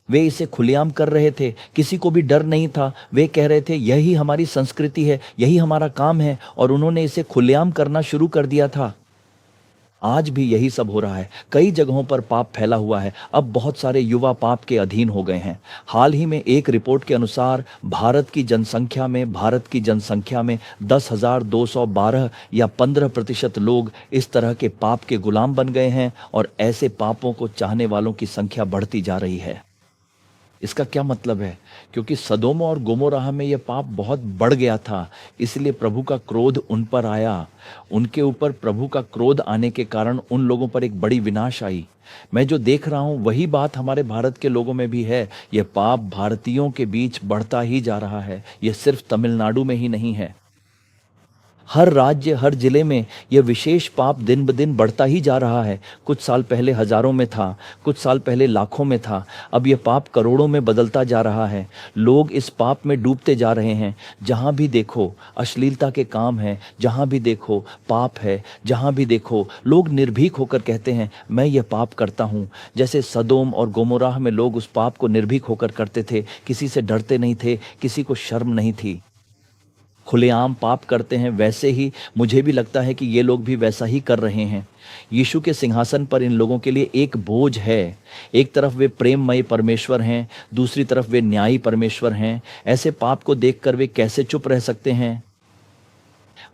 वे इसे खुलेआम कर रहे थे, किसी को भी डर नहीं था। वे कह रहे थे, यही हमारी संस्कृति है, यही हमारा काम है, और उन्होंने इसे खुलेआम करना शुरू कर दिया था। आज भी यही सब हो रहा है। कई जगहों पर पाप फैला हुआ है। अब बहुत सारे युवा पाप के अधीन हो गए हैं। हाल ही में एक रिपोर्ट के अनुसार भारत की जनसंख्या में 10,212 या 15% लोग इस तरह के पाप के गुलाम बन गए हैं, और ऐसे पापों को चाहने वालों की संख्या बढ़ती जा रही है। इसका क्या मतलब है? क्योंकि सदोम और गोमोराह में यह पाप बहुत बढ़ गया था, इसलिए प्रभु का क्रोध उन पर आया। उनके ऊपर प्रभु का क्रोध आने के कारण उन लोगों पर एक बड़ी विनाश आई। मैं जो देख रहा हूं वही बात हमारे भारत के लोगों में भी है। यह पाप भारतीयों के बीच बढ़ता ही जा रहा है। यह सिर्फ तमिलनाडु में ही नहीं है, हर राज्य, हर जिले में यह विशेष पाप दिन ब दिन बढ़ता ही जा रहा है। कुछ साल पहले हजारों में था, कुछ साल पहले लाखों में था, अब यह पाप करोड़ों में बदलता जा रहा है। लोग इस पाप में डूबते जा रहे हैं। जहाँ भी देखो अश्लीलता के काम है, जहाँ भी देखो पाप है, जहाँ भी देखो लोग निर्भीक होकर कहते हैं, मैं यह पाप करता हूँ। जैसे सदोम और गोमोराह में लोग उस पाप को निर्भीक होकर करते थे, किसी से डरते नहीं थे, किसी को शर्म नहीं थी, खुलेआम पाप करते हैं। वैसे ही मुझे भी लगता है कि ये लोग भी वैसा ही कर रहे हैं। यीशु के सिंहासन पर इन लोगों के लिए एक बोझ है। एक तरफ वे प्रेममय परमेश्वर हैं, दूसरी तरफ वे न्यायी परमेश्वर हैं। ऐसे पाप को देखकर वे कैसे चुप रह सकते हैं?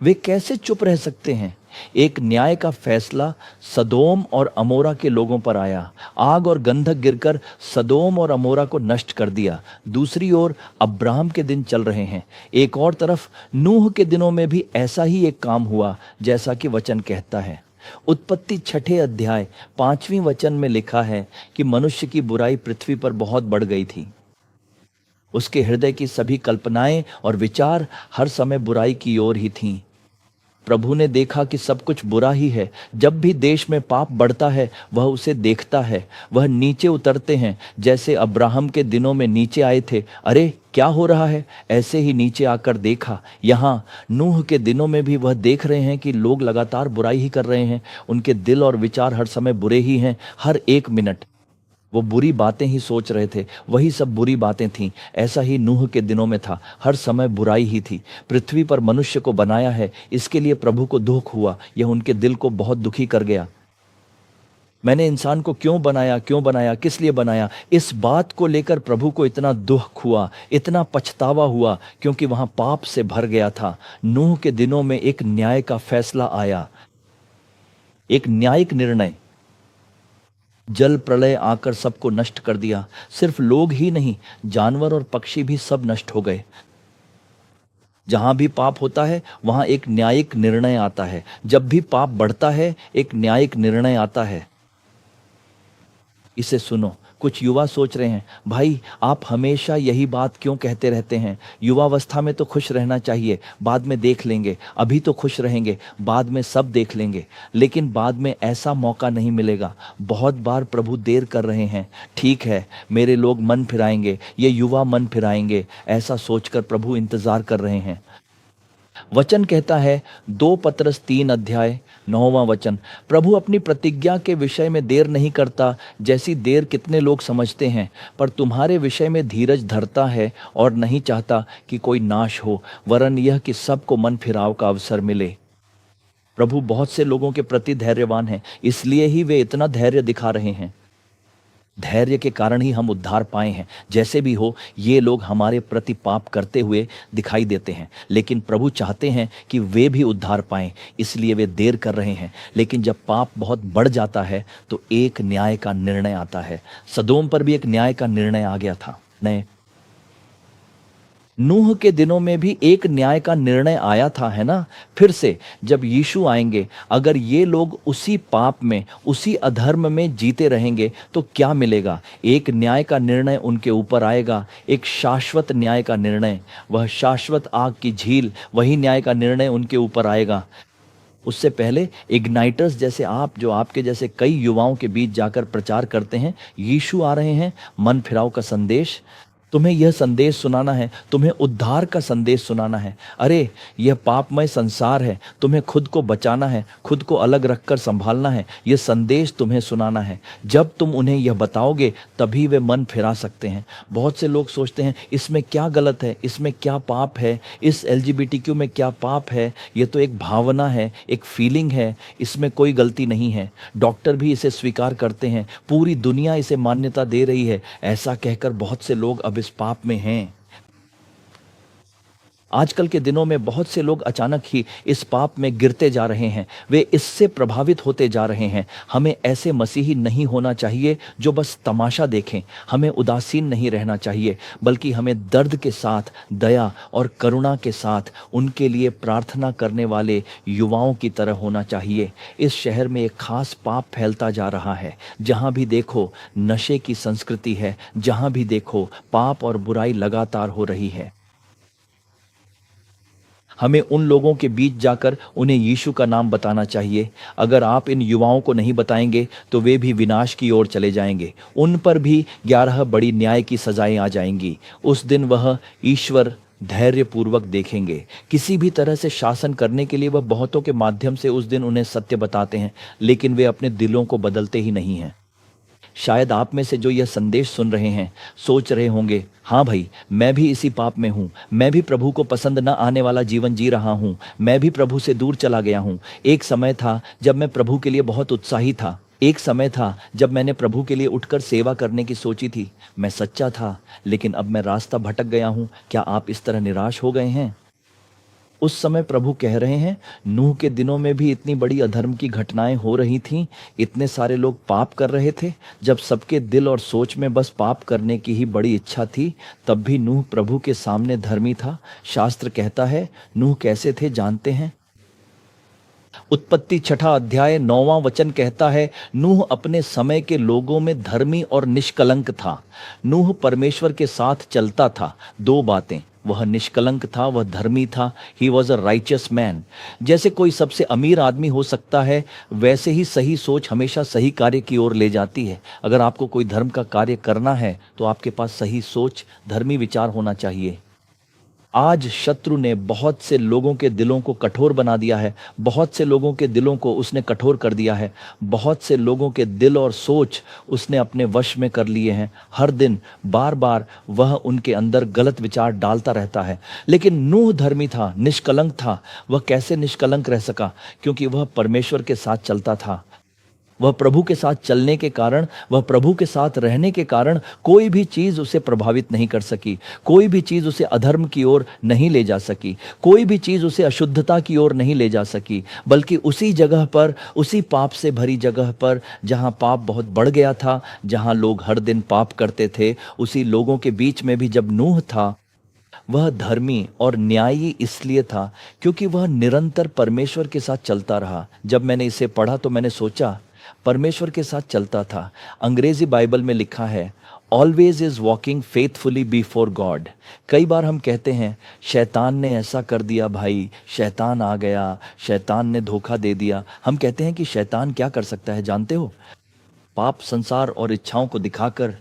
वे कैसे चुप रह सकते हैं? एक न्याय का फैसला सदोम और अमोरा के लोगों पर आया। आग और गंधक गिरकर सदोम और अमोरा को नष्ट कर दिया। दूसरी ओर अब्राहम के दिन चल रहे हैं। एक और तरफ नूह के दिनों में भी ऐसा ही एक काम हुआ, जैसा कि वचन कहता है। उत्पत्ति 6 अध्याय 5वें वचन में लिखा है कि मनुष्य की बुराई पृथ्वी पर बहुत बढ़ गई थी। उसके हृदय की सभी कल्पनाएं और विचार हर समय बुराई की ओर ही थीं। प्रभु ने देखा कि सब कुछ बुरा ही है। जब भी देश में पाप बढ़ता है वह उसे देखता है, वह नीचे उतरते हैं। जैसे अब्राहम के दिनों में नीचे आए थे, अरे क्या हो रहा है, ऐसे ही नीचे आकर देखा। यहाँ नूह के दिनों में भी वह देख रहे हैं कि लोग लगातार बुराई ही कर रहे हैं। उनके दिल और विचार हर समय बुरे ही हैं। हर एक मिनट वो बुरी बातें ही सोच रहे थे, वही सब बुरी बातें थीं। ऐसा ही नूह के दिनों में था, हर समय बुराई ही थी। पृथ्वी पर मनुष्य को बनाया है, इसके लिए प्रभु को दुख हुआ। यह उनके दिल को बहुत दुखी कर गया। मैंने इंसान को क्यों बनाया, किस लिए बनाया? इस बात को लेकर प्रभु को इतना दुख हुआ, इतना पछतावा हुआ, क्योंकि वहां पाप से भर गया था। नूह के दिनों में एक न्याय का फैसला आया, एक न्यायिक निर्णय। जल प्रलय आकर सबको नष्ट कर दिया। सिर्फ लोग ही नहीं, जानवर और पक्षी भी सब नष्ट हो गए। जहां भी पाप होता है वहां एक न्यायिक निर्णय आता है। जब भी पाप बढ़ता है एक न्यायिक निर्णय आता है। इसे सुनो। कुछ युवा सोच रहे हैं, भाई आप हमेशा यही बात क्यों कहते रहते हैं? युवावस्था में तो खुश रहना चाहिए, बाद में देख लेंगे। अभी तो खुश रहेंगे, बाद में सब देख लेंगे। लेकिन बाद में ऐसा मौका नहीं मिलेगा। बहुत बार प्रभु देर कर रहे हैं। ठीक है, मेरे लोग मन फिराएंगे, ये युवा मन फिराएंगे, ऐसा सोचकर प्रभु इंतजार कर रहे हैं। वचन कहता है 2 पतरस 3 अध्याय 9वां वचन, प्रभु अपनी प्रतिज्ञा के विषय में देर नहीं करता, जैसी देर कितने लोग समझते हैं, पर तुम्हारे विषय में धीरज धरता है और नहीं चाहता कि कोई नाश हो, वरन यह कि सबको मन फिराव का अवसर मिले। प्रभु बहुत से लोगों के प्रति धैर्यवान हैं, इसलिए ही वे इतना धैर्य दिखा रहे हैं। धैर्य के कारण ही हम उद्धार पाए हैं। जैसे भी हो, ये लोग हमारे प्रति पाप करते हुए दिखाई देते हैं, लेकिन प्रभु चाहते हैं कि वे भी उद्धार पाएं, इसलिए वे देर कर रहे हैं। लेकिन जब पाप बहुत बढ़ जाता है तो एक न्याय का निर्णय आता है। सदोम पर भी एक न्याय का निर्णय आ गया था। नूह के दिनों में भी एक न्याय का निर्णय आया था, है ना। फिर से जब यीशु आएंगे, अगर ये लोग उसी पाप में, उसी अधर्म में जीते रहेंगे तो क्या मिलेगा? एक न्याय का निर्णय उनके ऊपर आएगा, एक शाश्वत न्याय का निर्णय, वह शाश्वत आग की झील, वही न्याय का निर्णय उनके ऊपर आएगा। उससे पहले इग्नाइटर्स जैसे आप, जो आपके जैसे कई युवाओं के बीच जाकर प्रचार करते हैं, यीशु आ रहे हैं, मन फिराव का संदेश, तुम्हें यह संदेश सुनाना है, तुम्हें उद्धार का संदेश सुनाना है। अरे यह पापमय संसार है, तुम्हें खुद को बचाना है, खुद को अलग रखकर संभालना है, यह संदेश तुम्हें सुनाना है। जब तुम उन्हें यह बताओगे तभी वे मन फिरा सकते हैं। बहुत से लोग सोचते हैं इसमें क्या गलत है, इसमें क्या पाप है, इस LGBTQ में क्या पाप है, ये तो एक भावना है, एक फीलिंग है, इसमें कोई गलती नहीं है। डॉक्टर भी इसे स्वीकार करते हैं, पूरी दुनिया इसे मान्यता दे रही है। ऐसा कहकर बहुत से लोग अब इस पाप में हैं। आजकल के दिनों में बहुत से लोग अचानक ही इस पाप में गिरते जा रहे हैं, वे इससे प्रभावित होते जा रहे हैं। हमें ऐसे मसीही नहीं होना चाहिए जो बस तमाशा देखें। हमें उदासीन नहीं रहना चाहिए, बल्कि हमें दर्द के साथ, दया और करुणा के साथ उनके लिए प्रार्थना करने वाले युवाओं की तरह होना चाहिए। इस शहर में एक खास पाप फैलता जा रहा है। जहाँ भी देखो नशे की संस्कृति है, जहाँ भी देखो पाप और बुराई लगातार हो रही है। हमें उन लोगों के बीच जाकर उन्हें यीशु का नाम बताना चाहिए। अगर आप इन युवाओं को नहीं बताएंगे तो वे भी विनाश की ओर चले जाएंगे। उन पर भी 11 बड़ी न्याय की सजाएं आ जाएंगी। उस दिन वह ईश्वर धैर्यपूर्वक देखेंगे। किसी भी तरह से शासन करने के लिए वह बहुतों के माध्यम से उस दिन उन्हें सत्य बताते हैं, लेकिन वे अपने दिलों को बदलते ही नहीं हैं। शायद आप में से जो यह संदेश सुन रहे हैं सोच रहे होंगे, हाँ भाई, मैं भी इसी पाप में हूँ, मैं भी प्रभु को पसंद न आने वाला जीवन जी रहा हूँ, मैं भी प्रभु से दूर चला गया हूँ। एक समय था जब मैं प्रभु के लिए बहुत उत्साही था, एक समय था जब मैंने प्रभु के लिए उठकर सेवा करने की सोची थी, मैं सच्चा था, लेकिन अब मैं रास्ता भटक गया हूँ। क्या आप इस तरह निराश हो गए हैं? उस समय प्रभु कह रहे हैं, नूह के दिनों में भी इतनी बड़ी अधर्म की घटनाएं हो रही थीं, इतने सारे लोग पाप कर रहे थे, जब सबके दिल और सोच में बस पाप करने की ही बड़ी इच्छा थी, तब भी नूह प्रभु के सामने धर्मी था। शास्त्र कहता है नूह कैसे थे जानते हैं? उत्पत्ति 6 अध्याय 9वां वचन कहता है, नूह अपने समय के लोगों में धर्मी और निष्कलंक था। नूह परमेश्वर के साथ चलता था। 2 बातें, वह निष्कलंक था, वह धर्मी था। He was a righteous man. जैसे कोई सबसे अमीर आदमी हो सकता है, वैसे ही सही सोच हमेशा सही कार्य की ओर ले जाती है। अगर आपको कोई धर्म का कार्य करना है तो आपके पास सही सोच, धर्मी विचार होना चाहिए। आज शत्रु ने बहुत से लोगों के दिलों को कठोर बना दिया है, बहुत से लोगों के दिलों को उसने कठोर कर दिया है, बहुत से लोगों के दिल और सोच उसने अपने वश में कर लिए हैं। हर दिन बार बार वह उनके अंदर गलत विचार डालता रहता है। लेकिन नूह धर्मी था, निष्कलंक था। वह कैसे निष्कलंक रह सका? क्योंकि वह परमेश्वर के साथ चलता था। वह प्रभु के साथ चलने के कारण, वह प्रभु के साथ रहने के कारण कोई भी चीज़ उसे प्रभावित नहीं कर सकी, कोई भी चीज़ उसे अधर्म की ओर नहीं ले जा सकी, कोई भी चीज़ उसे अशुद्धता की ओर नहीं ले जा सकी, बल्कि उसी जगह पर, उसी पाप से भरी जगह पर जहाँ पाप बहुत बढ़ गया था, जहाँ लोग हर दिन पाप करते थे, उसी लोगों के बीच में भी जब नूह था, वह धर्मी और न्यायी इसलिए था क्योंकि वह निरंतर परमेश्वर के साथ चलता रहा। जब मैंने इसे पढ़ा तो मैंने सोचा, परमेश्वर के साथ चलता था। अंग्रेजी बाइबल में लिखा है, always is walking faithfully before God. कई बार हम कहते हैं शैतान ने ऐसा कर दिया भाई, शैतान आ गया, शैतान ने धोखा दे दिया। हम कहते हैं कि शैतान क्या कर सकता है जानते हो? पाप, संसार और इच्छाओं को दिखाकर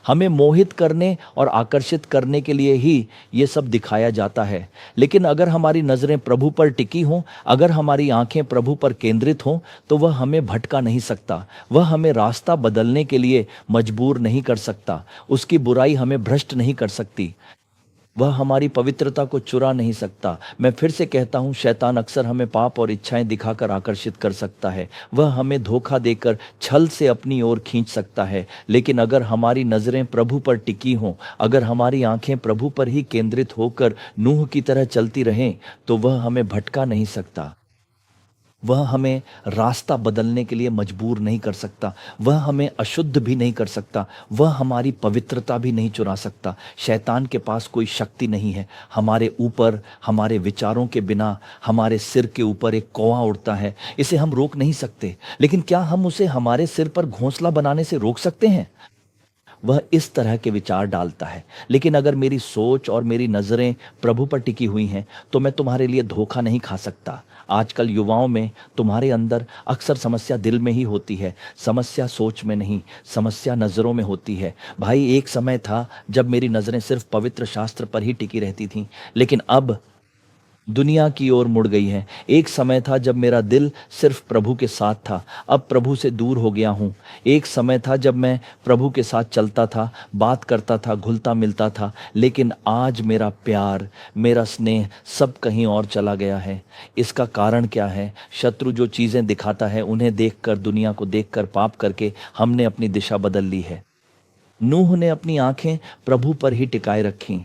हमें मोहित करने और आकर्षित करने के लिए ही ये सब दिखाया जाता है। लेकिन अगर हमारी नज़रें प्रभु पर टिकी हों, अगर हमारी आंखें प्रभु पर केंद्रित हों, तो वह हमें भटका नहीं सकता, वह हमें रास्ता बदलने के लिए मजबूर नहीं कर सकता, उसकी बुराई हमें भ्रष्ट नहीं कर सकती। वह हमारी पवित्रता को चुरा नहीं सकता। मैं फिर से कहता हूँ, शैतान अक्सर हमें पाप और इच्छाएं दिखाकर आकर्षित कर सकता है। वह हमें धोखा देकर छल से अपनी ओर खींच सकता है। लेकिन अगर हमारी नज़रें प्रभु पर टिकी हों, अगर हमारी आंखें प्रभु पर ही केंद्रित होकर नूह की तरह चलती रहें, तो वह हमें भटका नहीं सकता। वह हमें रास्ता बदलने के लिए मजबूर नहीं कर सकता। वह हमें अशुद्ध भी नहीं कर सकता। वह हमारी पवित्रता भी नहीं चुरा सकता। शैतान के पास कोई शक्ति नहीं है। हमारे ऊपर, हमारे विचारों के बिना हमारे सिर के ऊपर एक कौवा उड़ता है, इसे हम रोक नहीं सकते। लेकिन क्या हम उसे हमारे सिर पर घोंसला बनाने से रोक सकते हैं? वह इस तरह के विचार डालता है। लेकिन अगर मेरी सोच और मेरी नज़रें प्रभु पर टिकी हुई हैं, तो मैं तुम्हारे लिए धोखा नहीं खा सकता। आजकल युवाओं में, तुम्हारे अंदर अक्सर समस्या दिल में ही होती है। समस्या सोच में नहीं, समस्या नज़रों में होती है। भाई, एक समय था जब मेरी नज़रें सिर्फ पवित्र शास्त्र पर ही टिकी रहती थीं, लेकिन अब दुनिया की ओर मुड़ गई है। एक समय था जब मेरा दिल सिर्फ प्रभु के साथ था, अब प्रभु से दूर हो गया हूँ। एक समय था जब मैं प्रभु के साथ चलता था, बात करता था, घुलता मिलता था, लेकिन आज मेरा प्यार, मेरा स्नेह सब कहीं और चला गया है। इसका कारण क्या है? शत्रु जो चीज़ें दिखाता है, उन्हें देखकर, दुनिया को देखकर पाप करके हमने अपनी दिशा बदल ली है। नूह ने अपनी आंखें प्रभु पर ही टिकाए रखीं।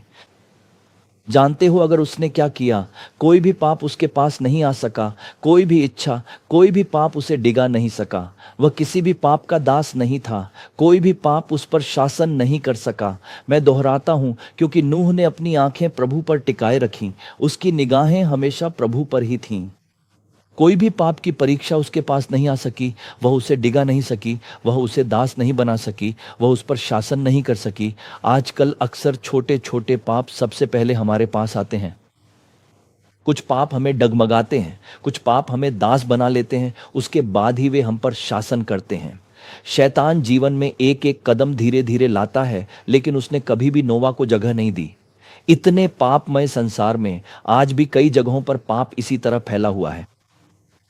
जानते हो अगर उसने क्या किया? कोई भी पाप उसके पास नहीं आ सका, कोई भी इच्छा, कोई भी पाप उसे डिगा नहीं सका। वह किसी भी पाप का दास नहीं था, कोई भी पाप उस पर शासन नहीं कर सका। मैं दोहराता हूँ, क्योंकि नूह ने अपनी आंखें प्रभु पर टिकाए रखीं, उसकी निगाहें हमेशा प्रभु पर ही थीं। कोई भी पाप की परीक्षा उसके पास नहीं आ सकी, वह उसे डिगा नहीं सकी, वह उसे दास नहीं बना सकी, वह उस पर शासन नहीं कर सकी। आजकल अक्सर छोटे छोटे पाप सबसे पहले हमारे पास आते हैं। कुछ पाप हमें डगमगाते हैं, कुछ पाप हमें दास बना लेते हैं, उसके बाद ही वे हम पर शासन करते हैं। शैतान जीवन में एक एक कदम धीरे धीरे लाता है, लेकिन उसने कभी भी नोवा को जगह नहीं दी। इतने पापमय संसार में आज भी कई जगहों पर पाप इसी तरह फैला हुआ है।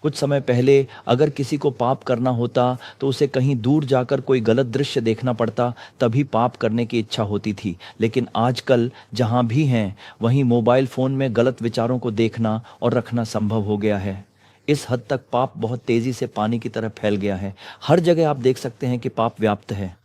कुछ समय पहले अगर किसी को पाप करना होता तो उसे कहीं दूर जाकर कोई गलत दृश्य देखना पड़ता, तभी पाप करने की इच्छा होती थी। लेकिन आजकल जहाँ भी हैं वहीं मोबाइल फ़ोन में गलत विचारों को देखना और रखना संभव हो गया है। इस हद तक पाप बहुत तेज़ी से पानी की तरह फैल गया है। हर जगह आप देख सकते हैं कि पाप व्याप्त है।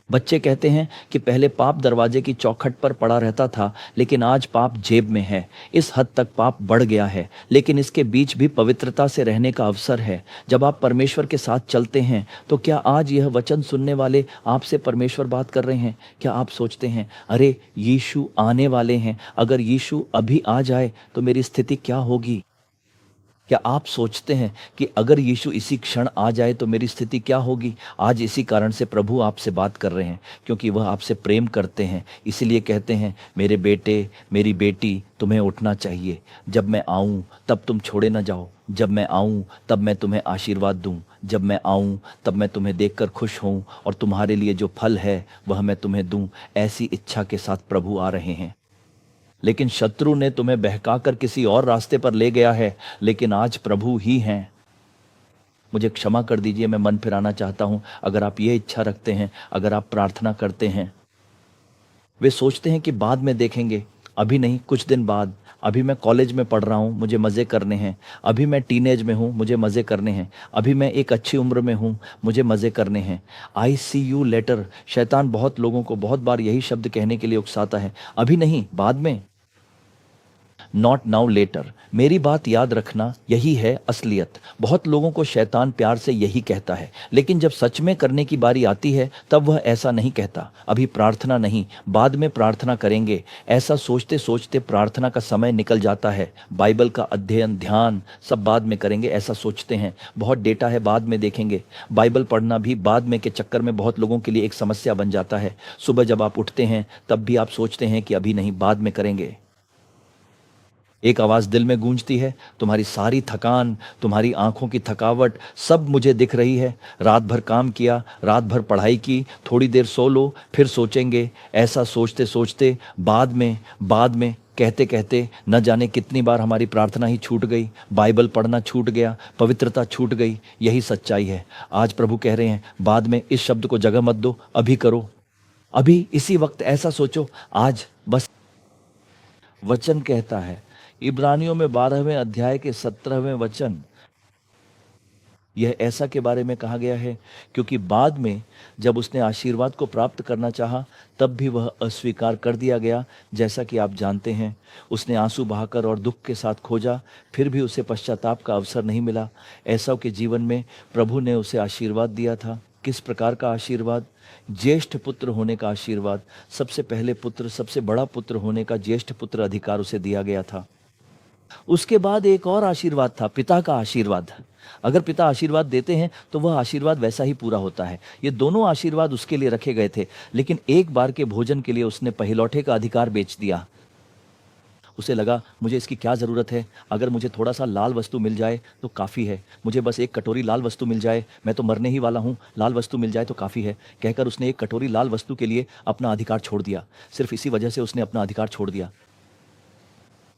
बच्चे कहते हैं कि पहले पाप दरवाजे की चौखट पर पड़ा रहता था, लेकिन आज पाप जेब में है। इस हद तक पाप बढ़ गया है, लेकिन इसके बीच भी पवित्रता से रहने का अवसर है। जब आप परमेश्वर के साथ चलते हैं, तो क्या आज यह वचन सुनने वाले आपसे परमेश्वर बात कर रहे हैं? क्या आप सोचते हैं, अरे यीशु आने वाले हैं, अगर यीशु अभी आ जाए तो मेरी स्थिति क्या होगी? क्या आप सोचते हैं कि अगर यीशु इसी क्षण आ जाए तो मेरी स्थिति क्या होगी? आज इसी कारण से प्रभु आपसे बात कर रहे हैं, क्योंकि वह आपसे प्रेम करते हैं। इसीलिए कहते हैं, मेरे बेटे, मेरी बेटी, तुम्हें उठना चाहिए। जब मैं आऊं तब तुम छोड़े ना जाओ। जब मैं आऊं तब मैं तुम्हें आशीर्वाद दूं। जब मैं आऊं तब मैं तुम्हें देखकर खुश होऊं और तुम्हारे लिए जो फल है वह मैं तुम्हें दूं। ऐसी इच्छा के साथ प्रभु आ रहे हैं। लेकिन शत्रु ने तुम्हें बहकाकर किसी और रास्ते पर ले गया है, लेकिन आज प्रभु ही हैं। मुझे क्षमा कर दीजिए, मैं मन फिराना चाहता हूं। अगर आप ये इच्छा रखते हैं, अगर आप प्रार्थना करते हैं, वे सोचते हैं कि बाद में देखेंगे, अभी नहीं, कुछ दिन बाद। अभी मैं कॉलेज में पढ़ रहा हूँ, मुझे मज़े करने हैं। अभी मैं टीनेज में हूँ, मुझे मज़े करने हैं। अभी मैं एक अच्छी उम्र में हूँ, मुझे मज़े करने हैं। आई सी यू लेटर। शैतान बहुत लोगों को बहुत बार यही शब्द कहने के लिए उकसाता है, अभी नहीं, बाद में। Not now later. मेरी बात याद रखना, यही है असलियत। बहुत लोगों को शैतान प्यार से यही कहता है, लेकिन जब सच में करने की बारी आती है तब वह ऐसा नहीं कहता। अभी प्रार्थना नहीं, बाद में प्रार्थना करेंगे। ऐसा सोचते सोचते प्रार्थना का समय निकल जाता है। बाइबल का अध्ययन, ध्यान सब बाद में करेंगे, ऐसा सोचते हैं। बहुत डेटा है, बाद में देखेंगे। बाइबल पढ़ना भी बाद में के चक्कर में बहुत लोगों के लिए एक समस्या बन जाता है। सुबह जब आप उठते हैं तब भी आप सोचते हैं कि अभी नहीं, बाद में करेंगे। एक आवाज़ दिल में गूंजती है, तुम्हारी सारी थकान, तुम्हारी आंखों की थकावट सब मुझे दिख रही है। रात भर काम किया, रात भर पढ़ाई की, थोड़ी देर सो लो, फिर सोचेंगे। ऐसा सोचते सोचते बाद में कहते कहते न जाने कितनी बार हमारी प्रार्थना ही छूट गई, बाइबल पढ़ना छूट गया, पवित्रता छूट गई। यही सच्चाई है। आज प्रभु कह रहे हैं, बाद में इस शब्द को जगह मत दो, अभी करो। अभी इसी वक्त ऐसा सोचो, आज बस वचन कहता है। इब्रानियों में 12वें अध्याय के 17वें वचन, यह ऐसा के बारे में कहा गया है क्योंकि बाद में जब उसने आशीर्वाद को प्राप्त करना चाहा तब भी वह अस्वीकार कर दिया गया। जैसा कि आप जानते हैं, उसने आंसू बहाकर और दुख के साथ खोजा, फिर भी उसे पश्चाताप का अवसर नहीं मिला। एसाव के जीवन में प्रभु ने उसे आशीर्वाद दिया था। किस प्रकार का आशीर्वाद? ज्येष्ठ पुत्र होने का आशीर्वाद। सबसे पहले पुत्र, सबसे बड़ा पुत्र होने का ज्येष्ठ पुत्र अधिकार उसे दिया गया था। उसके बाद एक और आशीर्वाद था, पिता का आशीर्वाद। अगर पिता आशीर्वाद देते हैं तो वह आशीर्वाद वैसा ही पूरा होता है। ये दोनों आशीर्वाद उसके लिए रखे गए थे, लेकिन एक बार के भोजन के लिए उसने पहिलौठे का अधिकार बेच दिया। उसे लगा मुझे इसकी क्या ज़रूरत है, अगर मुझे थोड़ा सा लाल वस्तु मिल जाए तो काफ़ी है, मुझे बस एक कटोरी लाल वस्तु मिल जाए, मैं तो मरने ही वाला हूँ, लाल वस्तु मिल जाए तो काफ़ी है, कहकर उसने एक कटोरी लाल वस्तु के लिए अपना अधिकार छोड़ दिया। सिर्फ इसी वजह से उसने अपना अधिकार छोड़ दिया।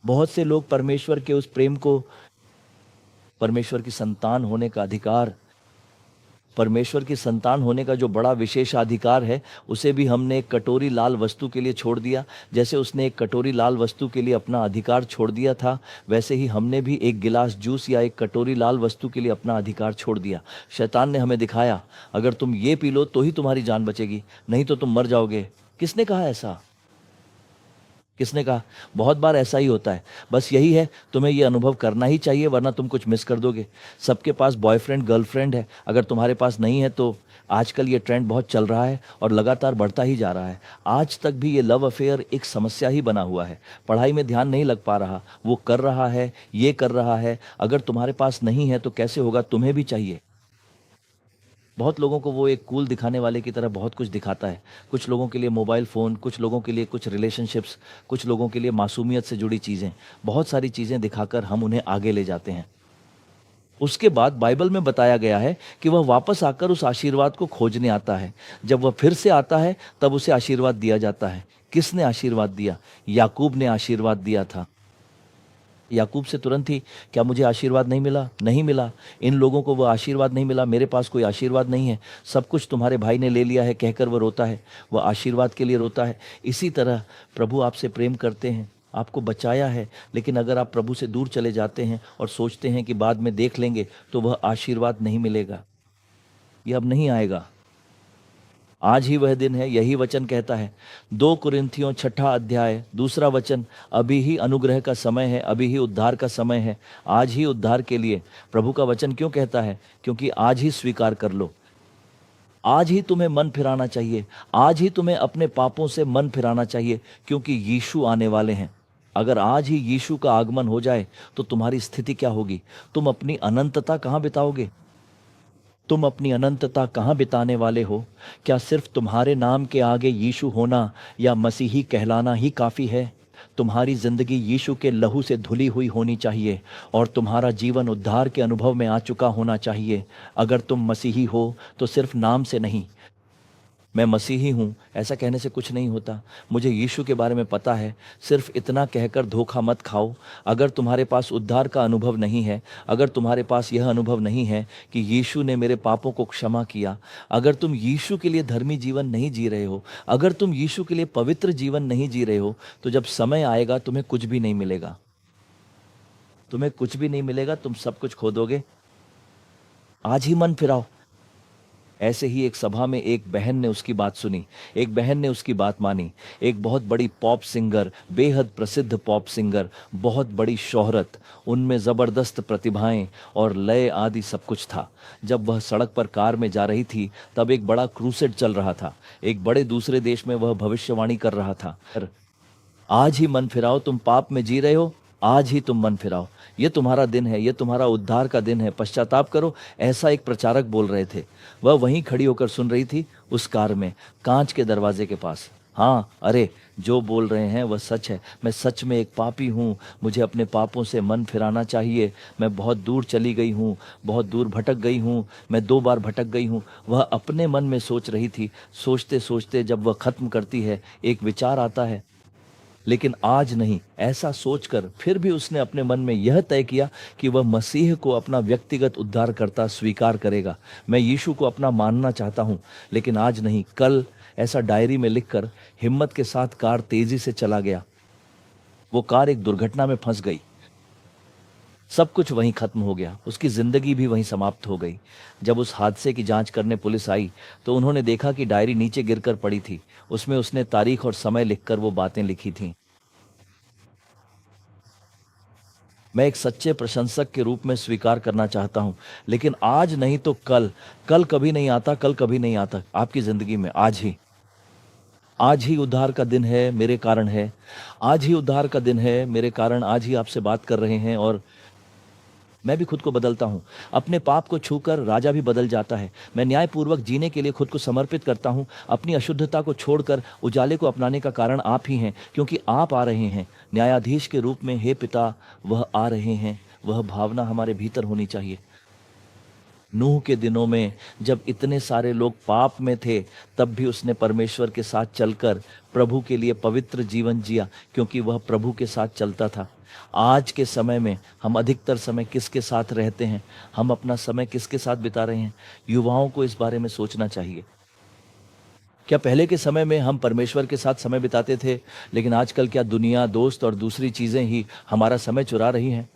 बहुत से लोग परमेश्वर के उस प्रेम को, परमेश्वर की संतान होने का अधिकार, परमेश्वर की संतान होने का जो बड़ा विशेषाधिकार है, उसे भी हमने एक कटोरी लाल वस्तु के लिए छोड़ दिया। जैसे उसने एक कटोरी लाल वस्तु के लिए अपना अधिकार छोड़ दिया था, वैसे ही हमने भी एक गिलास जूस या एक कटोरी लाल वस्तु के लिए अपना अधिकार छोड़ दिया। शैतान ने हमें दिखाया, अगर तुम ये पी लो तो ही तुम्हारी जान बचेगी, नहीं तो तुम मर जाओगे। किसने कहा ऐसा? किसने कहा? बहुत बार ऐसा ही होता है। बस यही है, तुम्हें ये अनुभव करना ही चाहिए, वरना तुम कुछ मिस कर दोगे। सबके पास बॉयफ्रेंड गर्लफ्रेंड है, अगर तुम्हारे पास नहीं है तो आजकल ये ट्रेंड बहुत चल रहा है और लगातार बढ़ता ही जा रहा है। आज तक भी ये लव अफेयर एक समस्या ही बना हुआ है। पढ़ाई में ध्यान नहीं लग पा रहा, वो कर रहा है, ये कर रहा है। अगर तुम्हारे पास नहीं है तो कैसे होगा? तुम्हें भी चाहिए। बहुत लोगों को वो एक कूल दिखाने वाले की तरह बहुत कुछ दिखाता है। कुछ लोगों के लिए मोबाइल फ़ोन, कुछ लोगों के लिए कुछ रिलेशनशिप्स, कुछ लोगों के लिए मासूमियत से जुड़ी चीज़ें, बहुत सारी चीज़ें दिखाकर हम उन्हें आगे ले जाते हैं। उसके बाद बाइबल में बताया गया है कि वह वापस आकर उस आशीर्वाद को खोजने आता है। जब वह फिर से आता है तब उसे आशीर्वाद दिया जाता है। किसने आशीर्वाद दिया? याकूब ने आशीर्वाद दिया था। याकूब से तुरंत ही, क्या मुझे आशीर्वाद नहीं मिला? नहीं मिला। इन लोगों को वह आशीर्वाद नहीं मिला, मेरे पास कोई आशीर्वाद नहीं है, सब कुछ तुम्हारे भाई ने ले लिया है, कहकर वह रोता है। वह आशीर्वाद के लिए रोता है। इसी तरह प्रभु आपसे प्रेम करते हैं, आपको बचाया है, लेकिन अगर आप प्रभु से दूर चले जाते हैं और सोचते हैं कि बाद में देख लेंगे, तो वह आशीर्वाद नहीं मिलेगा, यह अब नहीं आएगा। आज ही वह दिन है, यही वचन कहता है। 2 कुरिन्थियों 6 अध्याय 2 वचन, अभी ही अनुग्रह का समय है, अभी ही उद्धार का समय है। आज ही उद्धार के लिए प्रभु का वचन क्यों कहता है? क्योंकि आज ही स्वीकार कर लो। आज ही तुम्हें मन फिराना चाहिए, आज ही तुम्हें अपने पापों से मन फिराना चाहिए, क्योंकि यीशु आने वाले हैं। अगर आज ही यीशु का आगमन हो जाए तो तुम्हारी स्थिति क्या होगी? तुम अपनी अनंतता कहाँ बिताओगे? तुम अपनी अनंतता कहाँ बिताने वाले हो? क्या सिर्फ तुम्हारे नाम के आगे यीशु होना या मसीही कहलाना ही काफ़ी है? तुम्हारी जिंदगी यीशु के लहू से धुली हुई होनी चाहिए और तुम्हारा जीवन उद्धार के अनुभव में आ चुका होना चाहिए। अगर तुम मसीही हो तो सिर्फ नाम से नहीं, मैं मसीही हूँ ऐसा कहने से कुछ नहीं होता, मुझे यीशु के बारे में पता है, सिर्फ इतना कहकर धोखा मत खाओ। अगर तुम्हारे पास उद्धार का अनुभव नहीं है, अगर तुम्हारे पास यह अनुभव नहीं है कि यीशु ने मेरे पापों को क्षमा किया, अगर तुम यीशु के लिए धर्मी जीवन नहीं जी रहे हो, अगर तुम यीशु के लिए पवित्र जीवन नहीं जी रहे हो, तो जब समय आएगा तुम्हें कुछ भी नहीं मिलेगा। तुम्हें कुछ भी नहीं मिलेगा, तुम सब कुछ खो दोगे। आज ही मन फिराओ। ऐसे ही एक सभा में एक बहन ने उसकी बात सुनी, एक बहन ने उसकी बात मानी। एक बहुत बड़ी पॉप सिंगर, बेहद प्रसिद्ध पॉप सिंगर, बहुत बड़ी शोहरत, उनमें ज़बरदस्त प्रतिभाएं और लय आदि सब कुछ था। जब वह सड़क पर कार में जा रही थी तब एक बड़ा क्रूसेड चल रहा था। एक बड़े दूसरे देश में वह भविष्यवाणी कर रहा था, आज ही मन फिराओ, तुम पाप में जी रहे हो, आज ही तुम मन फिराओ, ये तुम्हारा दिन है, ये तुम्हारा उद्धार का दिन है, पश्चाताप करो, ऐसा एक प्रचारक बोल रहे थे। वह वहीं खड़ी होकर सुन रही थी उस कार में, कांच के दरवाजे के पास। हाँ, अरे जो बोल रहे हैं वह सच है, मैं सच में एक पापी हूँ, मुझे अपने पापों से मन फिराना चाहिए, मैं बहुत दूर चली गई हूँ, बहुत दूर भटक गई हूँ, मैं 2 बार भटक गई हूँ। वह अपने मन में सोच रही थी। सोचते सोचते जब वह खत्म करती है, एक विचार आता है, लेकिन आज नहीं। ऐसा सोचकर फिर भी उसने अपने मन में यह तय किया कि वह मसीह को अपना व्यक्तिगत उद्धारकर्ता स्वीकार करेगा। मैं यीशु को अपना मानना चाहता हूँ, लेकिन आज नहीं, कल। ऐसा डायरी में लिखकर हिम्मत के साथ कार तेजी से चला गया। वो कार एक दुर्घटना में फंस गई, सब कुछ वहीं खत्म हो गया, उसकी जिंदगी भी वहीं समाप्त हो गई। जब उस हादसे की जांच करने पुलिस आई तो उन्होंने देखा कि डायरी नीचे गिरकर पड़ी थी, उसमें उसने तारीख और समय लिखकर वो बातें लिखी थीं। मैं एक सच्चे प्रशंसक के रूप में स्वीकार करना चाहता हूं, लेकिन आज नहीं तो कल, कल कभी नहीं आता, कल कभी नहीं आता आपकी जिंदगी में। आज ही उद्धार का दिन है, मेरे कारण है। आज ही उद्धार का दिन है, मेरे कारण आज ही आपसे बात कर रहे हैं। और मैं भी खुद को बदलता हूं। अपने पाप को छूकर राजा भी बदल जाता है। मैं न्यायपूर्वक जीने के लिए खुद को समर्पित करता हूं। अपनी अशुद्धता को छोड़कर उजाले को अपनाने का कारण आप ही हैं, क्योंकि आप आ रहे हैं न्यायाधीश के रूप में। हे पिता, वह आ रहे हैं, वह भावना हमारे भीतर होनी चाहिए। नूह के दिनों में जब इतने सारे लोग पाप में थे, तब भी उसने परमेश्वर के साथ चलकर प्रभु के लिए पवित्र जीवन जिया, क्योंकि वह प्रभु के साथ चलता था। आज के समय में हम अधिकतर समय किसके साथ रहते हैं? हम अपना समय किसके साथ बिता रहे हैं? युवाओं को इस बारे में सोचना चाहिए। क्या पहले के समय में हम परमेश्वर के साथ समय बिताते थे, लेकिन आजकल क्या दुनिया, दोस्त और दूसरी चीजें ही हमारा समय चुरा रही हैं?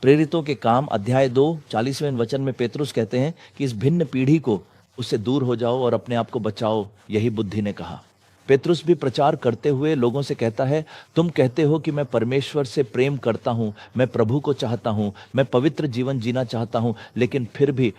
प्रेरितों के काम अध्याय 2 40वें वचन में पेतरुस कहते हैं कि इस भिन्न पीढ़ी को, उससे दूर हो जाओ और अपने आप को बचाओ, यही बुद्धि ने कहा। पेतरुस भी प्रचार करते हुए लोगों से कहता है, तुम कहते हो कि मैं परमेश्वर से प्रेम करता हूं, मैं प्रभु को चाहता हूं, मैं पवित्र जीवन जीना चाहता हूं, लेकिन फिर भी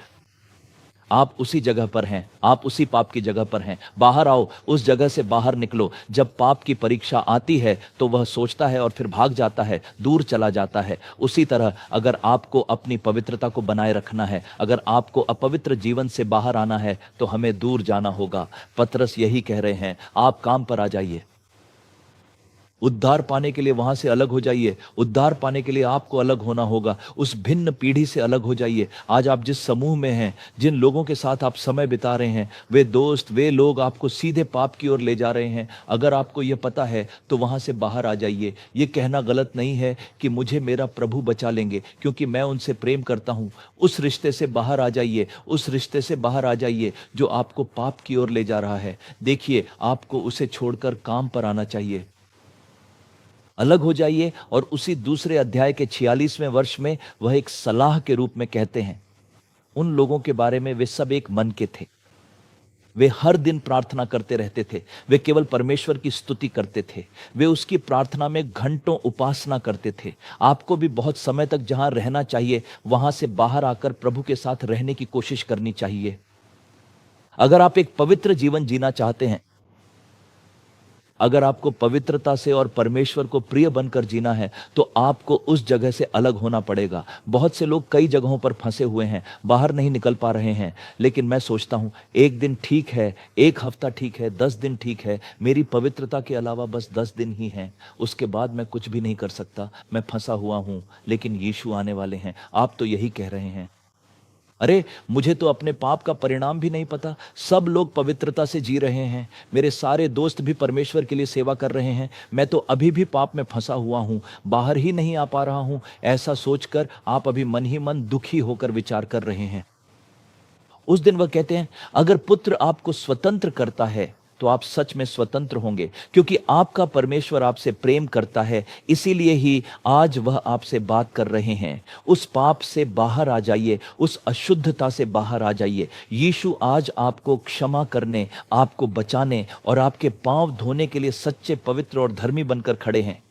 आप उसी जगह पर हैं, आप उसी पाप की जगह पर हैं। बाहर आओ, उस जगह से बाहर निकलो। जब पाप की परीक्षा आती है तो वह सोचता है और फिर भाग जाता है, दूर चला जाता है। उसी तरह अगर आपको अपनी पवित्रता को बनाए रखना है, अगर आपको अपवित्र जीवन से बाहर आना है, तो हमें दूर जाना होगा। पतरस यही कह रहे हैं, आप काम पर आ जाइए। उद्धार पाने के लिए वहां से अलग हो जाइए। उद्धार पाने के लिए आपको अलग होना होगा। उस भिन्न पीढ़ी से अलग हो जाइए। आज आप जिस समूह में हैं, जिन लोगों के साथ आप समय बिता रहे हैं, वे दोस्त, वे लोग आपको सीधे पाप की ओर ले जा रहे हैं। अगर आपको यह पता है तो वहां से बाहर आ जाइए। ये कहना गलत नहीं है कि मुझे मेरा प्रभु बचा लेंगे क्योंकि मैं उनसे प्रेम करता हूं। उस रिश्ते से बाहर आ जाइए, उस रिश्ते से बाहर आ जाइए जो आपको पाप की ओर ले जा रहा है। देखिए, आपको उसे छोड़कर काम पर आना चाहिए। अलग हो जाइए। और उसी दूसरे अध्याय के 46वें वर्ष में वह एक सलाह के रूप में कहते हैं उन लोगों के बारे में, वे सब एक मन के थे। वे हर दिन प्रार्थना करते रहते थे। वे केवल परमेश्वर की स्तुति करते थे। वे उसकी प्रार्थना में घंटों उपासना करते थे। आपको भी बहुत समय तक जहां रहना चाहिए, वहां से बाहर आकर प्रभु के साथ रहने की कोशिश करनी चाहिए। अगर आप एक पवित्र जीवन जीना चाहते हैं, अगर आपको पवित्रता से और परमेश्वर को प्रिय बनकर जीना है, तो आपको उस जगह से अलग होना पड़ेगा। बहुत से लोग कई जगहों पर फंसे हुए हैं, बाहर नहीं निकल पा रहे हैं। लेकिन मैं सोचता हूं, एक दिन ठीक है, एक हफ्ता ठीक है, 10 दिन ठीक है। मेरी पवित्रता के अलावा बस 10 दिन ही हैं। उसके बाद मैं कुछ भी नहीं कर सकता। मैं फंसा हुआ हूं। लेकिन यीशु आने वाले हैं। आप तो यही कह रहे हैं। अरे, मुझे तो अपने पाप का परिणाम भी नहीं पता। सब लोग पवित्रता से जी रहे हैं। मेरे सारे दोस्त भी परमेश्वर के लिए सेवा कर रहे हैं। मैं तो अभी भी पाप में फंसा हुआ हूं, बाहर ही नहीं आ पा रहा हूं। ऐसा सोचकर आप अभी मन ही मन दुखी होकर विचार कर रहे हैं। उस दिन वह कहते हैं, अगर पुत्र आपको स्वतंत्र करता है तो आप सच में स्वतंत्र होंगे, क्योंकि आपका परमेश्वर आपसे प्रेम करता है। इसीलिए ही आज वह आपसे बात कर रहे हैं। उस पाप से बाहर आ जाइए, उस अशुद्धता से बाहर आ जाइए। यीशु आज आपको क्षमा करने, आपको बचाने और आपके पांव धोने के लिए सच्चे, पवित्र और धर्मी बनकर खड़े हैं।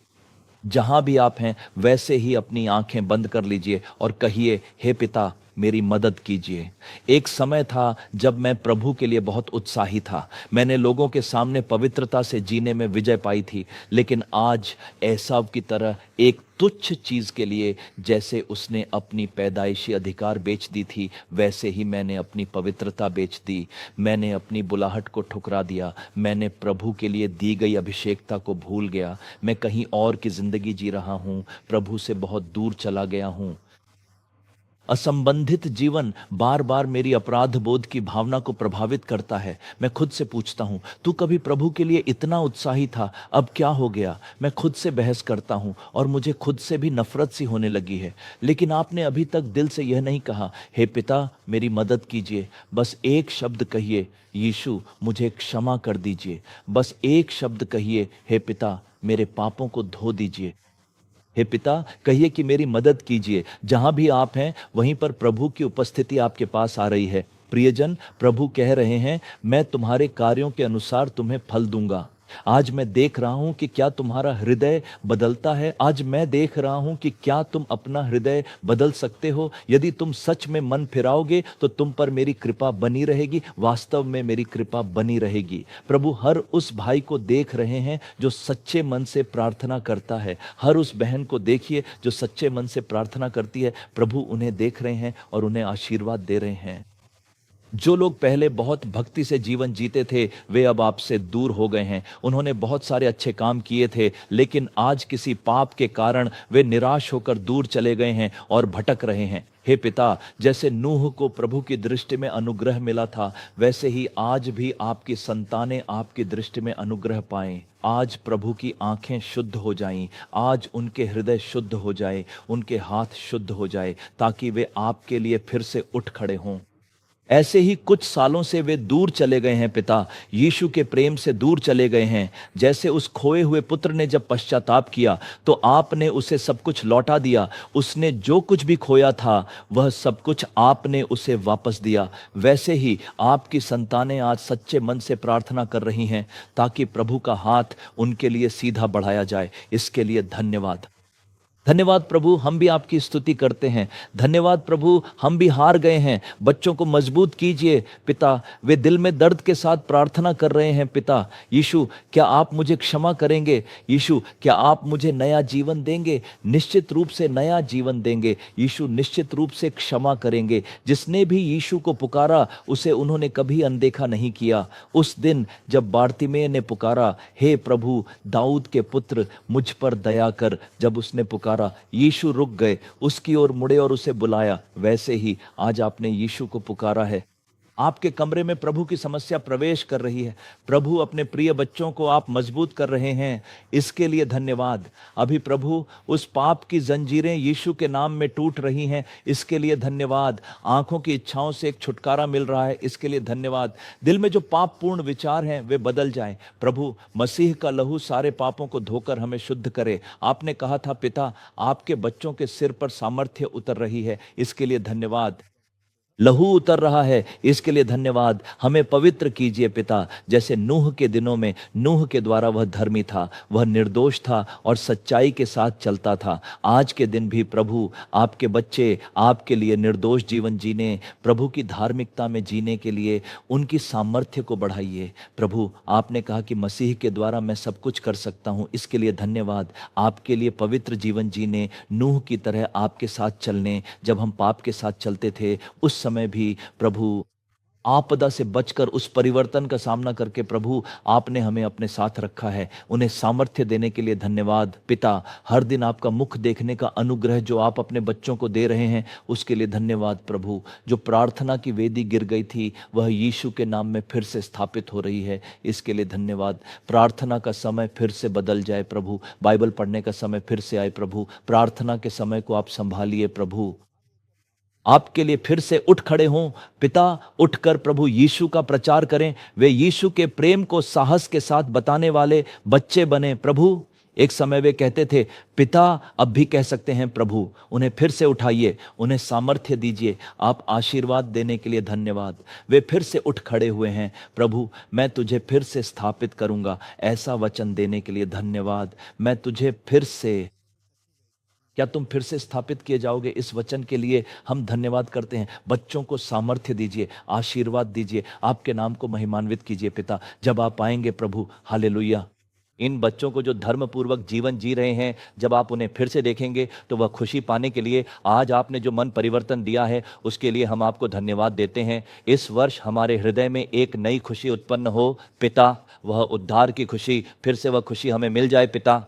जहां भी आप हैं, वैसे ही अपनी आंखें बंद कर लीजिए और कहिए, हे पिता, मेरी मदद कीजिए। एक समय था जब मैं प्रभु के लिए बहुत उत्साही था। मैंने लोगों के सामने पवित्रता से जीने में विजय पाई थी। लेकिन आज एसाव की तरह एक तुच्छ चीज के लिए, जैसे उसने अपनी पैदाइशी अधिकार बेच दी थी, वैसे ही मैंने अपनी पवित्रता बेच दी। मैंने अपनी बुलाहट को ठुकरा दिया। मैंने प्रभु के लिए दी गई अभिषेकता को भूल गया। मैं कहीं और की जिंदगी जी रहा हूं, प्रभु से बहुत दूर चला गया हूं। असंबंधित जीवन बार बार मेरी अपराध बोध की भावना को प्रभावित करता है। मैं खुद से पूछता हूँ, तू कभी प्रभु के लिए इतना उत्साही था, अब क्या हो गया? मैं खुद से बहस करता हूँ और मुझे खुद से भी नफरत सी होने लगी है। लेकिन आपने अभी तक दिल से यह नहीं कहा, हे पिता मेरी मदद कीजिए। बस एक शब्द कहिए, यीशु मुझे क्षमा कर दीजिए। बस एक शब्द कहिए, हे पिता मेरे पापों को धो दीजिए। हे पिता कहिए कि मेरी मदद कीजिए। जहां भी आप हैं वहीं पर प्रभु की उपस्थिति आपके पास आ रही है। प्रियजन, प्रभु कह रहे हैं, मैं तुम्हारे कार्यों के अनुसार तुम्हें फल दूंगा। आज मैं देख रहा हूं कि क्या तुम्हारा हृदय बदलता है। आज मैं देख रहा हूं कि क्या तुम अपना हृदय बदल सकते हो। यदि तुम सच में मन फिराओगे तो तुम पर मेरी कृपा बनी रहेगी। वास्तव में मेरी कृपा बनी रहेगी। प्रभु हर उस भाई को देख रहे हैं जो सच्चे मन से प्रार्थना करता है। हर उस बहन को देखिए जो सच्चे मन से प्रार्थना करती है। प्रभु उन्हें देख रहे हैं और उन्हें आशीर्वाद दे रहे हैं। जो लोग पहले बहुत भक्ति से जीवन जीते थे वे अब आपसे दूर हो गए हैं। उन्होंने बहुत सारे अच्छे काम किए थे, लेकिन आज किसी पाप के कारण वे निराश होकर दूर चले गए हैं और भटक रहे हैं। हे पिता, जैसे नूह को प्रभु की दृष्टि में अनुग्रह मिला था, वैसे ही आज भी आपकी संतानें आपकी दृष्टि में अनुग्रह पाएं। आज प्रभु की आंखें शुद्ध हो जाएं, आज उनके हृदय शुद्ध हो जाए, उनके हाथ शुद्ध हो जाए, ताकि वे आपके लिए फिर से उठ खड़े हों। ऐसे ही कुछ सालों से वे दूर चले गए हैं पिता, यीशु के प्रेम से दूर चले गए हैं। जैसे उस खोए हुए पुत्र ने जब पश्चाताप किया तो आपने उसे सब कुछ लौटा दिया। उसने जो कुछ भी खोया था वह सब कुछ आपने उसे वापस दिया। वैसे ही आपकी संतानें आज सच्चे मन से प्रार्थना कर रही हैं ताकि प्रभु का हाथ उनके लिए सीधा बढ़ाया जाए। इसके लिए धन्यवाद। धन्यवाद प्रभु, हम भी आपकी स्तुति करते हैं। धन्यवाद प्रभु, हम भी हार गए हैं। बच्चों को मजबूत कीजिए पिता। वे दिल में दर्द के साथ प्रार्थना कर रहे हैं पिता। यीशु, क्या आप मुझे क्षमा करेंगे? यीशु, क्या आप मुझे नया जीवन देंगे? निश्चित रूप से नया जीवन देंगे। यीशु निश्चित रूप से क्षमा करेंगे। जिसने भी यीशु को पुकारा उसे उन्होंने कभी अनदेखा नहीं किया। उस दिन जब बारतिमेय ने पुकारा, हे प्रभु दाऊद के पुत्र मुझ पर दया कर, जब उसने पुकारा यीशु रुक गए, उसकी ओर मुड़े और उसे बुलाया। वैसे ही आज आपने यीशु को पुकारा है। आपके कमरे में प्रभु की समस्या प्रवेश कर रही है। प्रभु अपने प्रिय बच्चों को आप मजबूत कर रहे हैं, इसके लिए धन्यवाद। अभी प्रभु उस पाप की जंजीरें यीशु के नाम में टूट रही हैं, इसके लिए धन्यवाद। आंखों की इच्छाओं से एक छुटकारा मिल रहा है, इसके लिए धन्यवाद। दिल में जो पाप पूर्ण विचार हैं वे बदल जाएं। प्रभु मसीह का लहू सारे पापों को धोकर हमें शुद्ध करे। आपने कहा था पिता, आपके बच्चों के सिर पर सामर्थ्य उतर रही है, इसके लिए धन्यवाद। लहू उतर रहा है, इसके लिए धन्यवाद। हमें पवित्र कीजिए पिता, जैसे नूह के दिनों में नूह के द्वारा वह धर्मी था, वह निर्दोष था और सच्चाई के साथ चलता था। आज के दिन भी प्रभु आपके बच्चे आपके लिए निर्दोष जीवन जीने, प्रभु की धार्मिकता में जीने के लिए उनकी सामर्थ्य को बढ़ाइए। प्रभु आपने कहा कि मसीह के द्वारा मैं सब कुछ कर सकता हूँ, इसके लिए धन्यवाद। आपके लिए पवित्र जीवन जीने, नूह की तरह आपके साथ चलने। जब हम पाप के साथ चलते थे उस समय भी प्रभु आपदा से बचकर उस परिवर्तन का सामना करके प्रभु आपने हमें अपने साथ रखा है। उन्हें सामर्थ्य देने के लिए धन्यवाद पिता। हर दिन आपका मुख देखने का अनुग्रह जो आप अपने बच्चों को दे रहे हैं उसके लिए धन्यवाद प्रभु। जो प्रार्थना की वेदी गिर गई थी वह यीशु के नाम में फिर से स्थापित हो रही है, इसके लिए धन्यवाद। प्रार्थना का समय फिर से बदल जाए प्रभु, बाइबल पढ़ने का समय फिर से आए प्रभु। प्रार्थना के समय को आप संभालिए प्रभु। आपके लिए फिर से उठ खड़े हों पिता। उठकर प्रभु यीशु का प्रचार करें। वे यीशु के प्रेम को साहस के साथ बताने वाले बच्चे बने प्रभु। एक समय वे कहते थे पिता, अब भी कह सकते हैं प्रभु। उन्हें फिर से उठाइए, उन्हें सामर्थ्य दीजिए। आप आशीर्वाद देने के लिए धन्यवाद। वे फिर से उठ खड़े हुए हैं प्रभु। मैं तुझे फिर से स्थापित करूंगा, ऐसा वचन देने के लिए धन्यवाद। मैं तुझे फिर से, क्या तुम फिर से स्थापित किए जाओगे? इस वचन के लिए हम धन्यवाद करते हैं। बच्चों को सामर्थ्य दीजिए, आशीर्वाद दीजिए, आपके नाम को महिमान्वित कीजिए पिता। जब आप आएंगे प्रभु, हालेलुया। इन बच्चों को जो धर्मपूर्वक जीवन जी रहे हैं, जब आप उन्हें फिर से देखेंगे तो वह खुशी पाने के लिए आज आपने जो मन परिवर्तन दिया है उसके लिए हम आपको धन्यवाद देते हैं। इस वर्ष हमारे हृदय में एक नई खुशी उत्पन्न हो पिता, वह उद्धार की खुशी, फिर से वह खुशी हमें मिल जाए पिता।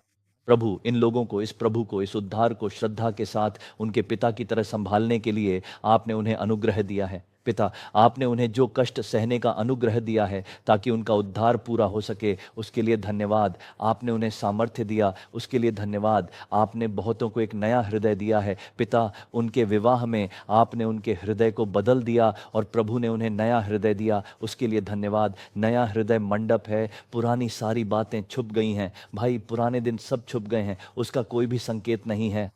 प्रभु इन लोगों को, इस प्रभु को, इस उद्धार को श्रद्धा के साथ उनके पिता की तरह संभालने के लिए आपने उन्हें अनुग्रह दिया है। पिता, आपने उन्हें जो कष्ट सहने का अनुग्रह दिया है ताकि उनका उद्धार पूरा हो सके, उसके लिए धन्यवाद। आपने उन्हें सामर्थ्य दिया, उसके लिए धन्यवाद। आपने बहुतों को एक नया हृदय दिया है पिता, उनके विवाह में आपने उनके हृदय को बदल दिया और प्रभु ने उन्हें नया हृदय दिया, उसके लिए धन्यवाद। नया हृदय मंडप है, पुरानी सारी बातें छुप गई हैं भाई, पुराने दिन सब छुप गए हैं, उसका कोई भी संकेत नहीं है।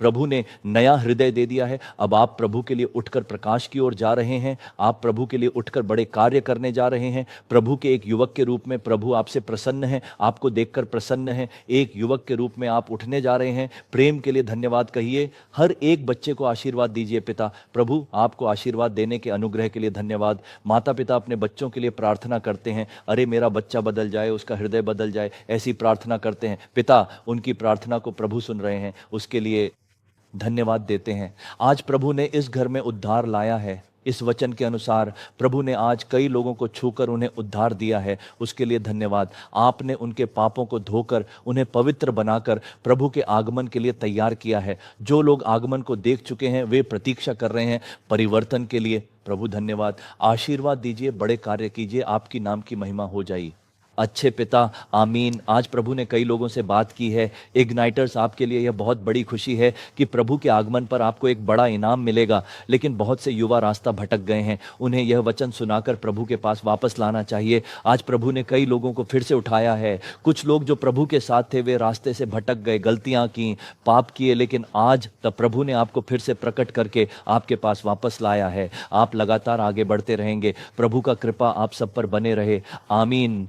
प्रभु ने नया हृदय दे दिया है। अब आप प्रभु के लिए उठकर प्रकाश की ओर जा रहे हैं, आप प्रभु के लिए उठकर बड़े कार्य करने जा रहे हैं। प्रभु के एक युवक के रूप में प्रभु आपसे प्रसन्न है, आपको देखकर प्रसन्न है। एक युवक के रूप में आप उठने जा रहे हैं। प्रेम के लिए धन्यवाद कहिए। हर एक बच्चे को आशीर्वाद दीजिए पिता। प्रभु आपको आशीर्वाद देने के अनुग्रह के लिए धन्यवाद। माता पिता अपने बच्चों के लिए प्रार्थना करते हैं, अरे मेरा बच्चा बदल जाए, उसका हृदय बदल जाए, ऐसी प्रार्थना करते हैं। पिता उनकी प्रार्थना को प्रभु सुन रहे हैं, उसके लिए धन्यवाद देते हैं। आज प्रभु ने इस घर में उद्धार लाया है। इस वचन के अनुसार प्रभु ने आज कई लोगों को छूकर उन्हें उद्धार दिया है, उसके लिए धन्यवाद। आपने उनके पापों को धोकर उन्हें पवित्र बनाकर प्रभु के आगमन के लिए तैयार किया है। जो लोग आगमन को देख चुके हैं वे प्रतीक्षा कर रहे हैं परिवर्तन के लिए। प्रभु धन्यवाद। आशीर्वाद दीजिए, बड़े कार्य कीजिए, आपकी नाम की महिमा हो जाए। अच्छे पिता, आमीन। आज प्रभु ने कई लोगों से बात की है। इग्नाइटर्स, आपके लिए यह बहुत बड़ी खुशी है कि प्रभु के आगमन पर आपको एक बड़ा इनाम मिलेगा, लेकिन बहुत से युवा रास्ता भटक गए हैं। उन्हें यह वचन सुनाकर प्रभु के पास वापस लाना चाहिए। आज प्रभु ने कई लोगों को फिर से उठाया है। कुछ लोग जो प्रभु के साथ थे वे रास्ते से भटक गए, गलतियां की, पाप किए, लेकिन आज तब प्रभु ने आपको फिर से प्रकट करके आपके पास वापस लाया है। आप लगातार आगे बढ़ते रहेंगे। प्रभु का कृपा आप सब पर बने रहे, आमीन।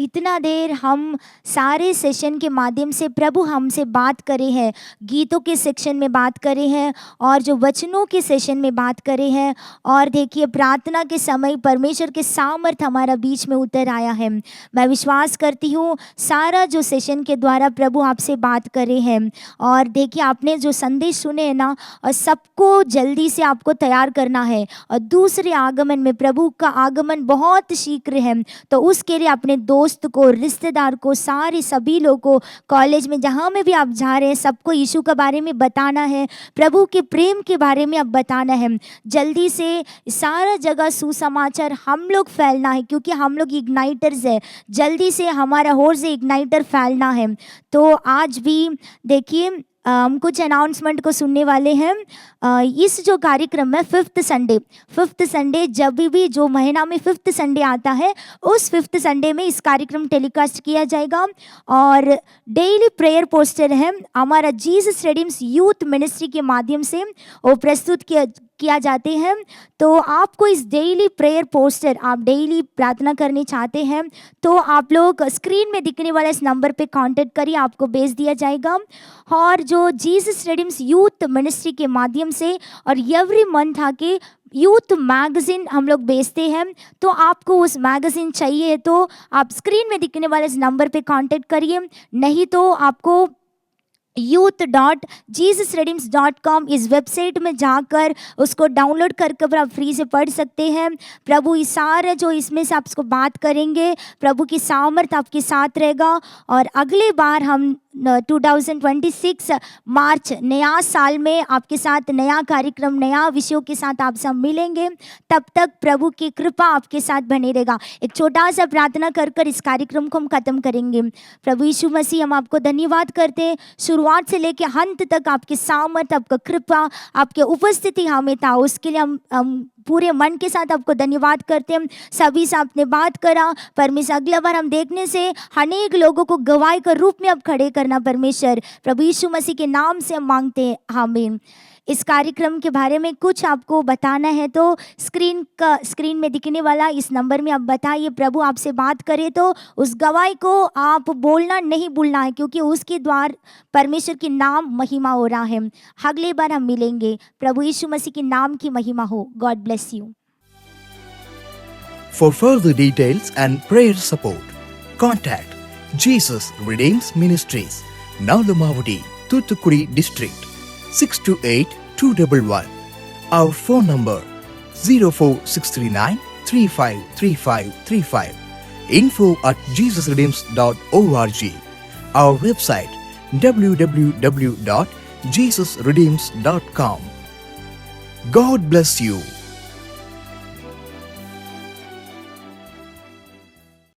इतना देर हम सारे सेशन के माध्यम से प्रभु हमसे बात करे हैं, गीतों के सेक्शन में बात करे हैं और जो वचनों के सेशन में बात करे हैं। और देखिए प्रार्थना के समय परमेश्वर के सामर्थ हमारा बीच में उतर आया है। मैं विश्वास करती हूँ सारा जो सेशन के द्वारा प्रभु आपसे बात करे हैं। और देखिए आपने जो संदेश सुने हैं ना, और सबको जल्दी से आपको तैयार करना है और दूसरे आगमन में, प्रभु का आगमन बहुत शीघ्र है, तो उसके लिए अपने दोस्त को, रिश्तेदार को, सारे सभी लोगों को, कॉलेज में जहाँ में भी आप जा रहे हैं सबको यीशु के बारे में बताना है, प्रभु के प्रेम के बारे में आप बताना है। जल्दी से सारा जगह सुसमाचार हम लोग फैलना है, क्योंकि हम लोग इग्नाइटर्स है। जल्दी से हमारा और से इग्नाइटर फैलना है। तो आज भी देखिए हम कुछ अनाउंसमेंट को सुनने वाले हैं। इस जो कार्यक्रम है फिफ्थ संडे जब भी जो महीना में फिफ्थ संडे आता है उस फिफ्थ संडे में इस कार्यक्रम टेलीकास्ट किया जाएगा। और डेली प्रेयर पोस्टर है हमारा जीसस रिडीम्स यूथ मिनिस्ट्री के माध्यम से वो प्रस्तुत किया जाते हैं। तो आपको इस डेली प्रेयर पोस्टर, आप डेली प्रार्थना करनी चाहते हैं तो आप लोग स्क्रीन में दिखने वाले इस नंबर पे कांटेक्ट करिए, आपको भेज दिया जाएगा। और जो जीसस रिडीम्स यूथ मिनिस्ट्री के माध्यम से और एवरी मंथ आके यूथ मैगजीन हम लोग बेचते हैं, तो आपको उस मैगजीन चाहिए तो आप स्क्रीन में दिखने वाले इस नंबर पे कांटेक्ट करिए, नहीं तो आपको youth.jesusredeems.com इस वेबसाइट में जाकर उसको डाउनलोड करके आप फ्री से पढ़ सकते हैं। प्रभु इस सारे जो इसमें से आपको बात करेंगे, प्रभु की सामर्थ आपके साथ रहेगा। और अगले बार हम 2026 मार्च नया साल में आपके साथ नया कार्यक्रम, नया विषयों के साथ आप सब मिलेंगे। तब तक प्रभु की कृपा आपके साथ बने रहेगा। एक छोटा सा प्रार्थना कर इस कार्यक्रम को हम खत्म करेंगे। प्रभु यीशु मसीह, हम आपको धन्यवाद करते हैं, शुरुआत से लेकर अंत तक आपके सामर्थ, आपका कृपा, आपके उपस्थिति हमें था, उसके लिए हम पूरे मन के साथ आपको धन्यवाद करते हैं। सभी से आपने बात करा परमेश्वर, अगला बार हम देखने से अनेक लोगों को गवाही के रूप में अब खड़े करना परमेश्वर, प्रभु यीशु मसीह के नाम से हम मांगते हैं, आमीन। इस कार्यक्रम के बारे में कुछ आपको बताना है तो स्क्रीन में दिखने वाला इस नंबर में आप बताइए। प्रभु आपसे बात करे तो उस गवाही को आप बोलना नहीं भूलना है, क्योंकि उसके द्वार परमेश्वर की नाम महिमा हो रहा है। अगले बार हम मिलेंगे। प्रभु यीशु मसीह के नाम की महिमा हो। God bless you. For further details and prayer support, contact Jesus Redeems Ministries, Nalamavadi, Thuthukudi District, 628-211. Our phone number 04639 353535. info@jesusredeems.org. Our website www.jesusredeems.com. God bless you.